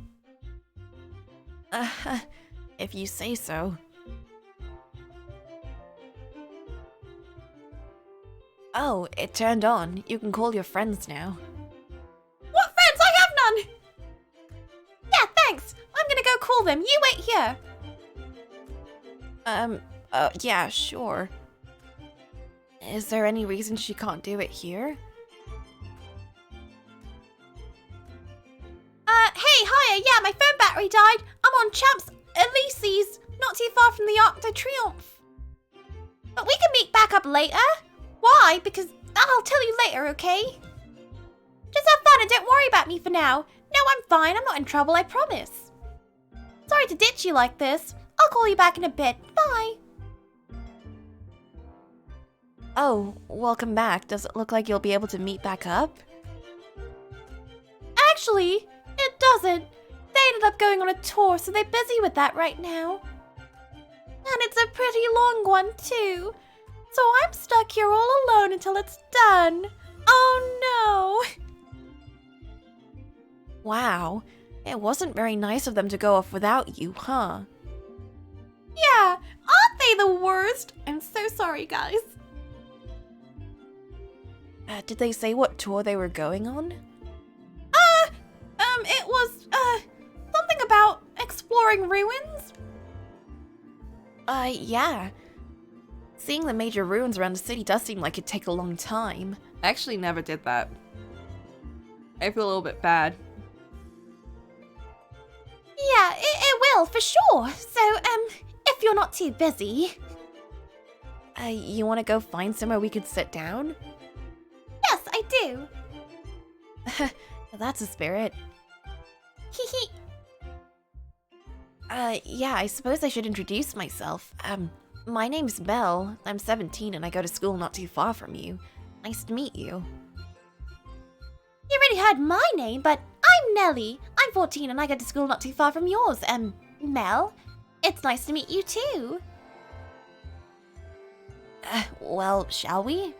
If you say so. Oh, it turned on. You can call your friends now. What friends? I have none! Yeah, thanks! I'm gonna go call them. You wait here. Yeah, sure. Is there any reason she can't do it here? Hey, hiya, yeah, my phone battery died. I'm on Champs Elysees, not too far from the Arc de Triomphe. But we can meet back up later. Why? Because I'll tell you later, okay? Just have fun and don't worry about me for now. No, I'm fine. I'm not in trouble, I promise. Sorry to ditch you like this. I'll call you back in a bit. Bye. Oh, welcome back. Does it look like you'll be able to meet back up? Actually, it doesn't. They ended up going on a tour, so they're busy with that right now. And it's a pretty long one, too. So I'm stuck here all alone until it's done. Oh no! Wow, it wasn't very nice of them to go off without you, huh? Yeah, aren't they the worst? I'm so sorry, guys. Did they say what tour they were going on? It was, something about exploring ruins? Yeah. Seeing the major ruins around the city does seem like it'd take a long time. I actually never did that. I feel a little bit bad. Yeah, it will, for sure. So, if you're not too busy. You want to go find somewhere we could sit down? Yes, I do. That's a spirit. Hee. Yeah, I suppose I should introduce myself. My name's Mel. I'm 17 and I go to school not too far from you. Nice to meet you. You already heard my name, but I'm Nellie. I'm 14 and I go to school not too far from yours. Mel, it's nice to meet you too. Well, shall we?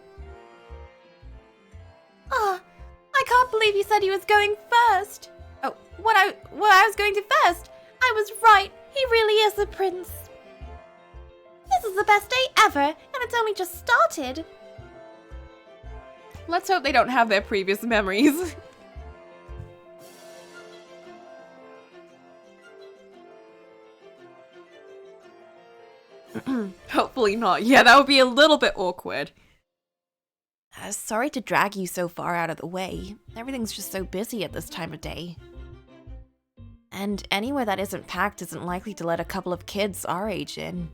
I can't believe you said he was going first. Oh, what I was going to first. I was right. He really is the prince. This is the best day ever, and it's only just started. Let's hope they don't have their previous memories. Hopefully not. Yeah, that would be a little bit awkward. Sorry to drag you so far out of the way. Everything's just so busy at this time of day. And anywhere that isn't packed isn't likely to let a couple of kids our age in.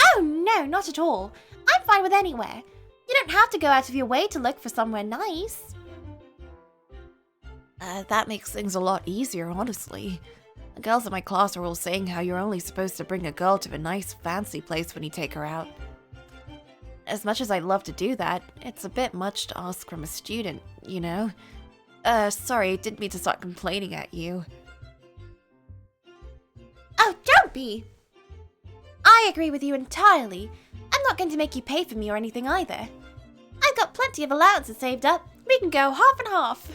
Oh no, not at all. I'm fine with anywhere. You don't have to go out of your way to look for somewhere nice. That makes things a lot easier, honestly. The girls in my class are all saying how you're only supposed to bring a girl to a nice, fancy place when you take her out. As much as I'd love to do that, it's a bit much to ask from a student, you know? Sorry, didn't mean to start complaining at you. Oh, don't be! I agree with you entirely. I'm not going to make you pay for me or anything either. I've got plenty of allowances saved up. We can go half and half.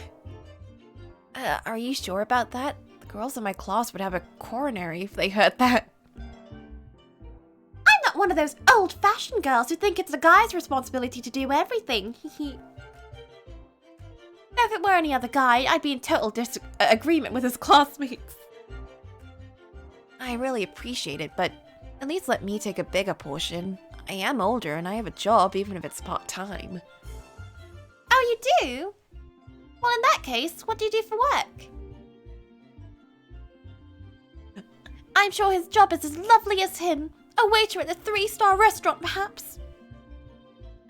Are you sure about that? The girls in my class would have a coronary if they heard that. I'm not one of those old-fashioned girls who think it's a guy's responsibility to do everything. Though if it were any other guy, I'd be in total disagreement with his classmates. I really appreciate it, but at least let me take a bigger portion. I am older and I have a job, even if it's part-time. Oh, you do? Well, in that case, what do you do for work? I'm sure his job is as lovely as him. A waiter at a 3-star restaurant, perhaps.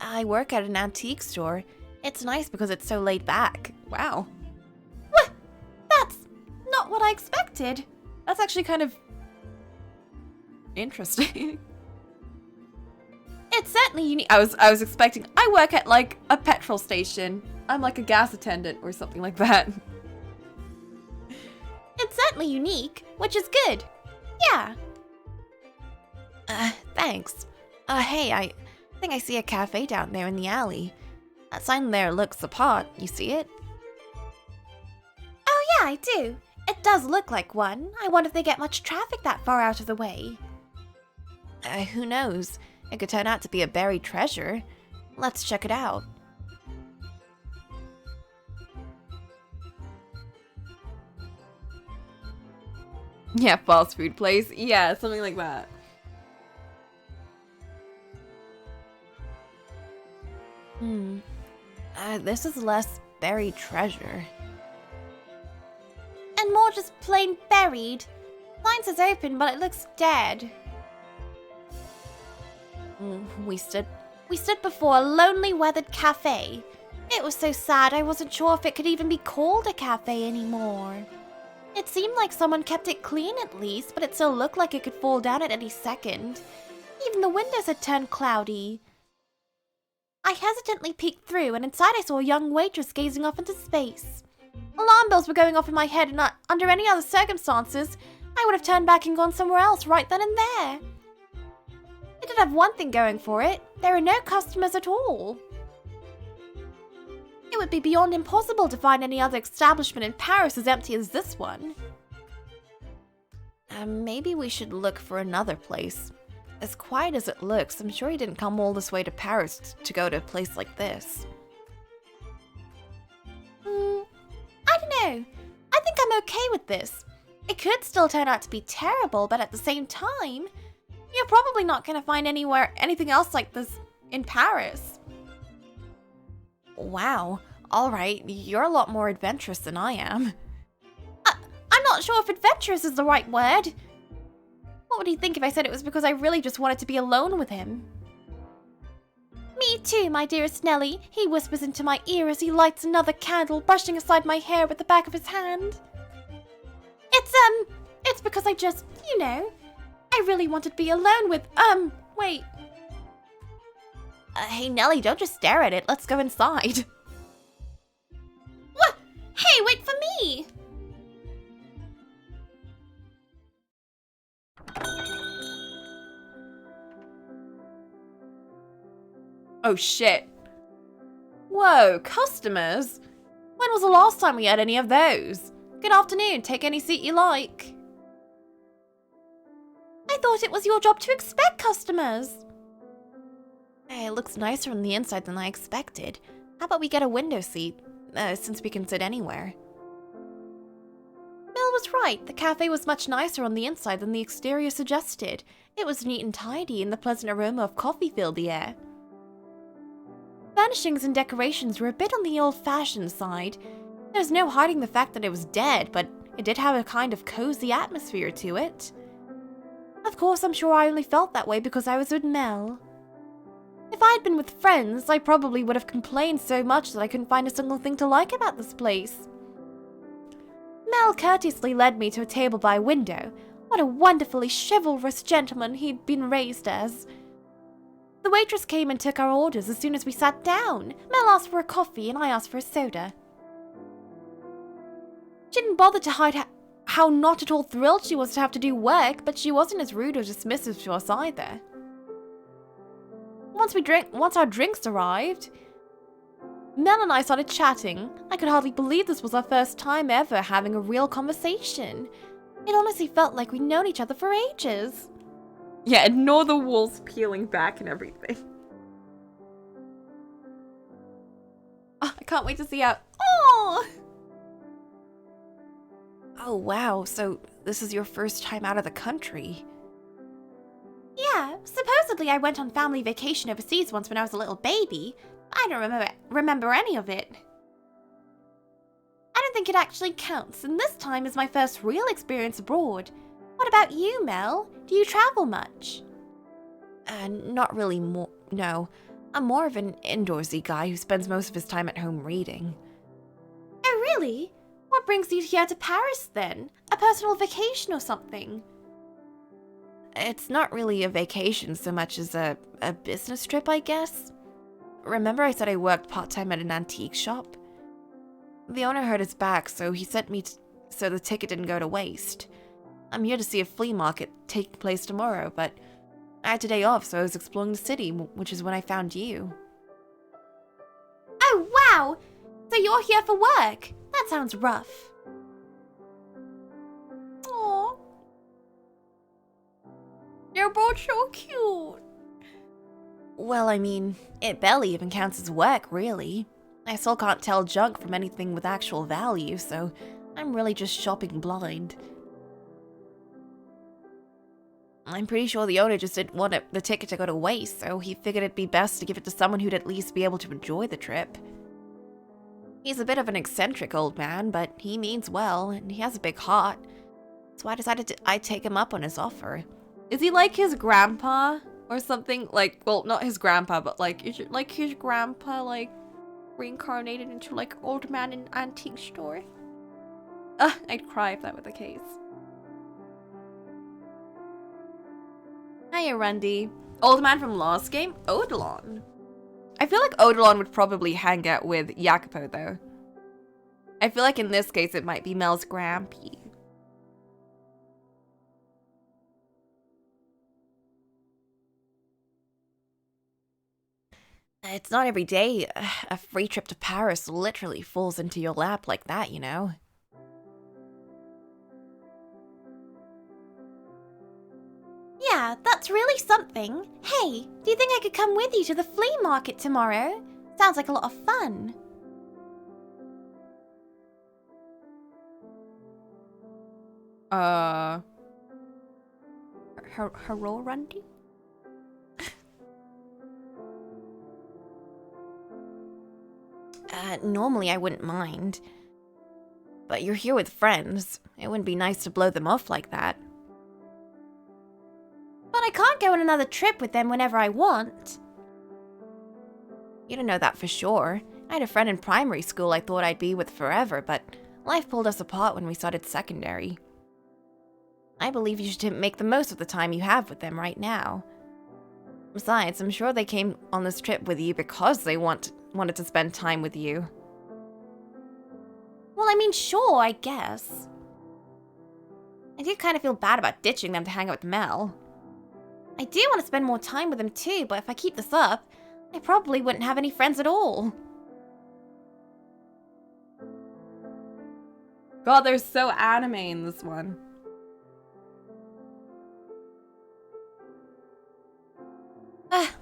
I work at an antique store. It's nice because it's so laid back. Wow. What? That's not what I expected. That's actually kind of interesting. It's certainly unique. I was expecting, I work at like a petrol station. I'm like a gas attendant or something like that. It's certainly unique, which is good. Yeah. Thanks. Hey, I think I see a cafe down there in the alley. That sign there looks the part. You see it? Oh yeah, I do. It does look like one. I wonder if they get much traffic that far out of the way. Who knows? It could turn out to be a buried treasure. Let's check it out. Yeah, fast food place. Yeah, something like that. This is less buried treasure. And more just plain buried. Sign says open, but it looks dead. We stood before a lonely, weathered cafe. It was so sad I wasn't sure if it could even be called a cafe anymore. It seemed like someone kept it clean at least, but it still looked like it could fall down at any second. Even the windows had turned cloudy. I hesitantly peeked through, and inside I saw a young waitress gazing off into space. Alarm bells were going off in my head, and under any other circumstances, I would have turned back and gone somewhere else right then and there. It did have one thing going for it. There were no customers at all. It would be beyond impossible to find any other establishment in Paris as empty as this one. Maybe we should look for another place. As quiet as it looks, I'm sure he didn't come all this way to Paris to go to a place like this. I don't know. I think I'm okay with this. It could still turn out to be terrible, but at the same time, you're probably not going to find anything else like this in Paris. Wow. Alright, you're a lot more adventurous than I am. I'm not sure if adventurous is the right word. What would he think if I said it was because I really just wanted to be alone with him? Me too, my dearest Nellie, he whispers into my ear as he lights another candle, brushing aside my hair with the back of his hand. It's because I just, I really wanted to be alone with, wait. Hey Nellie, don't just stare at it, let's go inside. What? Hey, wait for me! Oh shit. Whoa, customers? When was the last time we had any of those? Good afternoon, take any seat you like. I thought it was your job to expect customers. Hey, it looks nicer on the inside than I expected. How about we get a window seat, since we can sit anywhere? Mel was right, the cafe was much nicer on the inside than the exterior suggested. It was neat and tidy, and the pleasant aroma of coffee filled the air. Furnishings and decorations were a bit on the old-fashioned side. There's no hiding the fact that it was dead, but it did have a kind of cozy atmosphere to it. Of course, I'm sure I only felt that way because I was with Mel. If I had been with friends, I probably would have complained so much that I couldn't find a single thing to like about this place. Mel courteously led me to a table by a window. What a wonderfully chivalrous gentleman he'd been raised as. The waitress came and took our orders as soon as we sat down. Mel asked for a coffee and I asked for a soda. She didn't bother to hide how not at all thrilled she was to have to do work, but she wasn't as rude or dismissive to us either. Once our drinks arrived, Mel and I started chatting. I could hardly believe this was our first time ever having a real conversation. It honestly felt like we'd known each other for ages. Yeah, ignore the walls peeling back and everything. Oh, I can't wait to see how... Oh! Oh, wow. So this is your first time out of the country. Yeah, supposedly I went on family vacation overseas once when I was a little baby. I don't remember any of it. I don't think it actually counts, and this time is my first real experience abroad. What about you, Mel? Do you travel much? Not really no. I'm more of an indoorsy guy who spends most of his time at home reading. Oh, really? What brings you here to Paris, then? A personal vacation or something? It's not really a vacation so much as a business trip, I guess. Remember I said I worked part-time at an antique shop? The owner hurt his back, so he sent me so the ticket didn't go to waste. I'm here to see a flea market take place tomorrow, but I had today off, so I was exploring the city, which is when I found you. Oh, wow! So you're here for work? That sounds rough. Aww. You're both so cute. Well, I mean, it barely even counts as work, really. I still can't tell junk from anything with actual value, so I'm really just shopping blind. I'm pretty sure the owner just didn't want the ticket to go to waste, so he figured it'd be best to give it to someone who'd at least be able to enjoy the trip. He's a bit of an eccentric old man, but he means well, and he has a big heart. So I decided I'd take him up on his offer. Is he like his grandpa or something? Like, well, not his grandpa, but like, is it like his grandpa, like, reincarnated into like old man in antique store? I'd cry if that were the case. Hiya, Rundy. Old man from last game? Odilon. I feel like Odilon would probably hang out with Jacopo, though. I feel like in this case it might be Mel's grampy. It's not every day a free trip to Paris literally falls into your lap like that, you know? Yeah, that's really something. Hey, do you think I could come with you to the flea market tomorrow? Sounds like a lot of fun. Hello, Randy? Normally I wouldn't mind. But you're here with friends. It wouldn't be nice to blow them off like that. But I can't go on another trip with them whenever I want. You don't know that for sure. I had a friend in primary school I thought I'd be with forever, but life pulled us apart when we started secondary. I believe you should make the most of the time you have with them right now. Besides, I'm sure they came on this trip with you because they wanted to spend time with you. Well, I mean, sure, I guess. I do kind of feel bad about ditching them to hang out with Mel. I do want to spend more time with them too, but if I keep this up, I probably wouldn't have any friends at all. God, they're so anime in this one.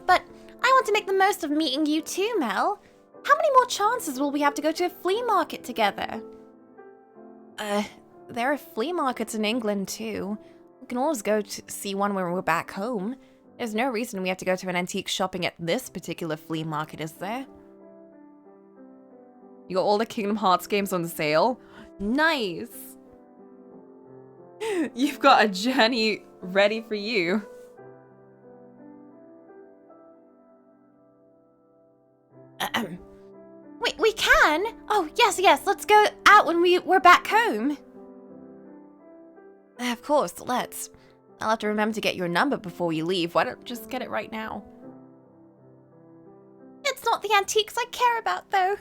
But I want to make the most of meeting you too, Mel. How many more chances will we have to go to a flea market together? There are flea markets in England too. We can always go to see one when we're back home. There's no reason we have to go to an antique shopping at this particular flea market, is there? You got all the Kingdom Hearts games on sale? Nice! You've got a journey ready for you. We can? Oh, yes, let's go out when we're back home. Of course, let's. I'll have to remember to get your number before we leave. Why don't just get it right now? It's not the antiques I care about, though.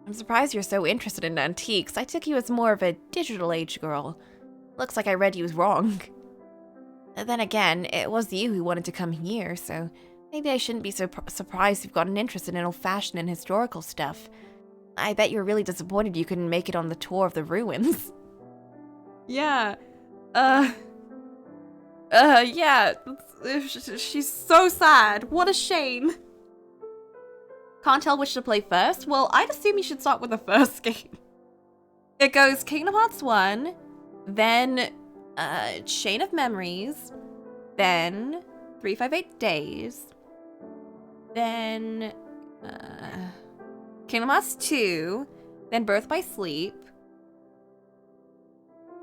I'm surprised you're so interested in antiques. I took you as more of a digital age girl. Looks like I read you wrong. Then again, it was you who wanted to come here, so Maybe I shouldn't be so surprised you've got an interest in old-fashioned and historical stuff. I bet you're really disappointed you couldn't make it on the tour of the ruins. Yeah. Yeah. She's so sad. What a shame. Can't tell which to play first? Well, I'd assume you should start with the first game. It goes Kingdom Hearts 1, then Chain of Memories, then 358 Days, then Kingdom Hearts 2, then Birth by Sleep,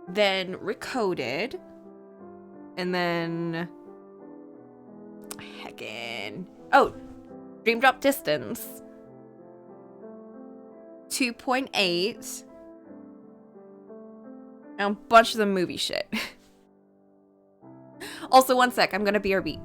then Recoded, and then heckin'. Oh, Dream Drop Distance 2.8, and a bunch of the movie shit. Also, one sec, I'm gonna BRB.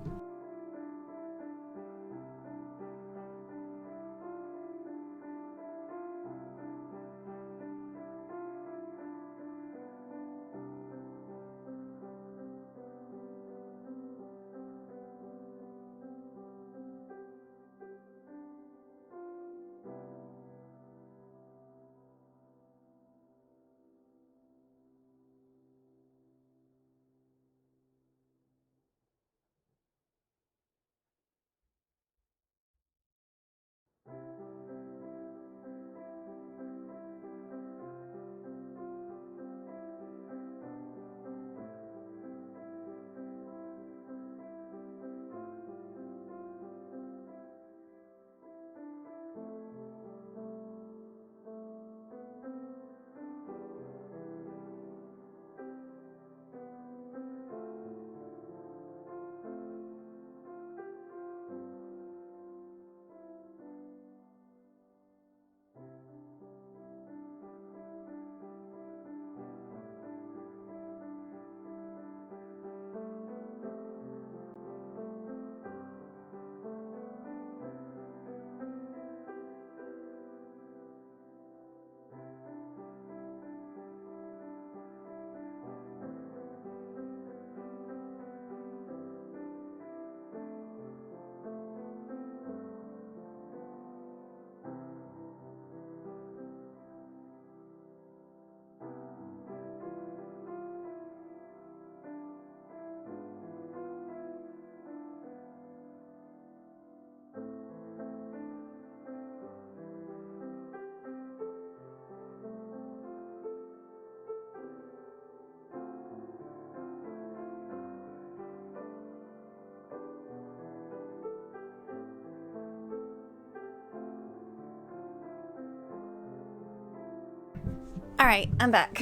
Alright, I'm back.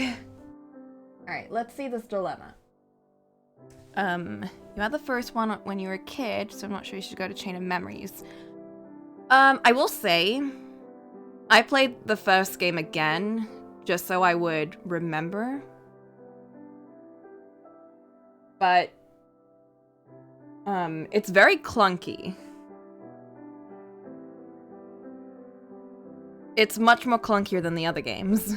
Alright, let's see this dilemma. You had the first one when you were a kid, so I'm not sure you should go to Chain of Memories. I will say, I played the first game again, just so I would remember. But, it's very clunky. It's much more clunkier than the other games.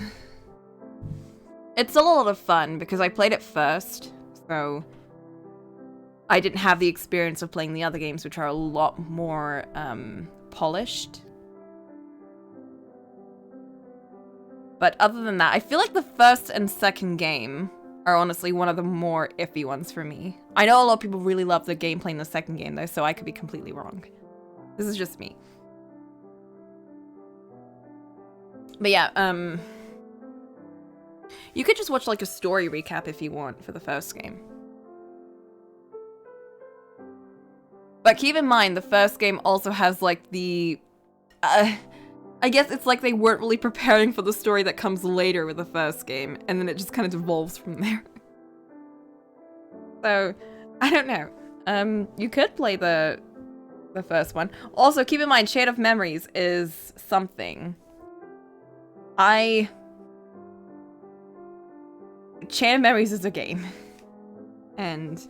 It's still a lot of fun, because I played it first, so I didn't have the experience of playing the other games, which are a lot more, polished. But other than that, I feel like the first and second game are honestly one of the more iffy ones for me. I know a lot of people really love the gameplay in the second game, though, so I could be completely wrong. This is just me. But yeah, you could just watch, like, a story recap if you want for the first game. But keep in mind, the first game also has, like, the... I guess it's like they weren't really preparing for the story that comes later with the first game, and then it just kind of devolves from there. So, I don't know. You could play the first one. Also, keep in mind, Chain of Memories is something. Chain of Memories is a game. And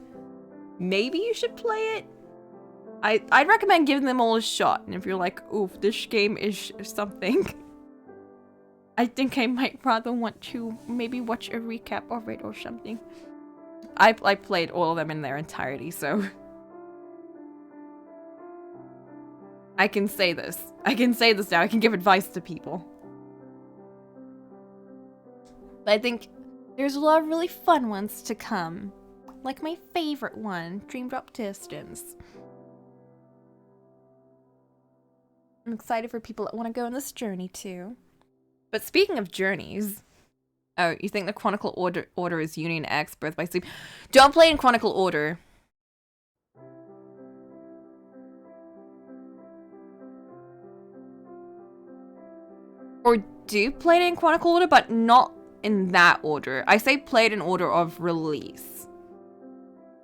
maybe you should play it? I'd recommend giving them all a shot, and if you're like, oof, this game is something, I think I might rather want to maybe watch a recap of it or something. I played all of them in their entirety, so... I can say this. I can say this now. I can give advice to people. But I think there's a lot of really fun ones to come. Like my favorite one, Dream Drop Distance. I'm excited for people that want to go on this journey too. But speaking of journeys... Oh, you think the Chronicle order is Union X, Birth by Sleep? Don't play in Chronicle order. Or do play it in Chronicle order, but not in that order. I say play it in order of release.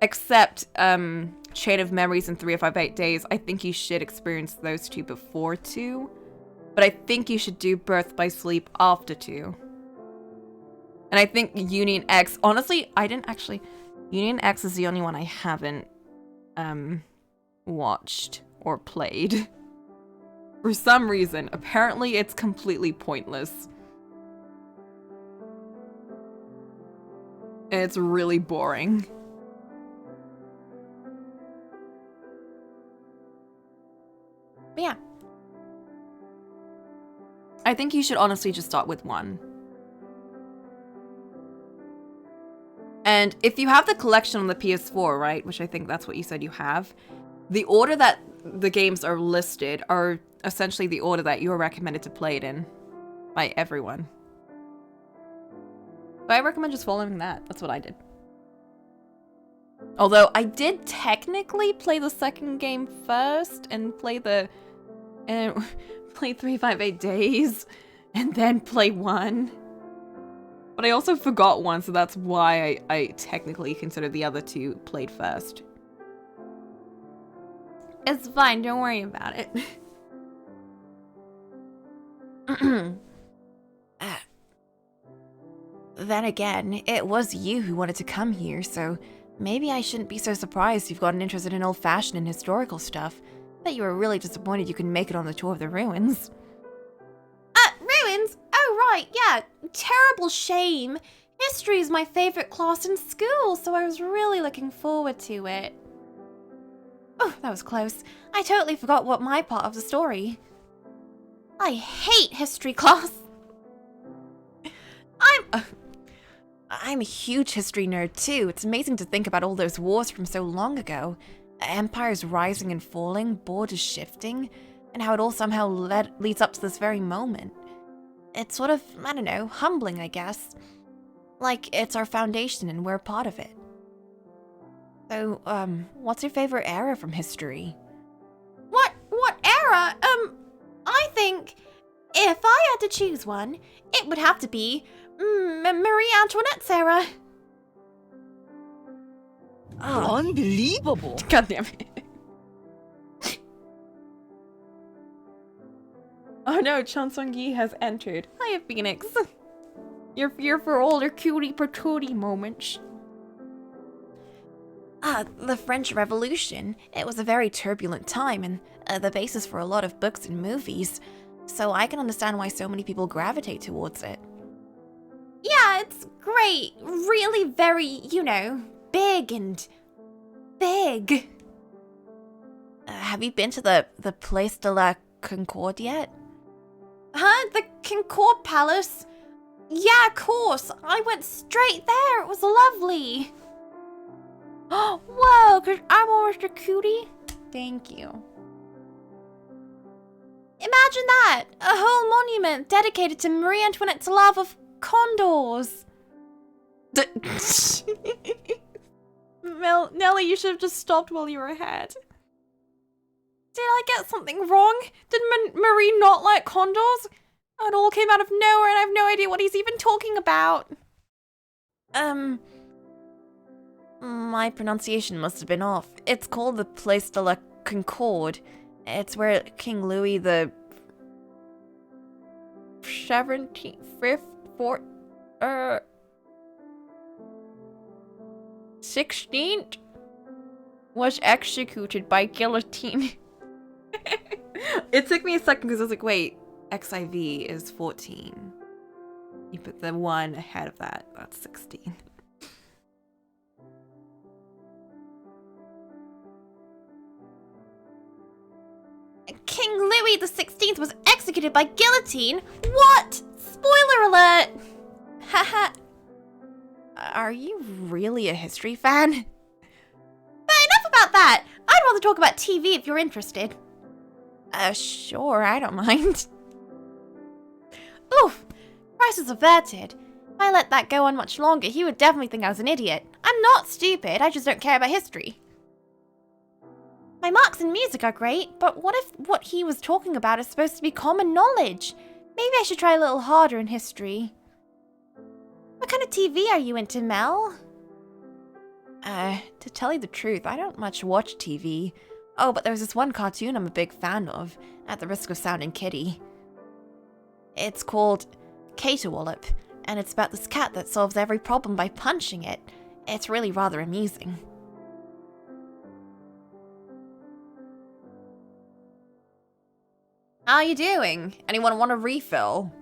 Except, Chain of Memories and 3058 Days. I think you should experience those two before 2. But I think you should do Birth by Sleep after 2. And I think Union X, honestly, I didn't actually... Union X is the only one I haven't, watched or played. For some reason. Apparently, it's completely pointless. And it's really boring. But yeah. I think you should honestly just start with 1. And if you have the collection on the PS4, right, which I think that's what you said you have, the order that the games are listed are essentially the order that you're recommended to play it in by everyone. But I recommend just following that. That's what I did. Although I did technically play the second game first and play the... play 358 Days and then play 1. But I also forgot 1, so that's why I technically consider the other 2 played first. It's fine, don't worry about it. Then again, it was you who wanted to come here, so maybe I shouldn't be so surprised you've gotten interested in old-fashioned and historical stuff. Bet you were really disappointed you couldn't make it on the tour of the ruins. Ruins? Oh, right, yeah. Terrible shame. History is my favorite class in school, so I was really looking forward to it. Oh, that was close. I totally forgot what my part of the story. I hate history class. I'm a huge history nerd too. It's amazing to think about all those wars from so long ago. Empires rising and falling, borders shifting, and how it all somehow leads up to this very moment. It's sort of, I don't know, humbling, I guess. Like, it's our foundation and we're part of it. So, what's your favorite era from history? What era? I think if I had to choose one, it would have to be Marie Antoinette's era. Oh, Unbelievable! God damn it. Oh no, Chan Sung-gi has entered. Hiya, Phoenix. You're here for all your cutie patootie moments. The French Revolution. It was a very turbulent time and the basis for a lot of books and movies, so I can understand why so many people gravitate towards it. Yeah, it's great. Really very, you know, big and big. Have you been to the Place de la Concorde yet? Huh? The Concorde Palace? Yeah, of course. I went straight there. It was lovely. Whoa, cause I'm almost a cutie. Thank you. Imagine that. A whole monument dedicated to Marie Antoinette's love of condors. Nelly, you should have just stopped while you were ahead. Did I get something wrong? Did Marie not like condors? It all came out of nowhere and I have no idea what he's even talking about. My pronunciation must have been off. It's called the Place de la Concorde. It's where King Louis the 16th was executed by guillotine. It took me a second because I was like, wait, XIV is 14. You put the 1 ahead of that. That's 16. King executed by guillotine? What? Spoiler alert! Haha. Are you really a history fan? But enough about that! I'd rather talk about TV if you're interested. Sure, I don't mind. Oof! Crisis averted. If I let that go on much longer, he would definitely think I was an idiot. I'm not stupid, I just don't care about history. My marks in music are great, but what if what he was talking about is supposed to be common knowledge? Maybe I should try a little harder in history. What kind of TV are you into, Mel? To tell you the truth, I don't much watch TV. Oh, but there's this one cartoon I'm a big fan of, at the risk of sounding kiddie. It's called Caterwallop, and it's about this cat that solves every problem by punching it. It's really rather amusing. How are you doing? Anyone want a refill?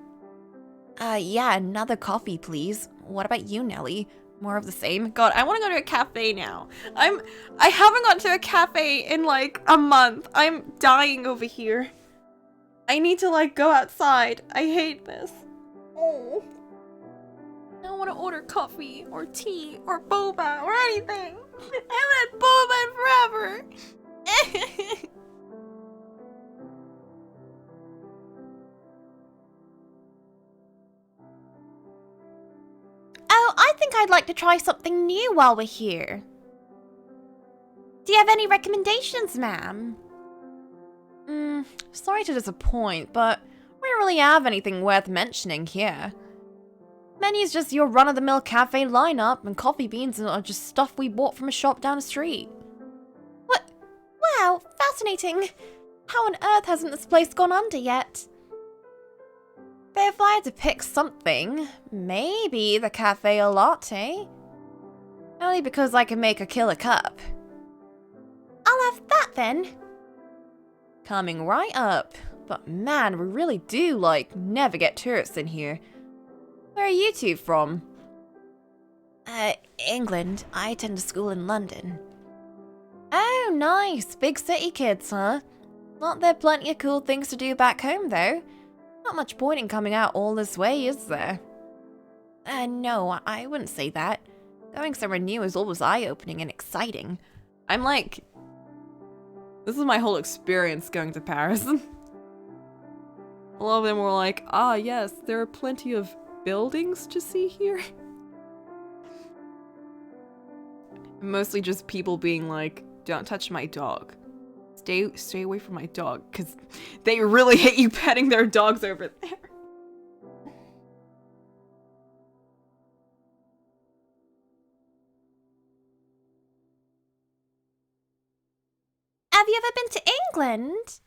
Yeah, another coffee, please. What about you, Nelly? More of the same? God, I want to go to a cafe now. I haven't gone to a cafe in like a month. I'm dying over here. I need to like go outside. I hate this. Oh. I don't want to order coffee or tea or boba or anything. I haven't had boba in forever. Oh, I think I'd like to try something new while we're here. Do you have any recommendations, ma'am? Sorry to disappoint, but we don't really have anything worth mentioning here. Menu's just your run-of-the-mill cafe lineup, and coffee beans are just stuff we bought from a shop down the street. What? Wow, fascinating. How on earth hasn't this place gone under yet? But if I had to pick something, maybe the cafe au latte. Only because I can make a killer cup. I'll have that then. Coming right up. But man, we really do, never get tourists in here. Where are you two from? England. I attend a school in London. Oh, nice. Big city kids, huh? Aren't there plenty of cool things to do back home, though? Not much point in coming out all this way, is there? No, I wouldn't say that. Going somewhere new is always eye-opening and exciting. I'm like... This is my whole experience going to Paris. A lot of them were like, ah yes, there are plenty of buildings to see here. Mostly just people being like, don't touch my dog. Stay away from my dog, because they really hate you petting their dogs over there. Have you ever been to England?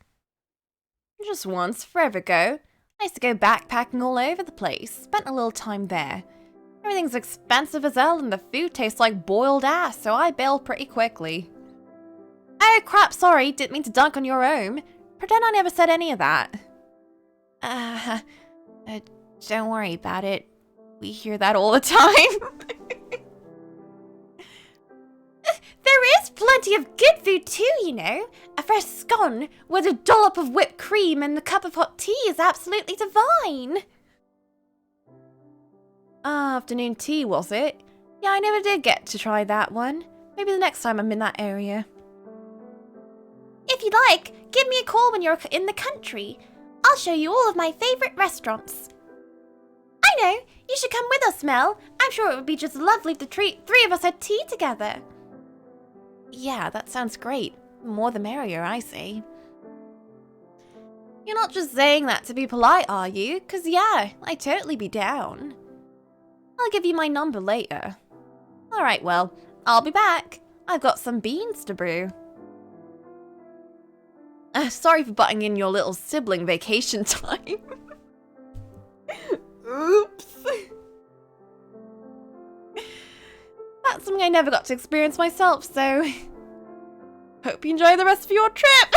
Just once, forever ago. I used to go backpacking all over the place. Spent a little time there. Everything's expensive as hell and the food tastes like boiled ass, so I bailed pretty quickly. Oh crap, sorry, didn't mean to dunk on your own. Pretend I never said any of that. Don't worry about it. We hear that all the time. There is plenty of good food too, you know. A fresh scone with a dollop of whipped cream and a cup of hot tea is absolutely divine. Afternoon tea, was it? Yeah, I never did get to try that one. Maybe the next time I'm in that area. If you'd like, give me a call when you're in the country. I'll show you all of my favourite restaurants. I know, you should come with us, Mel. I'm sure it would be just lovely if the three of us had tea together. Yeah, that sounds great. The more the merrier, I say. You're not just saying that to be polite, are you? 'Cause yeah, I'd totally be down. I'll give you my number later. Alright, well, I'll be back. I've got some beans to brew. Sorry for butting in your little sibling vacation time. Oops. That's something I never got to experience myself, so... Hope you enjoy the rest of your trip!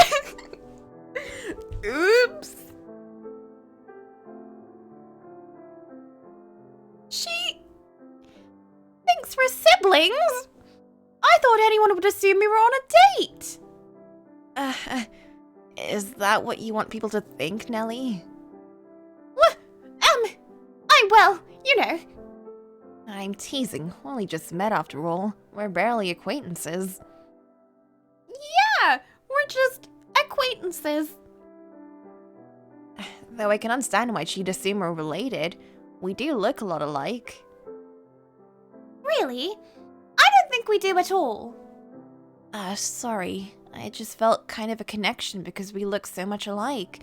Oops. She... thinks we're siblings? I thought anyone would assume we were on a date! Is that what you want people to think, Nelly? well, you know. I'm teasing. Only just met after all. We're barely acquaintances. Yeah, we're just acquaintances. Though I can understand why she'd assume we're related. We do look a lot alike. Really? I don't think we do at all. Sorry. I just felt kind of a connection because we look so much alike,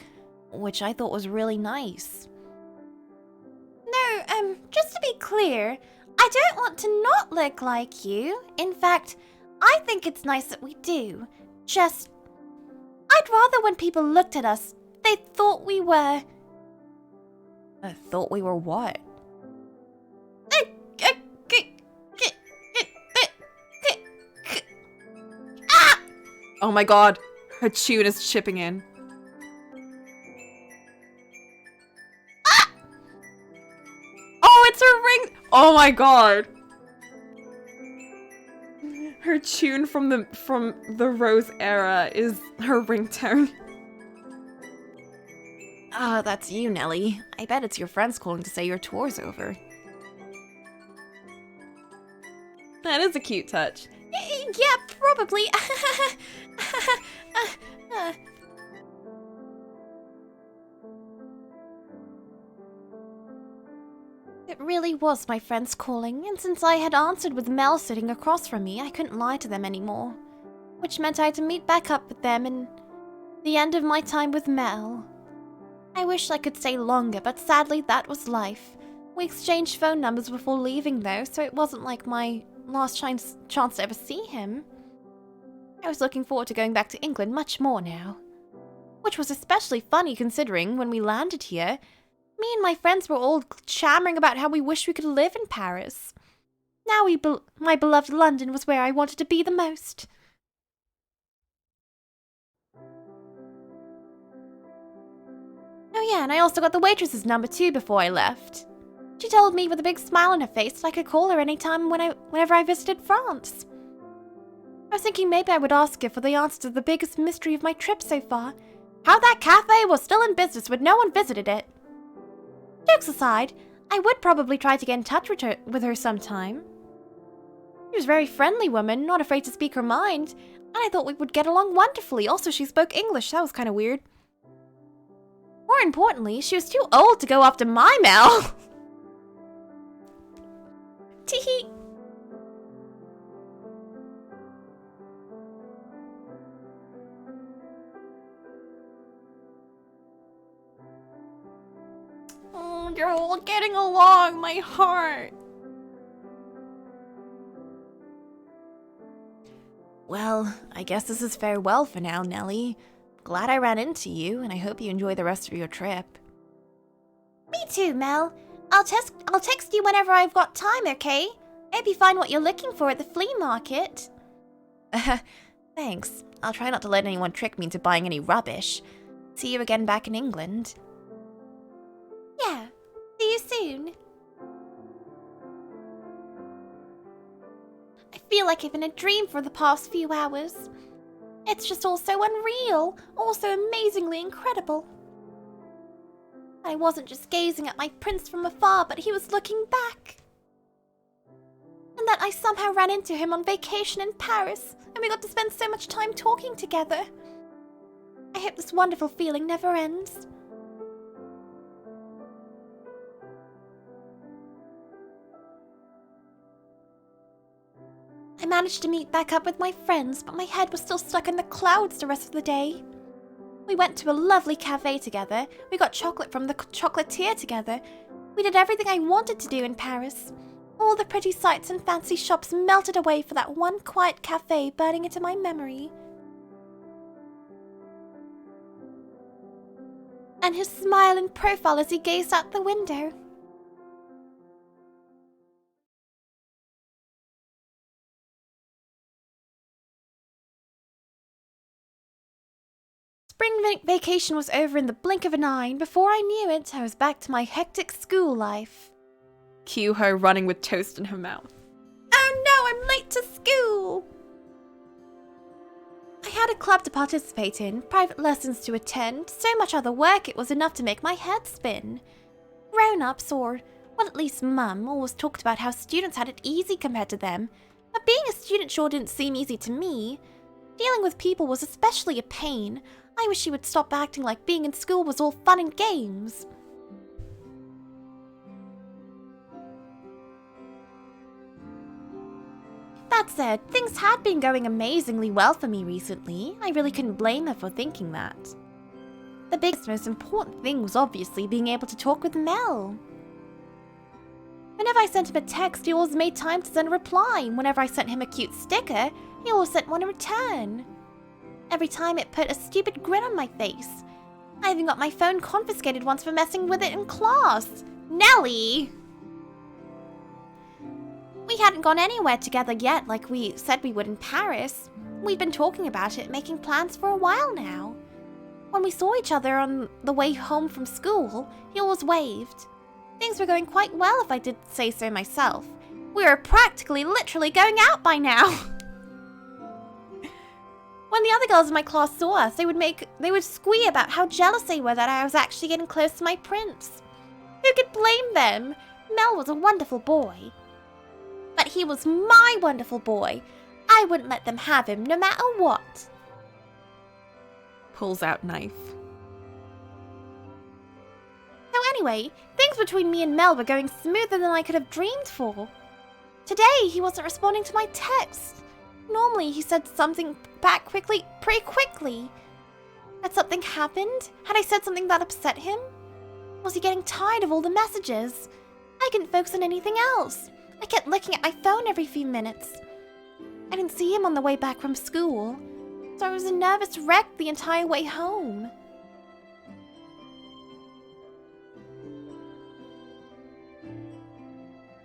which I thought was really nice. No, just to be clear, I don't want to not look like you. In fact, I think it's nice that we do. Just, I'd rather when people looked at us, they thought we were... I thought we were what? Oh my god, her tune is chipping in. Oh, it's her ring! Oh my god. Her tune from the Rose era is her ringtone. Ah, that's you, Nelly. I bet it's your friends calling to say your tour's over. That is a cute touch. Yeah, probably. It really was my friends calling, and since I had answered with Mel sitting across from me, I couldn't lie to them anymore. Which meant I had to meet back up with them in the end of my time with Mel. I wish I could stay longer, but sadly that was life. We exchanged phone numbers before leaving though, so it wasn't like my last chance to ever see him. I was looking forward to going back to England much more now. Which was especially funny considering when we landed here, me and my friends were all chattering about how we wish we could live in Paris. Now my beloved London was where I wanted to be the most. Oh yeah, and I also got the waitress's number too before I left. She told me with a big smile on her face that I could call her anytime whenever I visited France. I was thinking maybe I would ask her for the answer to the biggest mystery of my trip so far. How that cafe was still in business when no one visited it. Jokes aside, I would probably try to get in touch with her sometime. She was a very friendly woman, not afraid to speak her mind, and I thought we would get along wonderfully. Also, she spoke English, that was kind of weird. More importantly, she was too old to go after my Mel. Teehee. Oh, you're all getting along, my heart. Well, I guess this is farewell for now, Nelly. Glad I ran into you, and I hope you enjoy the rest of your trip. Me too, Mel. I'll text you whenever I've got time, okay? Maybe find what you're looking for at the flea market. Thanks. I'll try not to let anyone trick me into buying any rubbish. See you again back in England. Yeah. See you soon. I feel like I've been in a dream for the past few hours. It's just all so unreal, all so amazingly incredible. I wasn't just gazing at my prince from afar, but he was looking back. And that I somehow ran into him on vacation in Paris, and we got to spend so much time talking together. I hope this wonderful feeling never ends. I managed to meet back up with my friends, but my head was still stuck in the clouds the rest of the day. We went to a lovely cafe together, we got chocolate from the chocolatier together, we did everything I wanted to do in Paris. All the pretty sights and fancy shops melted away for that one quiet cafe burning into my memory. And his smile and profile as he gazed out the window. Spring vacation was over in the blink of an eye, and before I knew it, I was back to my hectic school life. Cue her running with toast in her mouth. Oh no, I'm late to school! I had a club to participate in, private lessons to attend, so much other work it was enough to make my head spin. Grown-ups, or Well, at least Mum always talked about how students had it easy compared to them. But being a student sure didn't seem easy to me. Dealing with people was especially a pain. I wish she would stop acting like being in school was all fun and games. That said, things had been going amazingly well for me recently. I really couldn't blame her for thinking that. The biggest, most important thing was obviously being able to talk with Mel. Whenever I sent him a text, he always made time to send a reply, and whenever I sent him a cute sticker, he always sent one in return. Every time it put a stupid grin on my face. I even got my phone confiscated once for messing with it in class. Nelly! We hadn't gone anywhere together yet like we said we would in Paris. We'd been talking about it, making plans for a while now. When we saw each other on the way home from school, he always waved. Things were going quite well if I did say so myself. We were practically literally going out by now. When the other girls in my class saw us, they would squee about how jealous they were that I was actually getting close to my prince. Who could blame them? Mel was a wonderful boy. But he was my wonderful boy. I wouldn't let them have him, no matter what. Pulls out knife. So anyway, things between me and Mel were going smoother than I could have dreamed for. Today, he wasn't responding to my texts. Normally, he said something back pretty quickly. Had something happened? Had I said something that upset him? Was he getting tired of all the messages? I couldn't focus on anything else. I kept looking at my phone every few minutes. I didn't see him on the way back from school, so I was a nervous wreck the entire way home.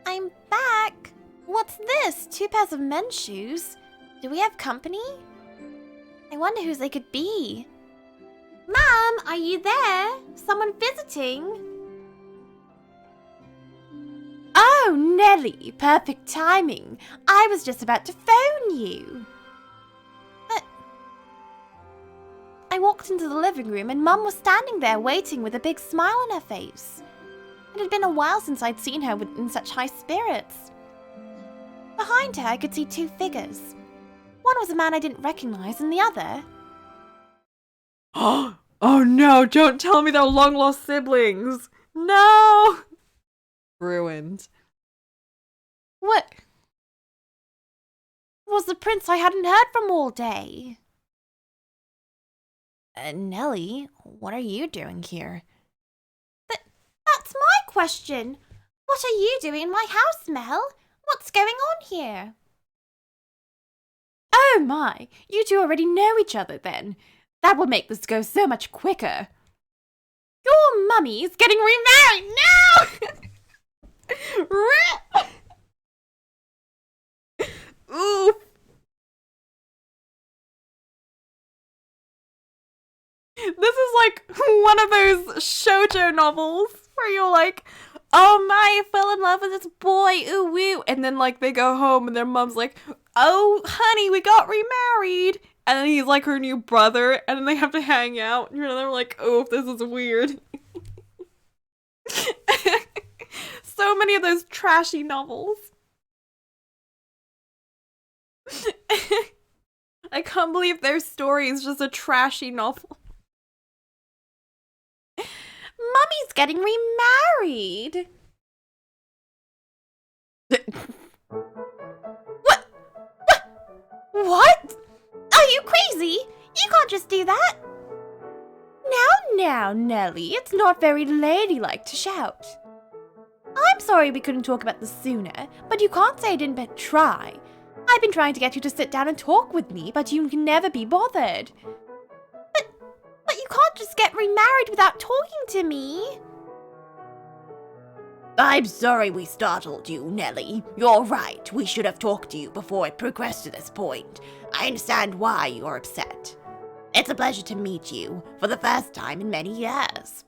I'm back. What's this? 2 pairs of men's shoes? Do we have company? I wonder whose they could be. Mum, are you there? Someone visiting? Oh, Nelly, perfect timing. I was just about to phone you. I walked into the living room and Mum was standing there waiting with a big smile on her face. It had been a while since I'd seen her in such high spirits. Behind her, I could see 2 figures. One was a man I didn't recognize, and the other... Oh no, don't tell me they're long-lost siblings. No! Ruined. What? Was the prince I hadn't heard from all day? Nelly, what are you doing here? That's my question. What are you doing in my house, Mel? What's going on here? Oh my, you two already know each other then. That will make this go so much quicker. Your mummy's getting remarried now! Oof. This is like one of those shoujo novels where you're like, oh my, I fell in love with this boy, ooh woo. And then like they go home and their mom's like, oh honey, we got remarried. And then he's like her new brother and then they have to hang out. And they're like, oh, this is weird. So many of those trashy novels. I can't believe their story is just a trashy novel. Mummy's getting remarried. What? Are you crazy? You can't just do that. Now, Nelly, it's not very ladylike to shout. I'm sorry we couldn't talk about this sooner, but you can't say I didn't try. I've been trying to get you to sit down and talk with me, but you can never be bothered. But you can't just get remarried without talking to me. I'm sorry we startled you, Nelly. You're right. We should have talked to you before it progressed to this point. I understand why you're upset. It's a pleasure to meet you for the first time in many years.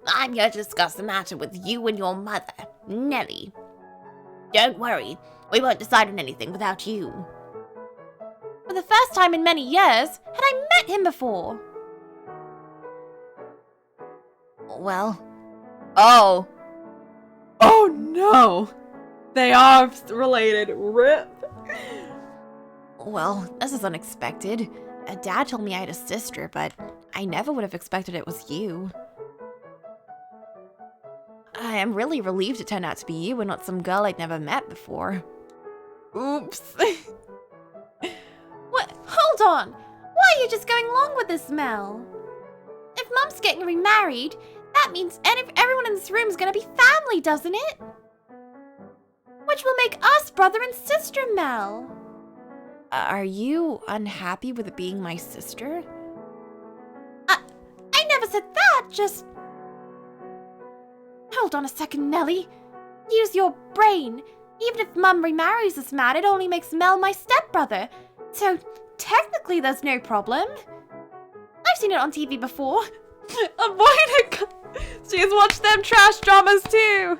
I'm here to discuss the matter with you and your mother, Nelly. Don't worry, we won't decide on anything without you. For the first time in many years, had I met him before? Well, oh, Oh no! They are related. RIP. Well, this is unexpected. Dad told me I had a sister, but I never would have expected it was you. I am really relieved it turned out to be you and not some girl I'd never met before. Oops. What? Hold on! Why are you just going along with this, Mel? If Mum's getting remarried, that means everyone in this room is gonna be family, doesn't it? Which will make us brother and sister, Mel. Are you unhappy with it being my sister? I never said that, just... Hold on a second, Nellie. Use your brain. Even if Mum remarries this man, it only makes Mel my stepbrother. So, technically there's no problem. I've seen it on TV before. She's watched them trash dramas too.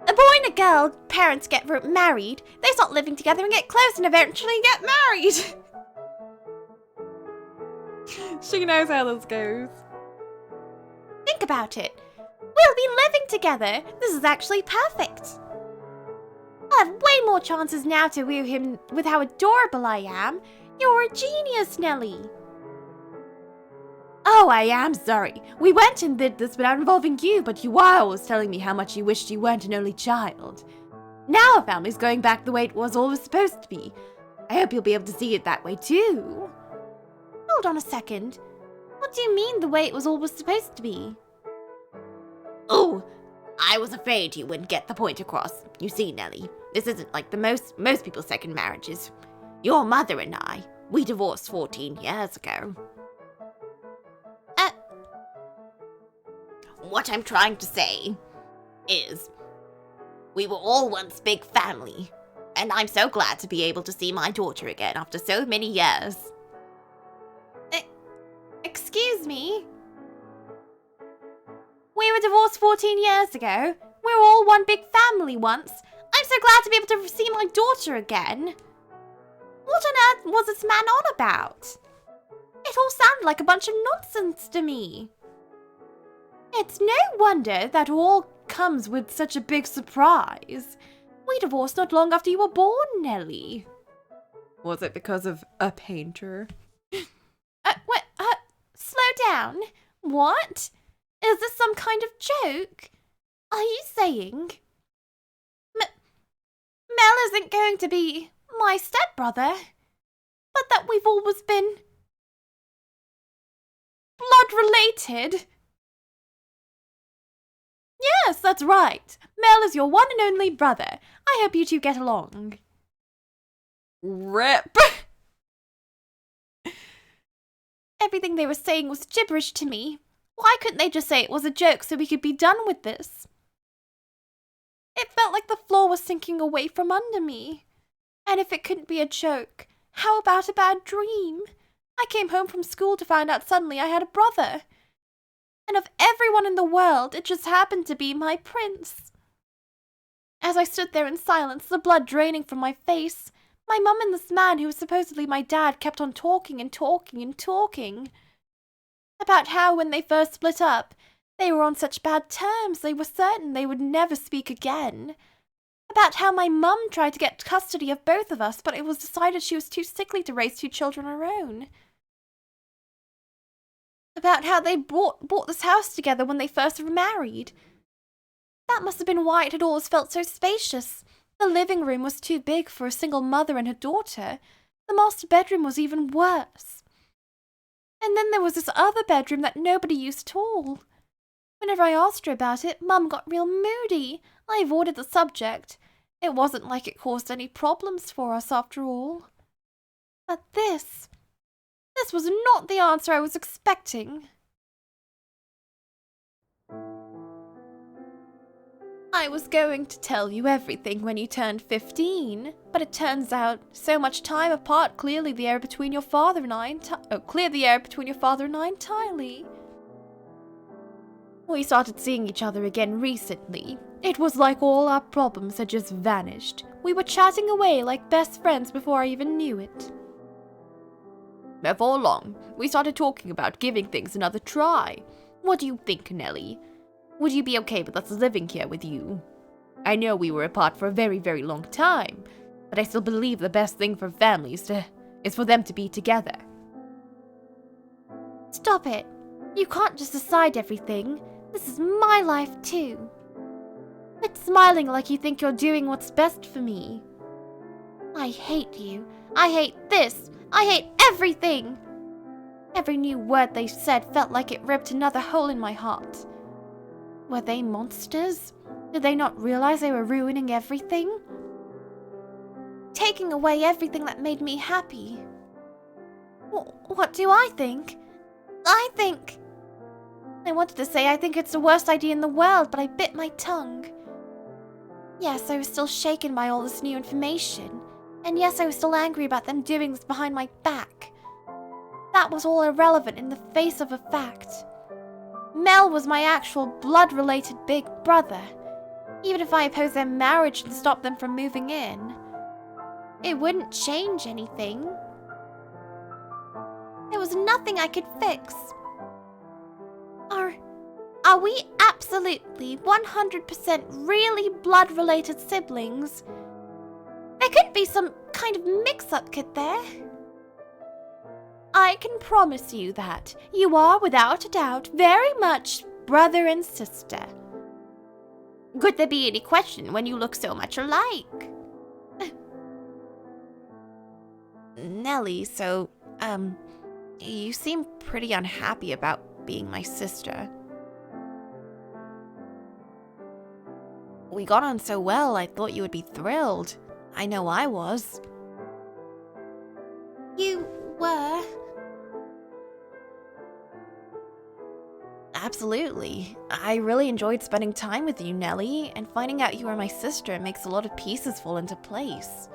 A boy and a girl, parents get married, they start living together and get close and eventually get married. She knows how this goes. Think about it. We'll be living together. This is actually perfect. I'll have way more chances now to woo him with how adorable I am. You're a genius, Nellie. Oh, I am sorry. We went and did this without involving you, but you are always telling me how much you wished you weren't an only child. Now our family's going back the way it was always supposed to be. I hope you'll be able to see it that way too. Hold on a second. What do you mean the way it was always supposed to be? Oh, I was afraid you wouldn't get the point across. You see, Nellie, this isn't like the most people's second marriages. Your mother and I, we divorced 14 years ago. What I'm trying to say is, we were all once big family, and I'm so glad to be able to see my daughter again after so many years. Excuse me? We were divorced 14 years ago. We were all one big family once. I'm so glad to be able to see my daughter again. What on earth was this man on about? It all sounded like a bunch of nonsense to me. It's no wonder that all comes with such a big surprise. We divorced not long after you were born, Nellie. Was it because of a painter? Slow down. What? Is this some kind of joke? Are you saying... Mel isn't going to be my stepbrother, but that we've always been... blood-related? Yes, that's right. Mel is your one and only brother. I hope you two get along. RIP. Everything they were saying was gibberish to me. Why couldn't they just say it was a joke so we could be done with this? It felt like the floor was sinking away from under me. And if it couldn't be a joke, how about a bad dream? I came home from school to find out suddenly I had a brother. And of everyone in the world, it just happened to be my prince. As I stood there in silence, the blood draining from my face, my mum and this man who was supposedly my dad kept on talking and talking and talking. About how when they first split up, they were on such bad terms they were certain they would never speak again. About how my mum tried to get custody of both of us, but it was decided she was too sickly to raise 2 children of her own. About how they bought this house together when they first were married. That must have been why it had always felt so spacious. The living room was too big for a single mother and her daughter. The master bedroom was even worse. And then there was this other bedroom that nobody used at all. Whenever I asked her about it, Mum got real moody. I avoided the subject. It wasn't like it caused any problems for us after all. But this was not the answer I was expecting. I was going to tell you everything when you turned 15, but it turns out so much time apart cleared the air between your father and I entirely. We started seeing each other again recently. It was like all our problems had just vanished. We were chatting away like best friends before I even knew it. Before long, we started talking about giving things another try. What do you think, Nellie? Would you be okay with us living here with you? I know we were apart for a very, very long time, but I still believe the best thing for families is for them to be together. Stop it. You can't just decide everything. This is my life too. Quit smiling like you think you're doing what's best for me. I hate you. I hate this. I hate everything. Every new word they said felt like it ripped another hole in my heart. Were they monsters? Did they not realize they were ruining everything? Taking away everything that made me happy. What do I think? I wanted to say I think it's the worst idea in the world, but I bit my tongue. Yes, I was still shaken by all this new information. And yes, I was still angry about them doing this behind my back. That was all irrelevant in the face of a fact. Mel was my actual blood-related big brother. Even if I opposed their marriage and stopped them from moving in, it wouldn't change anything. There was nothing I could fix. Are we absolutely 100% really blood-related siblings? There could be some kind of mix-up, could there? I can promise you that you are, without a doubt, very much brother and sister. Could there be any question when you look so much alike? Nellie, so, you seem pretty unhappy about being my sister. We got on so well, I thought you would be thrilled. I know I was. You were? Absolutely. I really enjoyed spending time with you, Nellie, and finding out you were my sister makes a lot of pieces fall into place.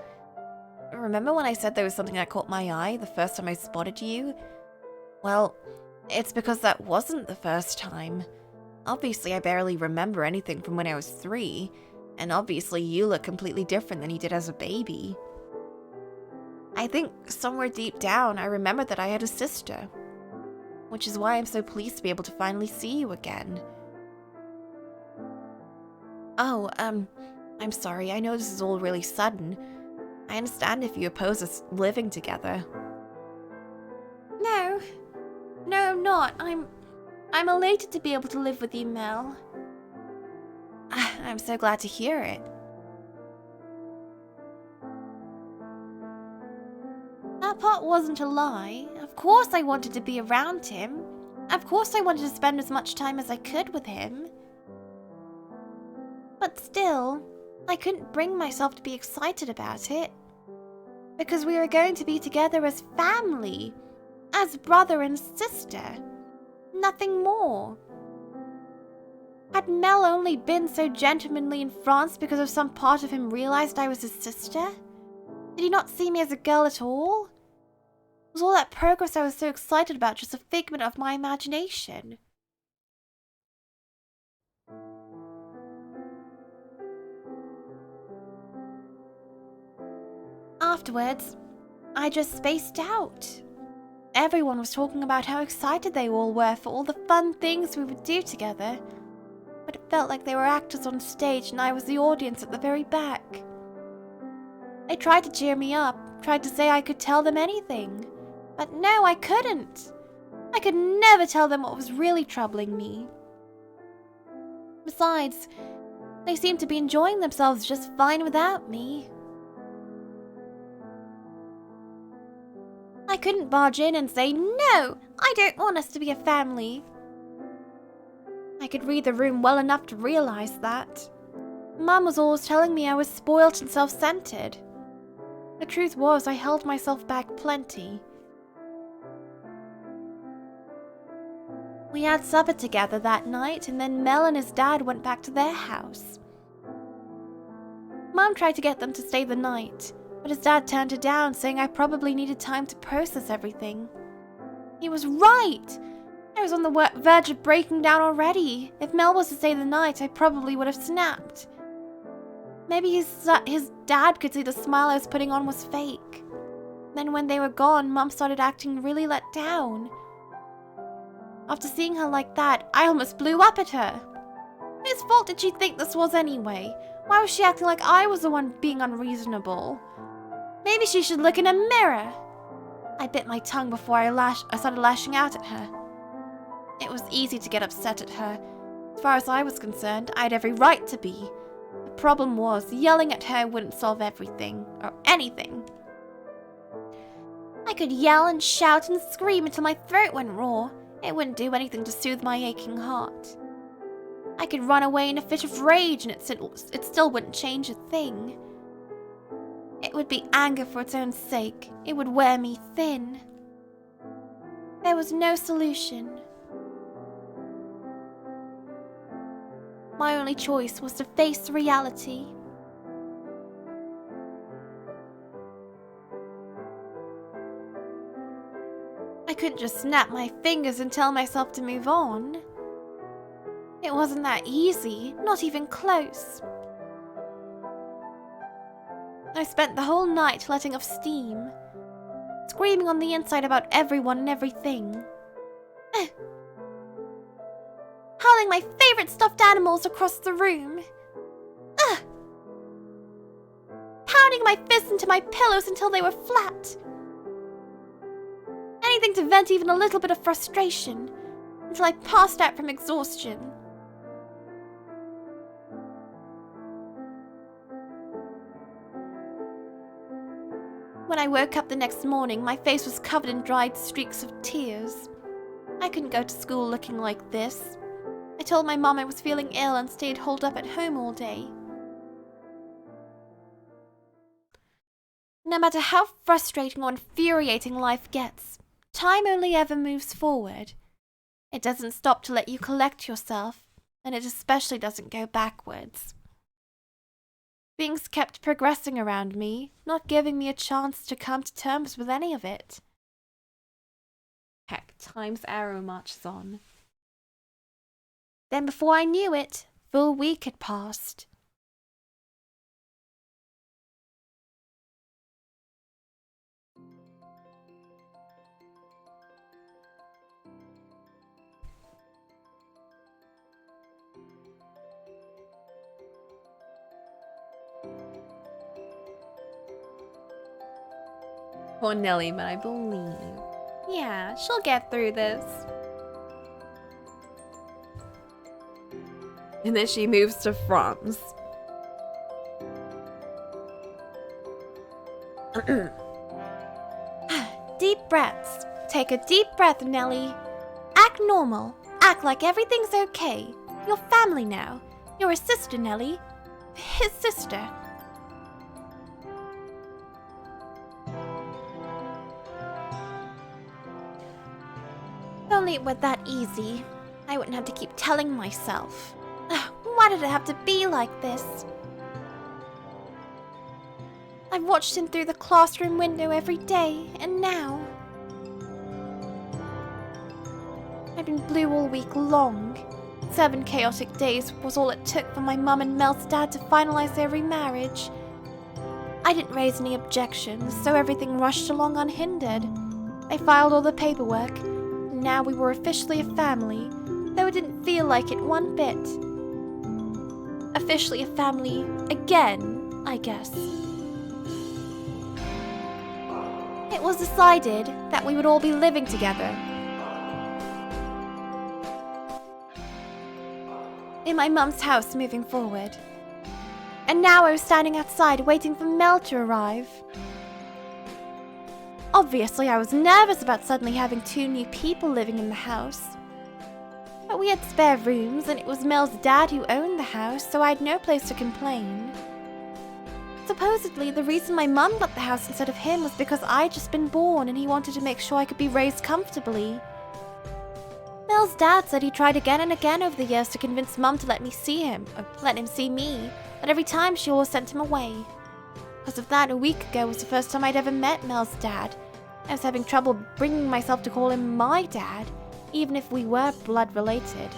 Remember when I said there was something that caught my eye the first time I spotted you? Well, it's because that wasn't the first time. Obviously, I barely remember anything from when I was 3, and obviously you look completely different than you did as a baby. I think somewhere deep down, I remembered that I had a sister, which is why I'm so pleased to be able to finally see you again. Oh, I'm sorry, I know this is all really sudden. I understand if you oppose us living together. No, I'm not. I'm elated to be able to live with you, Mel. I'm so glad to hear it. That part wasn't a lie. Of course I wanted to be around him. Of course I wanted to spend as much time as I could with him. But still, I couldn't bring myself to be excited about it. Because we were going to be together as family. As brother and sister. Nothing more. Had Mel only been so gentlemanly in France because of some part of him realized I was his sister? Did he not see me as a girl at all? Was all that progress I was so excited about just a figment of my imagination? Afterwards, I just spaced out. Everyone was talking about how excited they all were for all the fun things we would do together. But it felt like they were actors on stage and I was the audience at the very back. They tried to cheer me up, tried to say I could tell them anything. But no, I couldn't. I could never tell them what was really troubling me. Besides, they seemed to be enjoying themselves just fine without me. I couldn't barge in and say, no, I don't want us to be a family. I could read the room well enough to realize that. Mum was always telling me I was spoilt and self-centered. The truth was I held myself back plenty. We had supper together that night and then Mel and his dad went back to their house. Mum tried to get them to stay the night, but his dad turned her down, saying I probably needed time to process everything. He was right! I was on the verge of breaking down already. If Mel was to stay the night, I probably would have snapped. Maybe his dad could see the smile I was putting on was fake. Then when they were gone, Mum started acting really let down. After seeing her like that, I almost blew up at her. Whose fault did she think this was anyway? Why was she acting like I was the one being unreasonable? Maybe she should look in a mirror. I bit my tongue before I started lashing out at her. It was easy to get upset at her. As far as I was concerned, I had every right to be. The problem was, yelling at her wouldn't solve everything, or anything. I could yell and shout and scream until my throat went raw. It wouldn't do anything to soothe my aching heart. I could run away in a fit of rage and it still wouldn't change a thing. It would be anger for its own sake. It would wear me thin. There was no solution. My only choice was to face reality. I couldn't just snap my fingers and tell myself to move on. It wasn't that easy, not even close. I spent the whole night letting off steam, screaming on the inside about everyone and everything. Howling my favorite stuffed animals across the room. Pounding my fists into my pillows until they were flat. Anything to vent even a little bit of frustration, until I passed out from exhaustion. When I woke up the next morning, my face was covered in dried streaks of tears. I couldn't go to school looking like this. I told my mom I was feeling ill and stayed holed up at home all day. No matter how frustrating or infuriating life gets, time only ever moves forward. It doesn't stop to let you collect yourself, and it especially doesn't go backwards. Things kept progressing around me, not giving me a chance to come to terms with any of it. Heck, time's arrow marches on. Then before I knew it, full week had passed. Poor Nelly, but I believe. Yeah, she'll get through this. And then she moves to France. Deep breaths. Take a deep breath, Nelly. Act normal. Act like everything's okay. You're family now. You're a sister, Nelly. His sister. If only it were that easy. I wouldn't have to keep telling myself. Why did it have to be like this? I've watched him through the classroom window every day, and now... I've been blue all week long. 7 chaotic days was all it took for my mum and Mel's dad to finalize their remarriage. I didn't raise any objections, so everything rushed along unhindered. They filed all the paperwork, and now we were officially a family, though it didn't feel like it one bit. Officially a family again, I guess. It was decided that we would all be living together. In my mum's house moving forward. And now I was standing outside waiting for Mel to arrive. Obviously, I was nervous about suddenly having 2 new people living in the house. But we had spare rooms, and it was Mel's dad who owned the house, so I had no place to complain. Supposedly, the reason my mum got the house instead of him was because I'd just been born and he wanted to make sure I could be raised comfortably. Mel's dad said he tried again and again over the years to convince Mum to let me see him, or let him see me, but every time she always sent him away. Because of that, a week ago was the first time I'd ever met Mel's dad. I was having trouble bringing myself to call him my dad, even if we were blood related.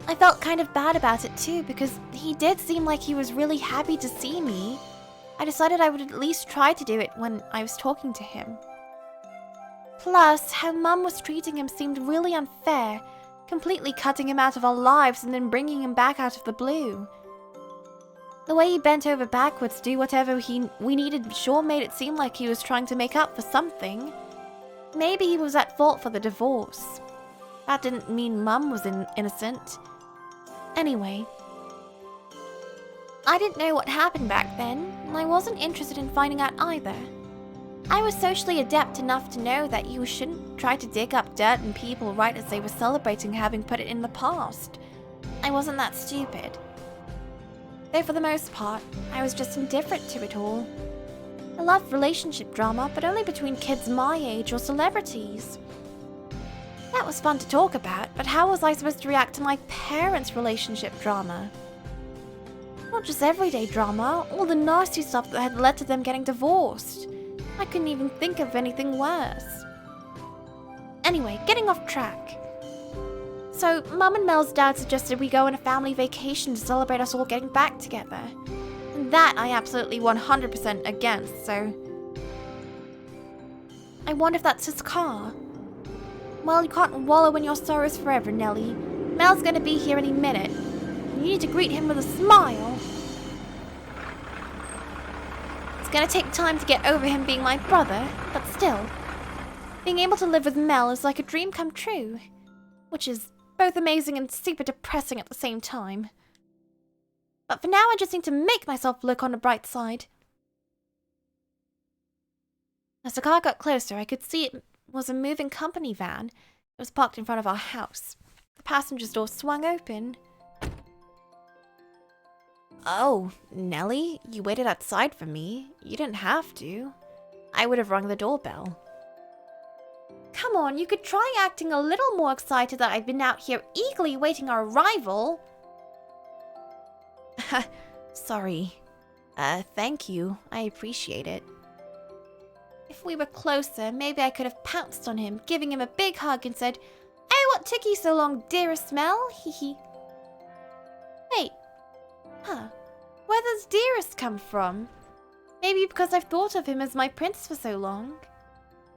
I felt kind of bad about it too, because he did seem like he was really happy to see me. I decided I would at least try to do it when I was talking to him. Plus, how Mum was treating him seemed really unfair, completely cutting him out of our lives and then bringing him back out of the blue. The way he bent over backwards to do whatever we needed sure made it seem like he was trying to make up for something. Maybe he was at fault for the divorce. That didn't mean Mum was innocent. Anyway, I didn't know what happened back then, and I wasn't interested in finding out either. I was socially adept enough to know that you shouldn't try to dig up dirt and people right as they were celebrating having put it in the past. I wasn't that stupid. Though for the most part, I was just indifferent to it all. I loved relationship drama, but only between kids my age or celebrities. That was fun to talk about, but how was I supposed to react to my parents' relationship drama? Not just everyday drama, all the nasty stuff that had led to them getting divorced. I couldn't even think of anything worse. Anyway, getting off track. So, Mum and Mel's dad suggested we go on a family vacation to celebrate us all getting back together. And that I absolutely 100% against, so... I wonder if that's his car. Well, you can't wallow in your sorrows forever, Nellie. Mel's gonna be here any minute. You need to greet him with a smile. It's gonna take time to get over him being my brother, but still. Being able to live with Mel is like a dream come true. Which is both amazing and super depressing at the same time. But for now, I just need to make myself look on the bright side. As the car got closer, I could see it was a moving company van. It was parked in front of our house. The passenger's door swung open. Oh, Nellie, you waited outside for me. You didn't have to. I would have rung the doorbell. Come on, you could try acting a little more excited that I've been out here eagerly waiting our arrival. Sorry. Thank you. I appreciate it. If we were closer, maybe I could have pounced on him, giving him a big hug and said, "Oh, what took you so long, dearest Mel? Hee. Wait. Huh. Where does dearest come from? Maybe because I've thought of him as my prince for so long.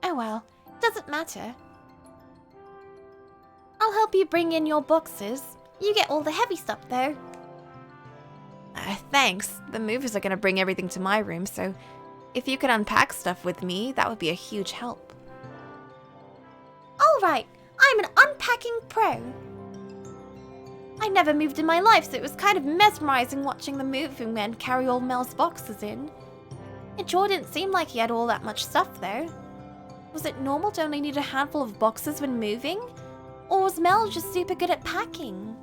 Oh well, it doesn't matter. I'll help you bring in your boxes. You get all the heavy stuff, though. Thanks. The movers are going to bring everything to my room, so if you could unpack stuff with me, that would be a huge help. All right. I'm an unpacking pro. I never moved in my life, so it was kind of mesmerizing watching the moving men carry all Mel's boxes in. It sure didn't seem like he had all that much stuff, though. Was it normal to only need a handful of boxes when moving? Or was Mel just super good at packing?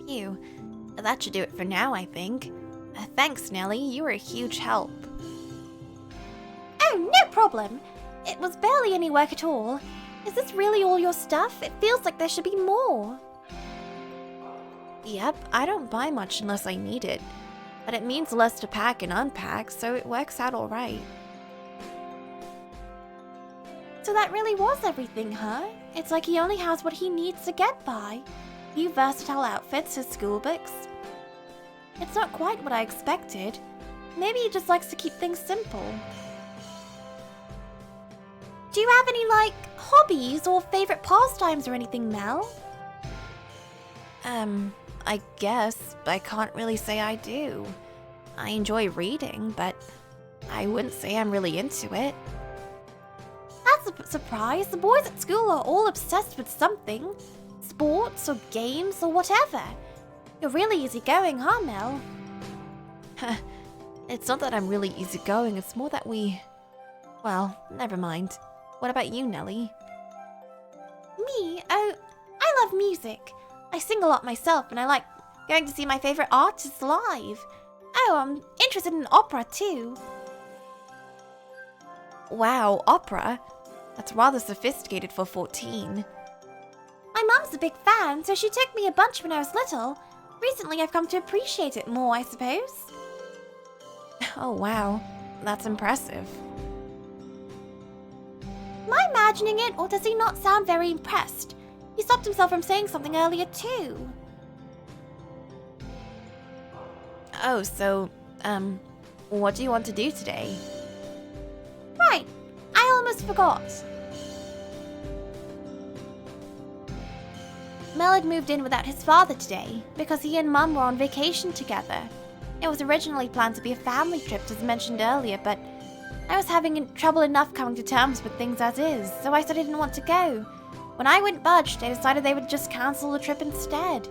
Phew. That should do it for now, I think. Thanks, Nellie. You were a huge help. Oh, no problem. It was barely any work at all. Is this really all your stuff? It feels like there should be more. Yep, I don't buy much unless I need it. But it means less to pack and unpack, so it works out alright. So that really was everything, huh? It's like he only has what he needs to get by. Few versatile outfits, his school books. It's not quite what I expected. Maybe he just likes to keep things simple. Do you have any, hobbies or favorite pastimes or anything, Mel? I guess, but I can't really say I do. I enjoy reading, but I wouldn't say I'm really into it. That's a surprise. The boys at school are all obsessed with something. Sports or games or whatever. You're really easygoing, huh, Mel? It's not that I'm really easygoing, it's more that well, never mind. What about you, Nellie? Me? Oh, I love music. I sing a lot myself, and I like going to see my favorite artists live. Oh, I'm interested in opera, too. Wow, opera? That's rather sophisticated for 14. My mum's a big fan, so she took me a bunch when I was little. Recently, I've come to appreciate it more, I suppose. Oh, wow. That's impressive. Am I imagining it, or does he not sound very impressed? He stopped himself from saying something earlier, too. Oh, so, what do you want to do today? almost forgot. Mel had moved in without his father today because he and Mum were on vacation together. It was originally planned to be a family trip as mentioned earlier, but I was having trouble enough coming to terms with things as is, so I said I didn't want to go. When I wouldn't budge, they decided they would just cancel the trip instead.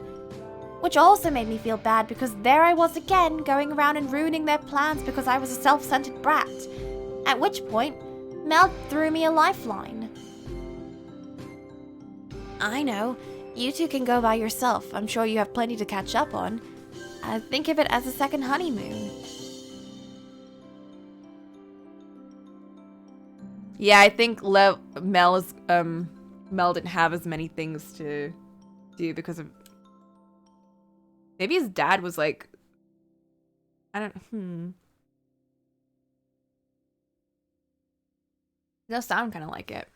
Which also made me feel bad because there I was again, going around and ruining their plans because I was a self-centered brat. At which point, Mel threw me a lifeline. I know. You two can go by yourself. I'm sure you have plenty to catch up on. Think of it as a second honeymoon. Yeah, I think Mel didn't have as many things to do because of... Maybe his dad was like... Does sound kind of like it.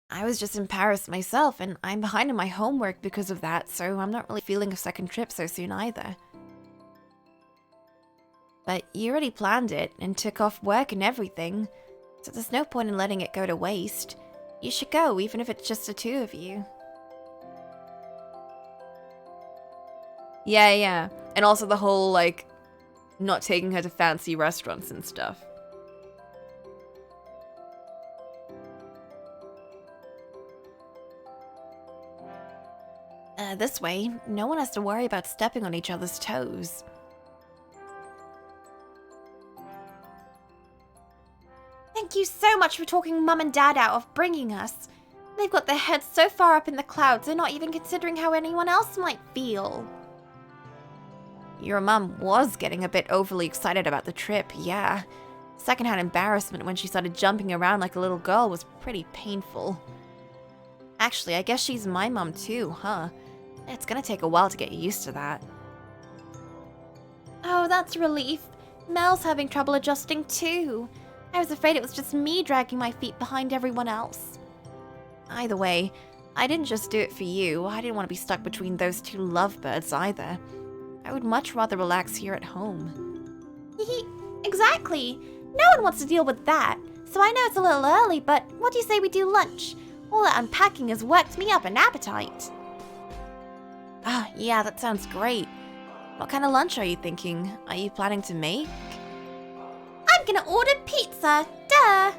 I was just in Paris myself, and I'm behind in my homework because of that, so I'm not really feeling a second trip so soon either. But you already planned it and took off work and everything, so there's no point in letting it go to waste. You should go, even if it's just the two of you. Yeah. And also the whole, like, not taking her to fancy restaurants and stuff. This way, no one has to worry about stepping on each other's toes. Thank you so much for talking Mum and Dad out of bringing us. They've got their heads so far up in the clouds, they're not even considering how anyone else might feel. Your mum was getting a bit overly excited about the trip, yeah. Secondhand embarrassment when she started jumping around like a little girl was pretty painful. Actually, I guess she's my mum too, huh? It's gonna take a while to get used to that. Oh, that's a relief. Mel's having trouble adjusting too. I was afraid it was just me dragging my feet behind everyone else. Either way, I didn't just do it for you. I didn't want to be stuck between those two lovebirds either. I would much rather relax here at home. Exactly. No one wants to deal with that. So I know it's a little early, but what do you say we do lunch? All that unpacking has worked me up an appetite. Ah, yeah, that sounds great. What kind of lunch are you thinking? Are you planning to make? I'm gonna order pizza, duh!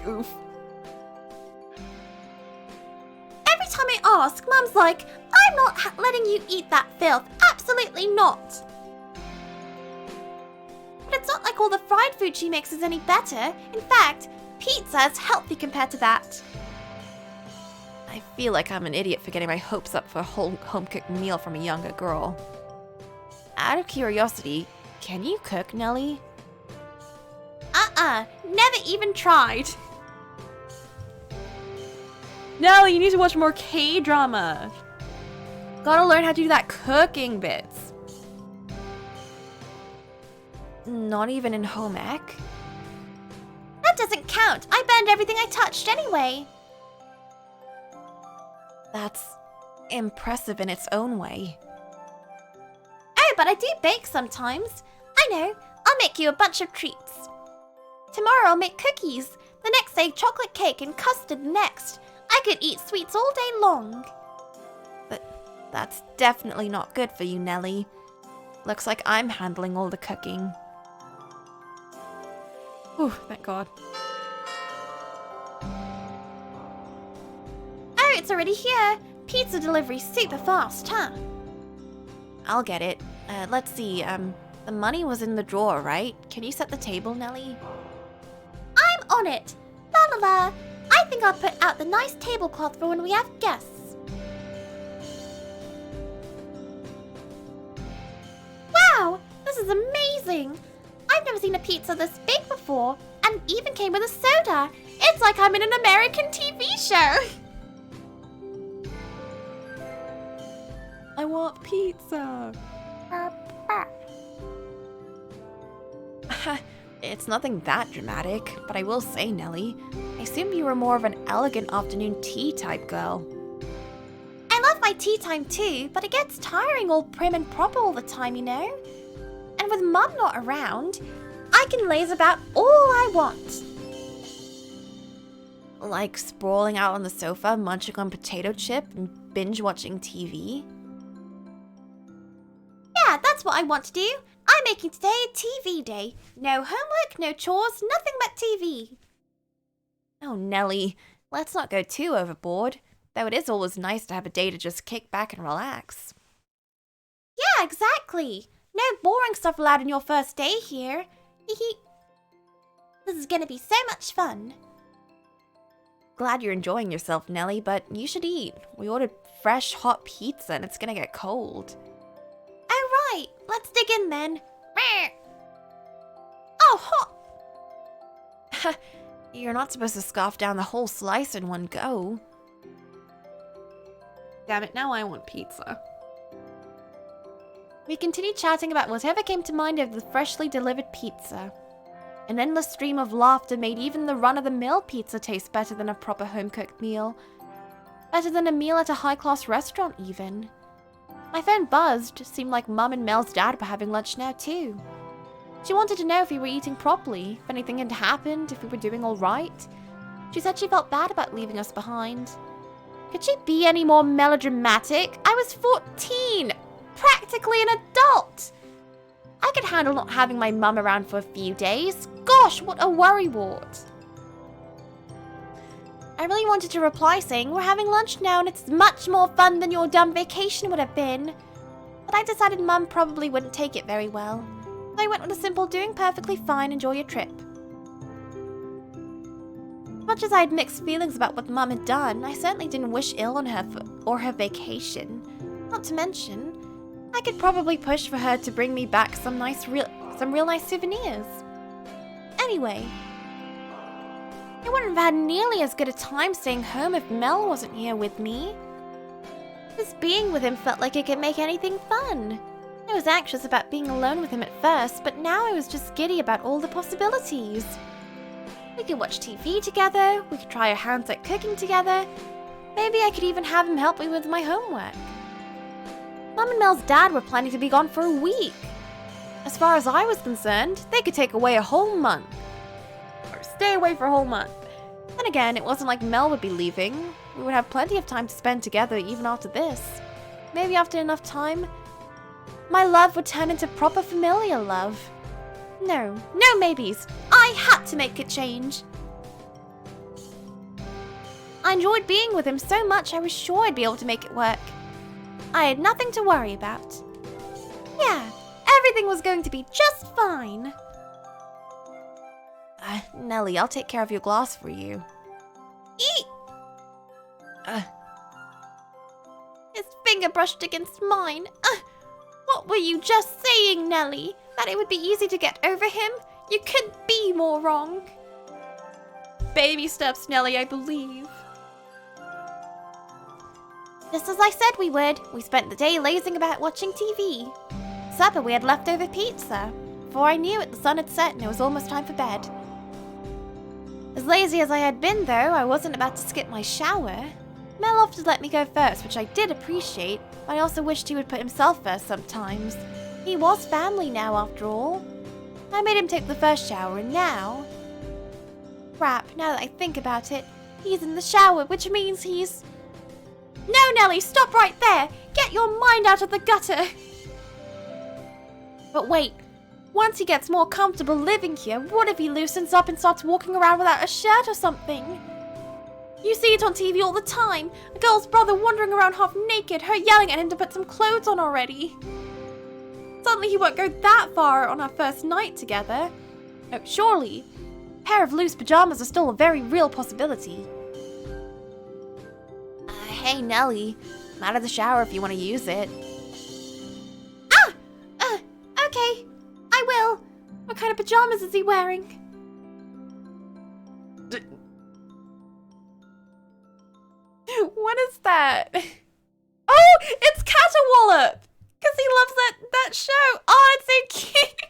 Oof. Every time I ask, Mum's like, I'm not letting you eat that filth, absolutely not! But it's not like all the fried food she makes is any better. In fact, pizza is healthy compared to that. I feel like I'm an idiot for getting my hopes up for a whole home-cooked meal from a younger girl. Out of curiosity, can you cook, Nelly? Never even tried. Nelly, you need to watch more K-drama. Gotta learn how to do that cooking bits. Not even in home ec? That doesn't count. I burned everything I touched anyway. That's impressive in its own way. Oh, but I do bake sometimes. I know. I'll make you a bunch of treats. Tomorrow I'll make cookies. The next day chocolate cake and custard next. I could eat sweets all day long. But that's definitely not good for you, Nelly. Looks like I'm handling all the cooking. Whew, thank God. Oh, it's already here. Pizza delivery super fast, huh? I'll get it. Let's see, the money was in the drawer, right? Can you set the table, Nelly? I'm on it. La la la. I think I'll put out the nice tablecloth for when we have guests. Wow, this is amazing. I've never seen a pizza this big before, and even came with a soda. It's like I'm in an American TV show. I want pizza. It's nothing that dramatic, but I will say, Nelly, I assumed you were more of an elegant afternoon tea type girl. I love my tea time too, but it gets tiring all prim and proper all the time, you know? And with Mum not around, I I can laze about all I want. Like sprawling out on the sofa, munching on potato chip and binge watching TV? Yeah, that's what I want to do. I'm making today a TV day. No homework, no chores, nothing but TV. Oh, Nelly, let's not go too overboard. Though it is always nice to have a day to just kick back and relax. Yeah, exactly. No boring stuff allowed in your first day here. This is gonna be so much fun. Glad you're enjoying yourself, Nelly, but you should eat. We ordered fresh, hot pizza and it's gonna get cold. Oh, right. Let's dig in then. Oh, hot. You're not supposed to scoff down the whole slice in one go. Damn it, now I want pizza. We continued chatting about whatever came to mind of the freshly delivered pizza. An endless stream of laughter made even the run-of-the-mill pizza taste better than a proper home-cooked meal. Better than a meal at a high-class restaurant, even. My phone buzzed. Seemed like Mum and Mel's dad were having lunch now, too. She wanted to know if we were eating properly, if anything had happened, if we were doing all right. She said she felt bad about leaving us behind. Could she be any more melodramatic? I was 14! Practically an adult! I could handle not having my mum around for a few days. Gosh, what a worrywart. I really wanted to reply saying, we're having lunch now and it's much more fun than your dumb vacation would have been. But I decided Mum probably wouldn't take it very well. So I went with a simple doing perfectly fine, enjoy your trip. Much as I had mixed feelings about what Mum had done, I certainly didn't wish ill on her or her vacation. Not to mention, I could probably push for her to bring me back some real nice souvenirs. Anyway, I wouldn't have had nearly as good a time staying home if Mel wasn't here with me. Just being with him felt like it could make anything fun. I was anxious about being alone with him at first, but now I was just giddy about all the possibilities. We could watch TV together, we could try our hands at cooking together. Maybe I could even have him help me with my homework. Mum and Mel's dad were planning to be gone for a week. As far as I was concerned, they could take away a whole month. Or stay away for a whole month. Then again, it wasn't like Mel would be leaving. We would have plenty of time to spend together even after this. Maybe after enough time, my love would turn into proper familial love. No maybes. I had to make a change. I enjoyed being with him so much I was sure I'd be able to make it work. I had nothing to worry about. Yeah, everything was going to be just fine. Nelly, I'll take care of your glass for you. Eat! His finger brushed against mine. What were you just saying, Nelly? That it would be easy to get over him? You couldn't be more wrong. Baby steps, Nelly, I believe. Just as I said we would, we spent the day lazing about watching TV. Supper we had leftover pizza. Before I knew it, the sun had set and it was almost time for bed. As lazy as I had been, though, I wasn't about to skip my shower. Mel often let me go first, which I did appreciate, but I also wished he would put himself first sometimes. He was family now, after all. I made him take the first shower, and now... Crap, now that I think about it, he's in the shower, which means he's... No, Nelly, stop right there! Get your mind out of the gutter! But wait, once he gets more comfortable living here, what if he loosens up and starts walking around without a shirt or something? You see it on TV all the time. A girl's brother wandering around half naked, her yelling at him to put some clothes on already. Suddenly he won't go that far on our first night together. Oh, surely. A pair of loose pajamas are still a very real possibility. Hey, Nelly. I'm out of the shower if you want to use it. Okay. I will. What kind of pajamas is he wearing? What is that? Oh, it's Catawallop! Because he loves that show. Oh, it's so cute.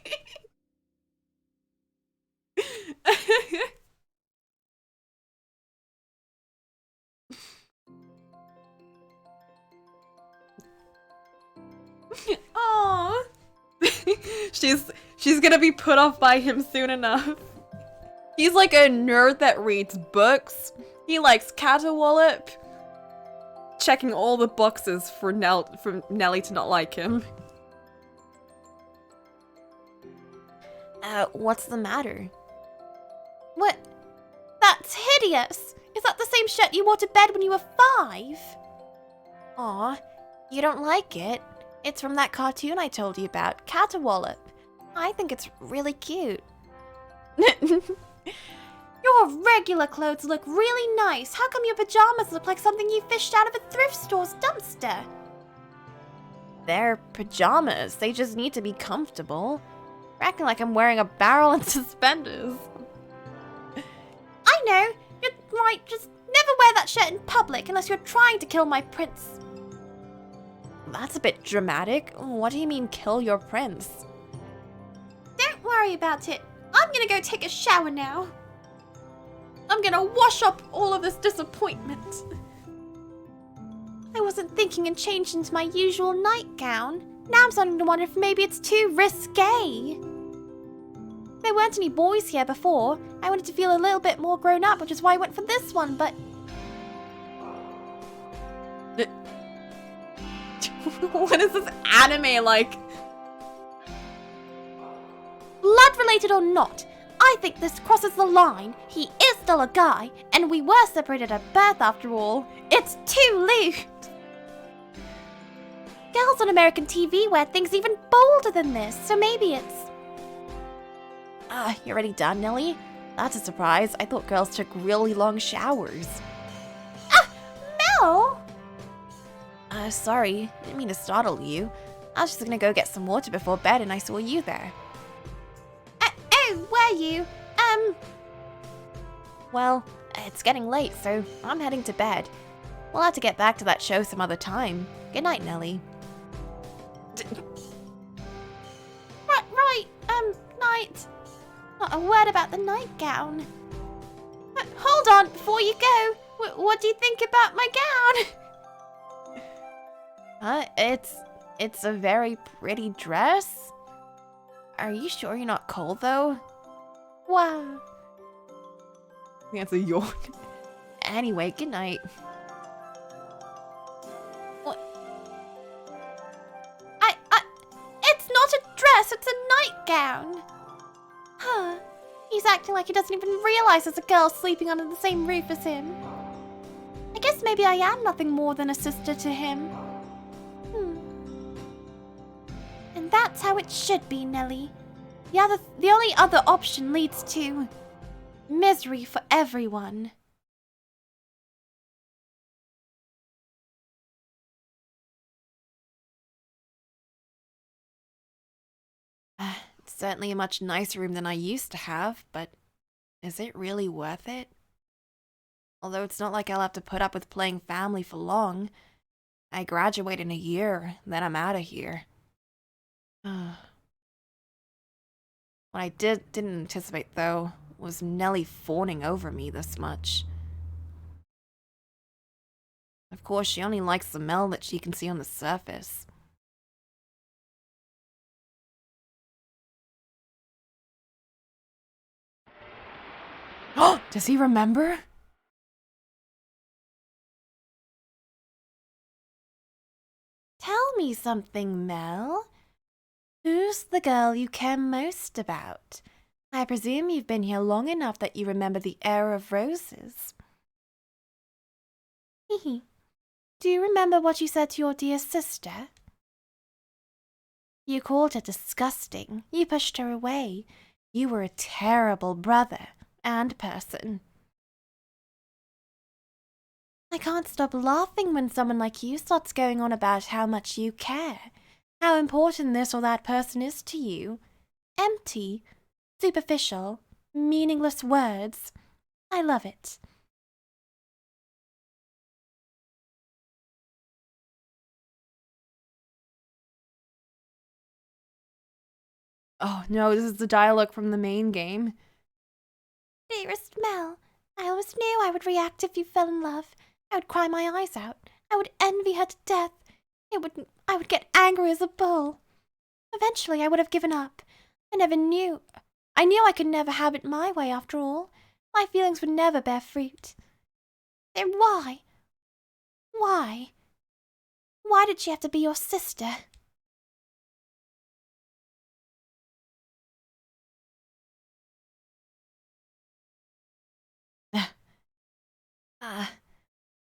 Aww. she's gonna be put off by him soon enough. He's like a nerd that reads books. He likes Catawallop. Checking all the boxes for Nelly to not like him. What's the matter? What? That's hideous! Is that the same shirt you wore to bed when you were 5? Aw, you don't like it? It's from that cartoon I told you about, Catawallop. I think it's really cute. Your regular clothes look really nice. How come your pajamas look like something you fished out of a thrift store's dumpster? They're pajamas. They just need to be comfortable. You're acting like I'm wearing a barrel and suspenders. I know. You're right. Just never wear that shirt in public unless you're trying to kill my prince. That's a bit dramatic. What do you mean, kill your prince? Don't worry about it. I'm gonna go take a shower now. I'm gonna wash up all of this disappointment. I wasn't thinking and changed into my usual nightgown. Now I'm starting to wonder if maybe it's too risque. There weren't any boys here before. I wanted to feel a little bit more grown up, which is why I went for this one, but... What is this anime like? Blood related or not, I think this crosses the line. He is still a guy, and we were separated at birth after all. It's too late. Girls on American TV wear things even bolder than this, so maybe it's... you're already done, Nelly? That's a surprise. I thought girls took really long showers. Mel! Sorry. Didn't mean to startle you. I was just gonna go get some water before bed and I saw you there. Oh, were you? Well, it's getting late, so I'm heading to bed. We'll have to get back to that show some other time. Good night, Nelly. Right, night. Not a word about the nightgown. Hold on, before you go. What do you think about my gown? It's a very pretty dress. Are you sure you're not cold, though? Wow. That's a yawn. Anyway, good night. What? It's not a dress, it's a nightgown. Huh. He's acting like he doesn't even realize there's a girl sleeping under the same roof as him. I guess maybe I am nothing more than a sister to him. And that's how it should be, Nelly. The only other option leads to misery for everyone. It's certainly a much nicer room than I used to have, but is it really worth it? Although it's not like I'll have to put up with playing family for long. I graduate in a year, then I'm out of here. What I didn't anticipate, though, was Nelly fawning over me this much. Of course, she only likes the Mel that she can see on the surface. Oh, does he remember? Tell me something, Mel. Who's the girl you care most about? I presume you've been here long enough that you remember the era of roses. Hehe. Do you remember what you said to your dear sister? You called her disgusting. You pushed her away. You were a terrible brother and person. I can't stop laughing when someone like you starts going on about how much you care, how important this or that person is to you. Empty, superficial, meaningless words. I love it. Oh no, this is the dialogue from the main game. Dearest Mel, I always knew I would react if you fell in love. I would cry my eyes out. I would envy her to death. I would get angry as a bull. Eventually, I would have given up. I never knew. I knew I could never have it my way after all. My feelings would never bear fruit. Then why? Why? Why did she have to be your sister?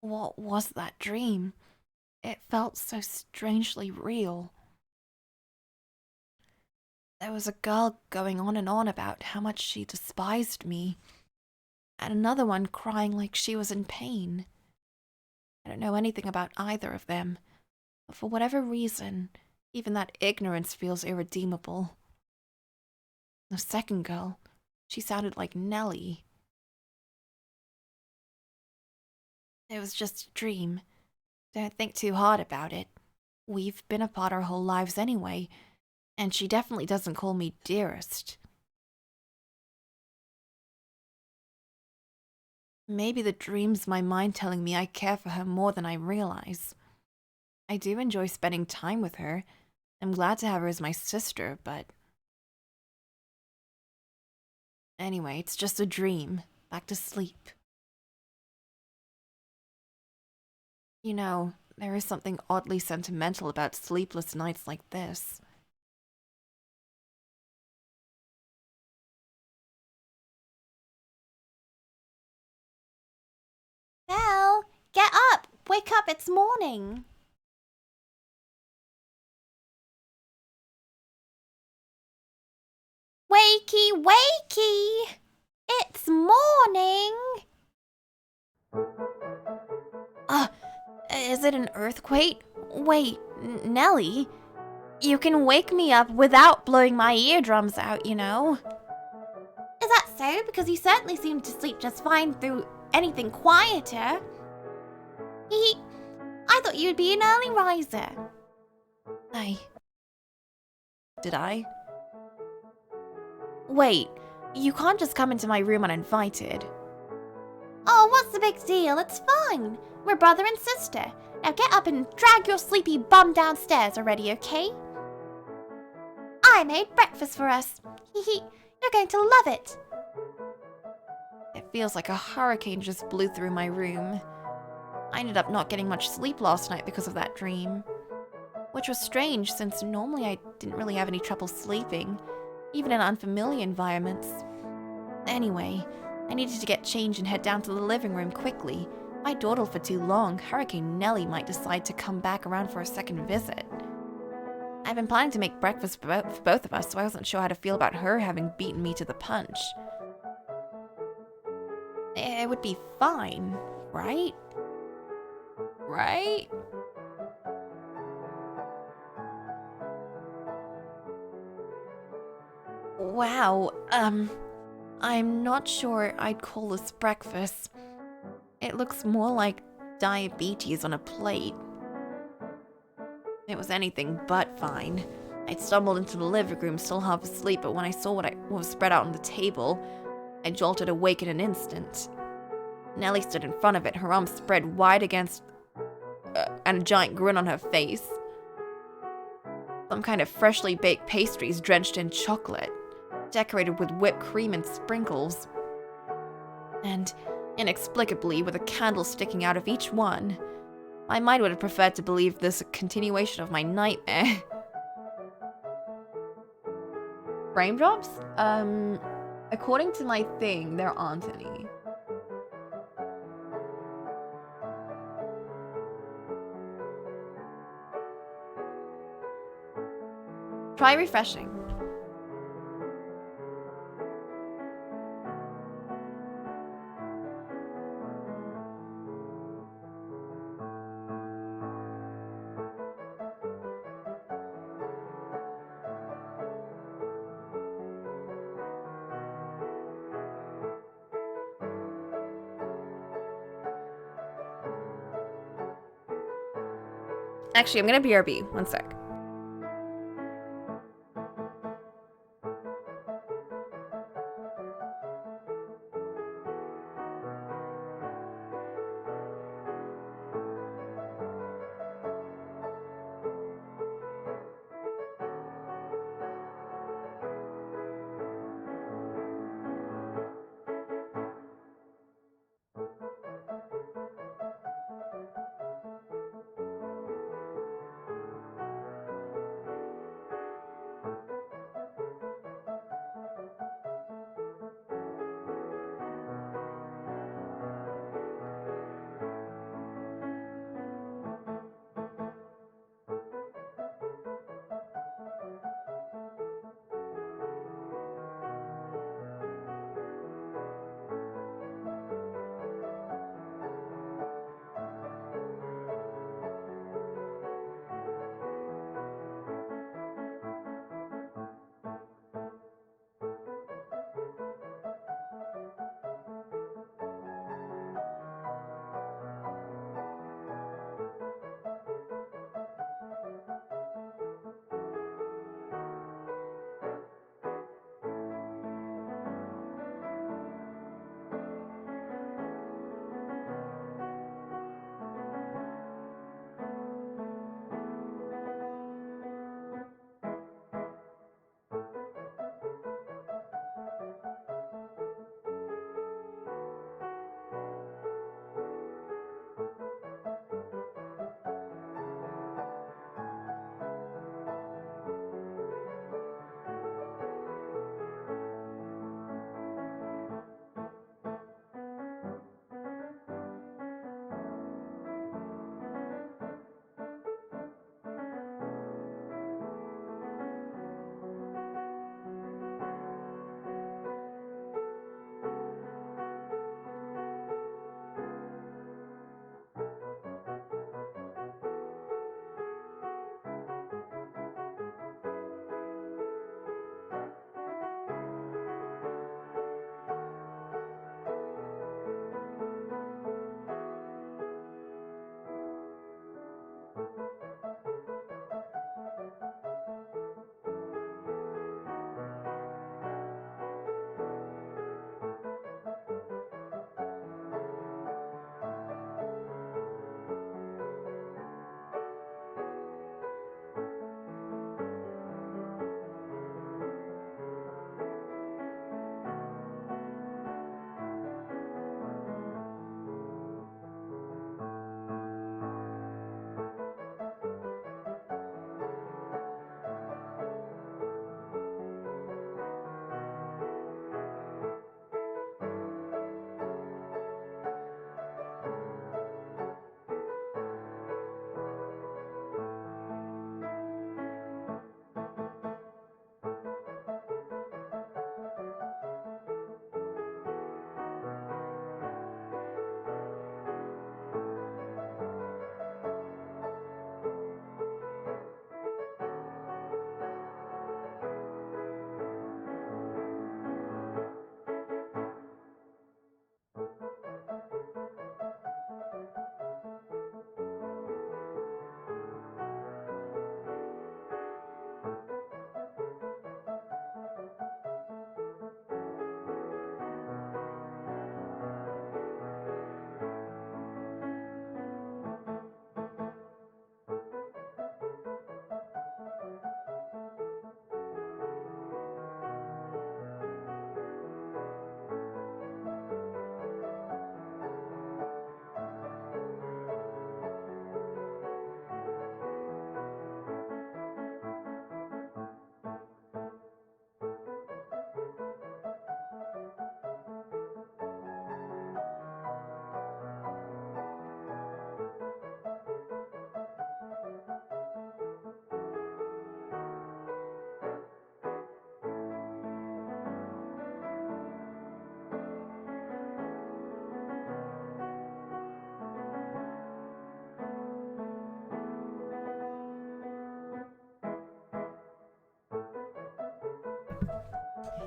What was that dream? It felt so strangely real. There was a girl going on and on about how much she despised me, and another one crying like she was in pain. I don't know anything about either of them, but for whatever reason, even that ignorance feels irredeemable. The second girl, she sounded like Nellie. It was just a dream. Don't think too hard about it. We've been apart our whole lives anyway, and she definitely doesn't call me dearest. Maybe the dream's my mind telling me I care for her more than I realize. I do enjoy spending time with her. I'm glad to have her as my sister, but... Anyway, it's just a dream. Back to sleep. You know, there is something oddly sentimental about sleepless nights like this. Belle, get up! Wake up, it's morning! Wakey, wakey! It's morning! Is it an earthquake? Wait, Nellie? You can wake me up without blowing my eardrums out, you know? Is that so? Because you certainly seem to sleep just fine through anything quieter. I thought you'd be an early riser. Did I? Wait, you can't just come into my room uninvited. Oh, what's the big deal? It's fine. We're brother and sister. Now get up and drag your sleepy bum downstairs already, okay? I made breakfast for us. You're going to love it. It feels like a hurricane just blew through my room. I ended up not getting much sleep last night because of that dream. Which was strange, since normally I didn't really have any trouble sleeping, even in unfamiliar environments. Anyway, I needed to get changed and head down to the living room quickly. If I dawdled for too long, Hurricane Nellie might decide to come back around for a second visit. I've been planning to make breakfast for both of us, so I wasn't sure how to feel about her having beaten me to the punch. It would be fine, right? Right? Wow, I'm not sure I'd call this breakfast. It looks more like diabetes on a plate. It was anything but fine. I'd stumbled into the living room still half asleep, but when I saw what was spread out on the table, I jolted awake in an instant. Nellie stood in front of it, her arms spread wide against... and a giant grin on her face. Some kind of freshly baked pastries drenched in chocolate, decorated with whipped cream and sprinkles. And, inexplicably, with a candle sticking out of each one. My mind would have preferred to believe this a continuation of my nightmare. Frame drops? According to my thing, there aren't any. Try refreshing. Actually, I'm gonna BRB. One sec.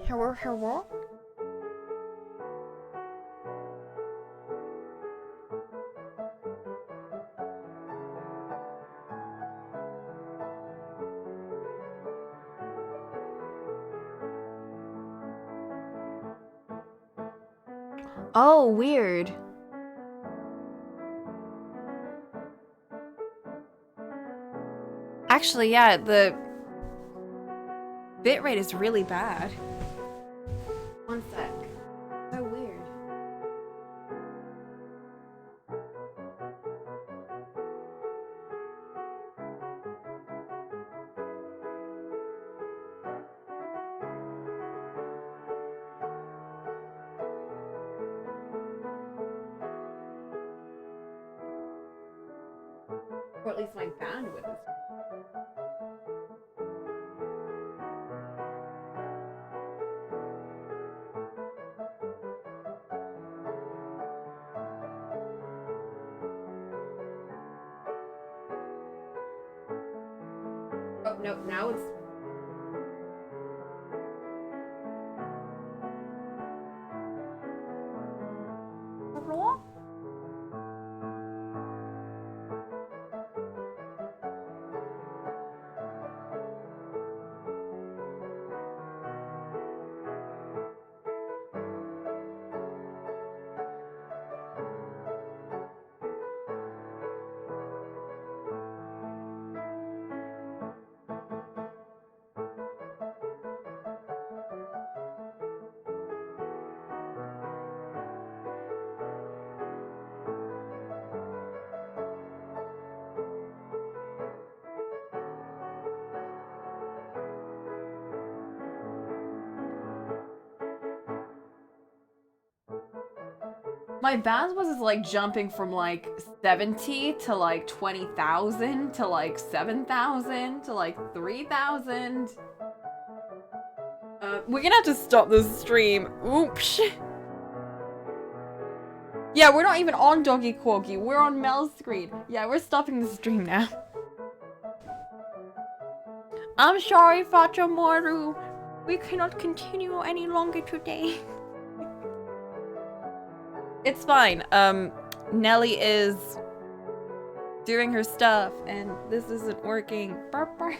Hello, hello. Oh, weird. Actually, yeah, the bitrate is really bad. One sec. So weird. Or at least my bandwidth is. Oh, no, now it's. Hello? My bandwidth is like jumping from like 70 to like 20,000 to like 7,000 to like 3,000. We're gonna have to stop this stream. Oops. Yeah, we're not even on Doggy Quoggy. We're on Mel's screen. Yeah, we're stopping the stream now. I'm sorry, Fata Morgana. We cannot continue any longer today. It's fine. Nelly is doing her stuff, and this isn't working. Burp, burp.